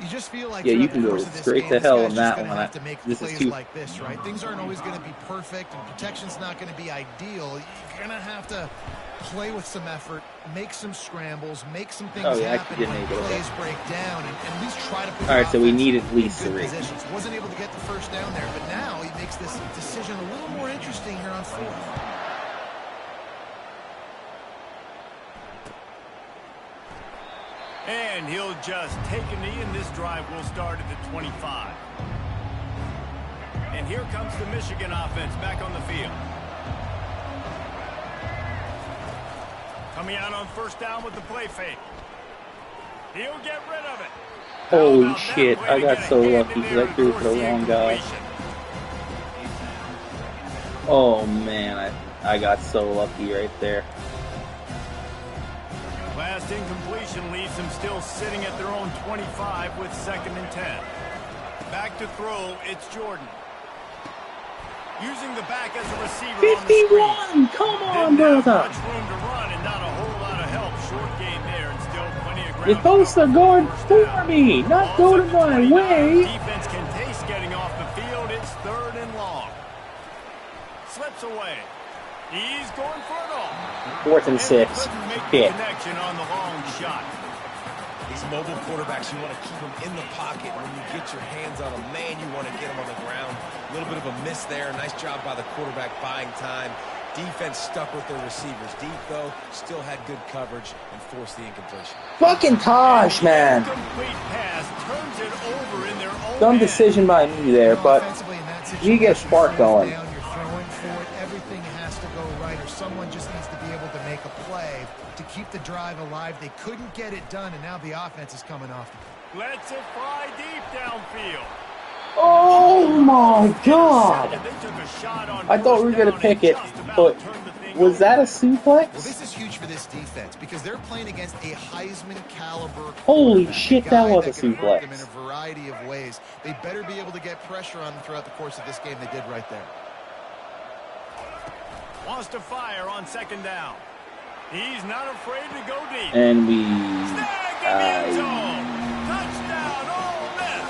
You just feel like Yeah, you throughout can the go course of this straight game, to this hell guy's on just that gonna one. have to make This is plays too. like this, right? Things aren't always going to be perfect, and protection's not going to be ideal. You're going to have to play with some effort, make some scrambles, make some things Oh, yeah, I happen didn't when make it, okay. plays break down, and at least try to put All right, your so we offense need at least in good 3. positions. Wasn't able to get the first down there, but now he makes this decision a little more interesting here on 4th. And he'll just take a knee, and this drive will start at the 25. And here comes the Michigan offense back on the field. Coming out on 1st down with the play fake. He'll get rid of it. How Holy about that shit, play I to got get a so hand lucky in because there I and threw for force the the wrong guy. incompletion. Oh man, I got so lucky right there. Last incompletion leaves them still sitting at their own 25 with 2nd and 10. Back to throw, it's Jordan. Using the back as a receiver on the screen. 51! Come on, Didn't have brother! much room to run and not a whole lot of help. Short game there and still plenty of ground. You're supposed to guard for me, not go to Ball's at my the 29. way. Defense can taste getting off the field. It's 3rd and long. Slips away. He's going for it all. 4th and 6. Couldn't make the Shit. connection on the long shot. These mobile quarterbacks, you want to keep them in the pocket. When you get your hands on them, man, you want to get them on the ground. A little bit of a miss there. Nice job by the quarterback buying time. Defense stuck with their receivers deep, though. Still had good coverage and forced the incompletion. Fucking Tahj, man. Complete pass turns it over in their own Dumb end. decision by me there, but Offensively in that you get situation, spark fourth going. down, you're throwing for it. Everything has to go right, or someone just needs to be able to make a play to keep the drive alive. They couldn't get it done, and now the offense is coming off. Lets it fly deep downfield. oh my god! They took a shot on I thought we were gonna first pick down it, and just about but turned the thing was over. that a Well, suplex? this is huge for this defense because they're playing against a Heisman caliber. Holy quarterback, shit, a that guy was a can hurt them suplex. in a variety of ways. They better be able to get pressure on them throughout the course of this game. They did right there. Wants to fire on 2nd down. He's not afraid to go deep. And we... Snag in the end zone. Touchdown, Ole Miss.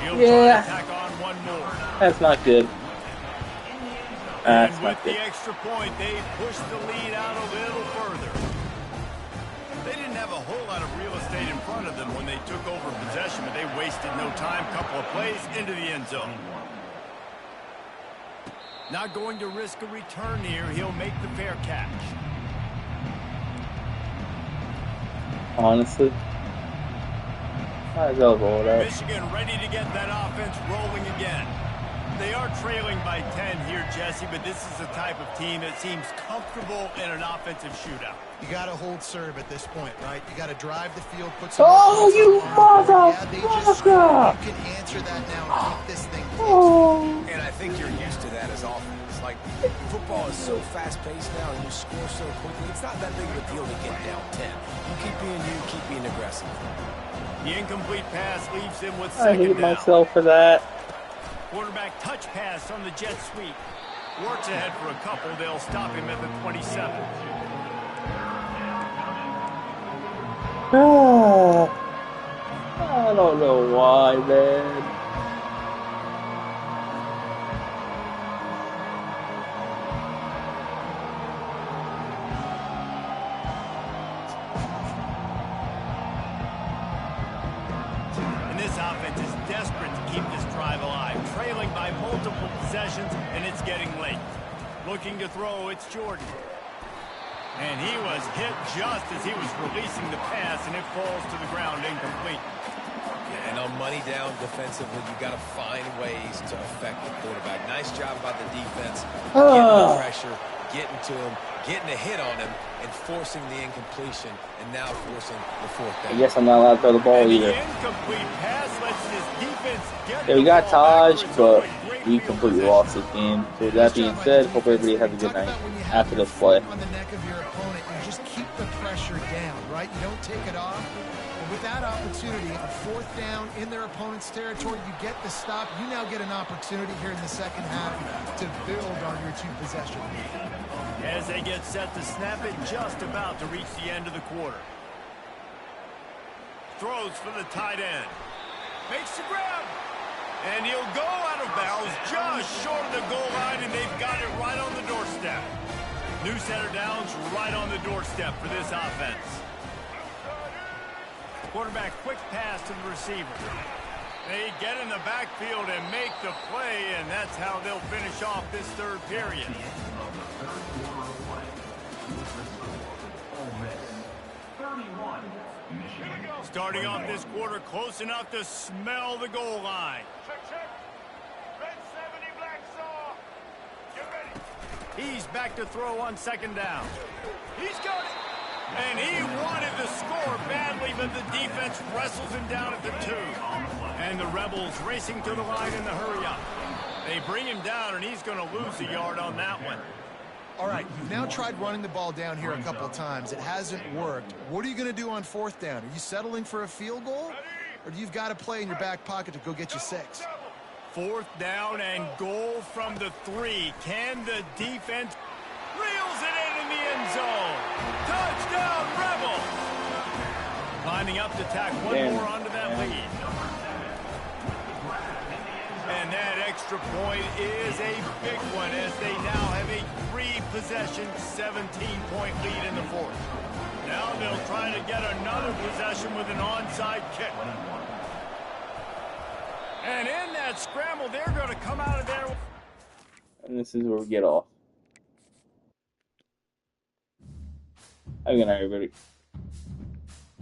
He'll Yeah. try to tack on one more. That's not good. That's And not with good. the extra point, they pushed the lead out a little further. They didn't have a whole lot of real estate in front of them when they took over possession, but they wasted no time. Couple of plays into the end zone. Not going to risk a return here. He'll make the fair catch. Honestly. Might as well roll it out. Michigan ready to get that offense rolling again. They are trailing by 10 here, Jesse, but this is the type of team that seems comfortable in an offensive shootout. You got to hold serve at this point, right? You got to drive the field, put some. Oh, points you on the board. Yeah, they just scored. motherfucker! You can answer that now and keep this thing close. Oh. And I think you're used to that as offense. Like, football is so fast-paced now, and you score so quickly, it's not that big of a deal to get down 10. You keep being aggressive. The incomplete pass leaves him with I 2nd hate down. myself for that. Quarterback touch pass on the jet sweep. Works ahead for a couple. They'll stop him at the 27. I don't know why, man. And this offense is desperate to keep this drive alive. Trailing by multiple possessions, and it's getting late. Looking to throw, it's Jordan. And he was hit just as he was releasing the pass, and it falls to the ground incomplete. Yeah, And on money down defensively, you got to find ways to affect the quarterback. Nice job by the defense, getting the pressure, getting to him, getting a hit on him, and forcing the incompletion, and now forcing the fourth down. I guess I'm not allowed to throw the ball either. Incomplete pass lets his defense get Yeah, we got the ball Tahj, back but for a great we field completely position. lost this game. So with that being said, hope everybody has a good night after this play. On the neck of your opponent, you just keep the pressure down, right? You don't take it off. And with that opportunity, a fourth down in their opponent's territory, you get the stop. You now get an opportunity here in the second half to build on your two possessions. As they get set to snap it, just about to reach the end of the quarter. Throws for the tight end. Makes the grab. And he'll go out of bounds just short of the goal line, and they've got it right on the doorstep. New center downs right on the doorstep for this offense. Quarterback quick pass to the receiver. They get in the backfield and make the play, and that's how they'll finish off this third period. Starting off this quarter close enough to smell the goal line. He's back to throw on second down. He's got it. And he wanted to score badly, but the defense wrestles him down at the 2. And the Rebels racing to the line in the hurry up. They bring him down, and he's going to lose a yard on that one. All right, you've now tried running the ball down here a couple of times. It hasn't worked. What are you going to do on fourth down? Are you settling for a field goal? Or do you've got to play in your back pocket to go get you 6? Fourth down and goal from the 3. Can the defense reels it in the end zone? Touchdown, Rebels! Lining up to tack one more onto that lead. And that extra point is a big one as they now have a 3-possession, 17-point lead in the fourth. Now they'll try to get another possession with an onside kick. And in that scramble, they're going to come out of there. And this is where we get off. Have a good night, everybody.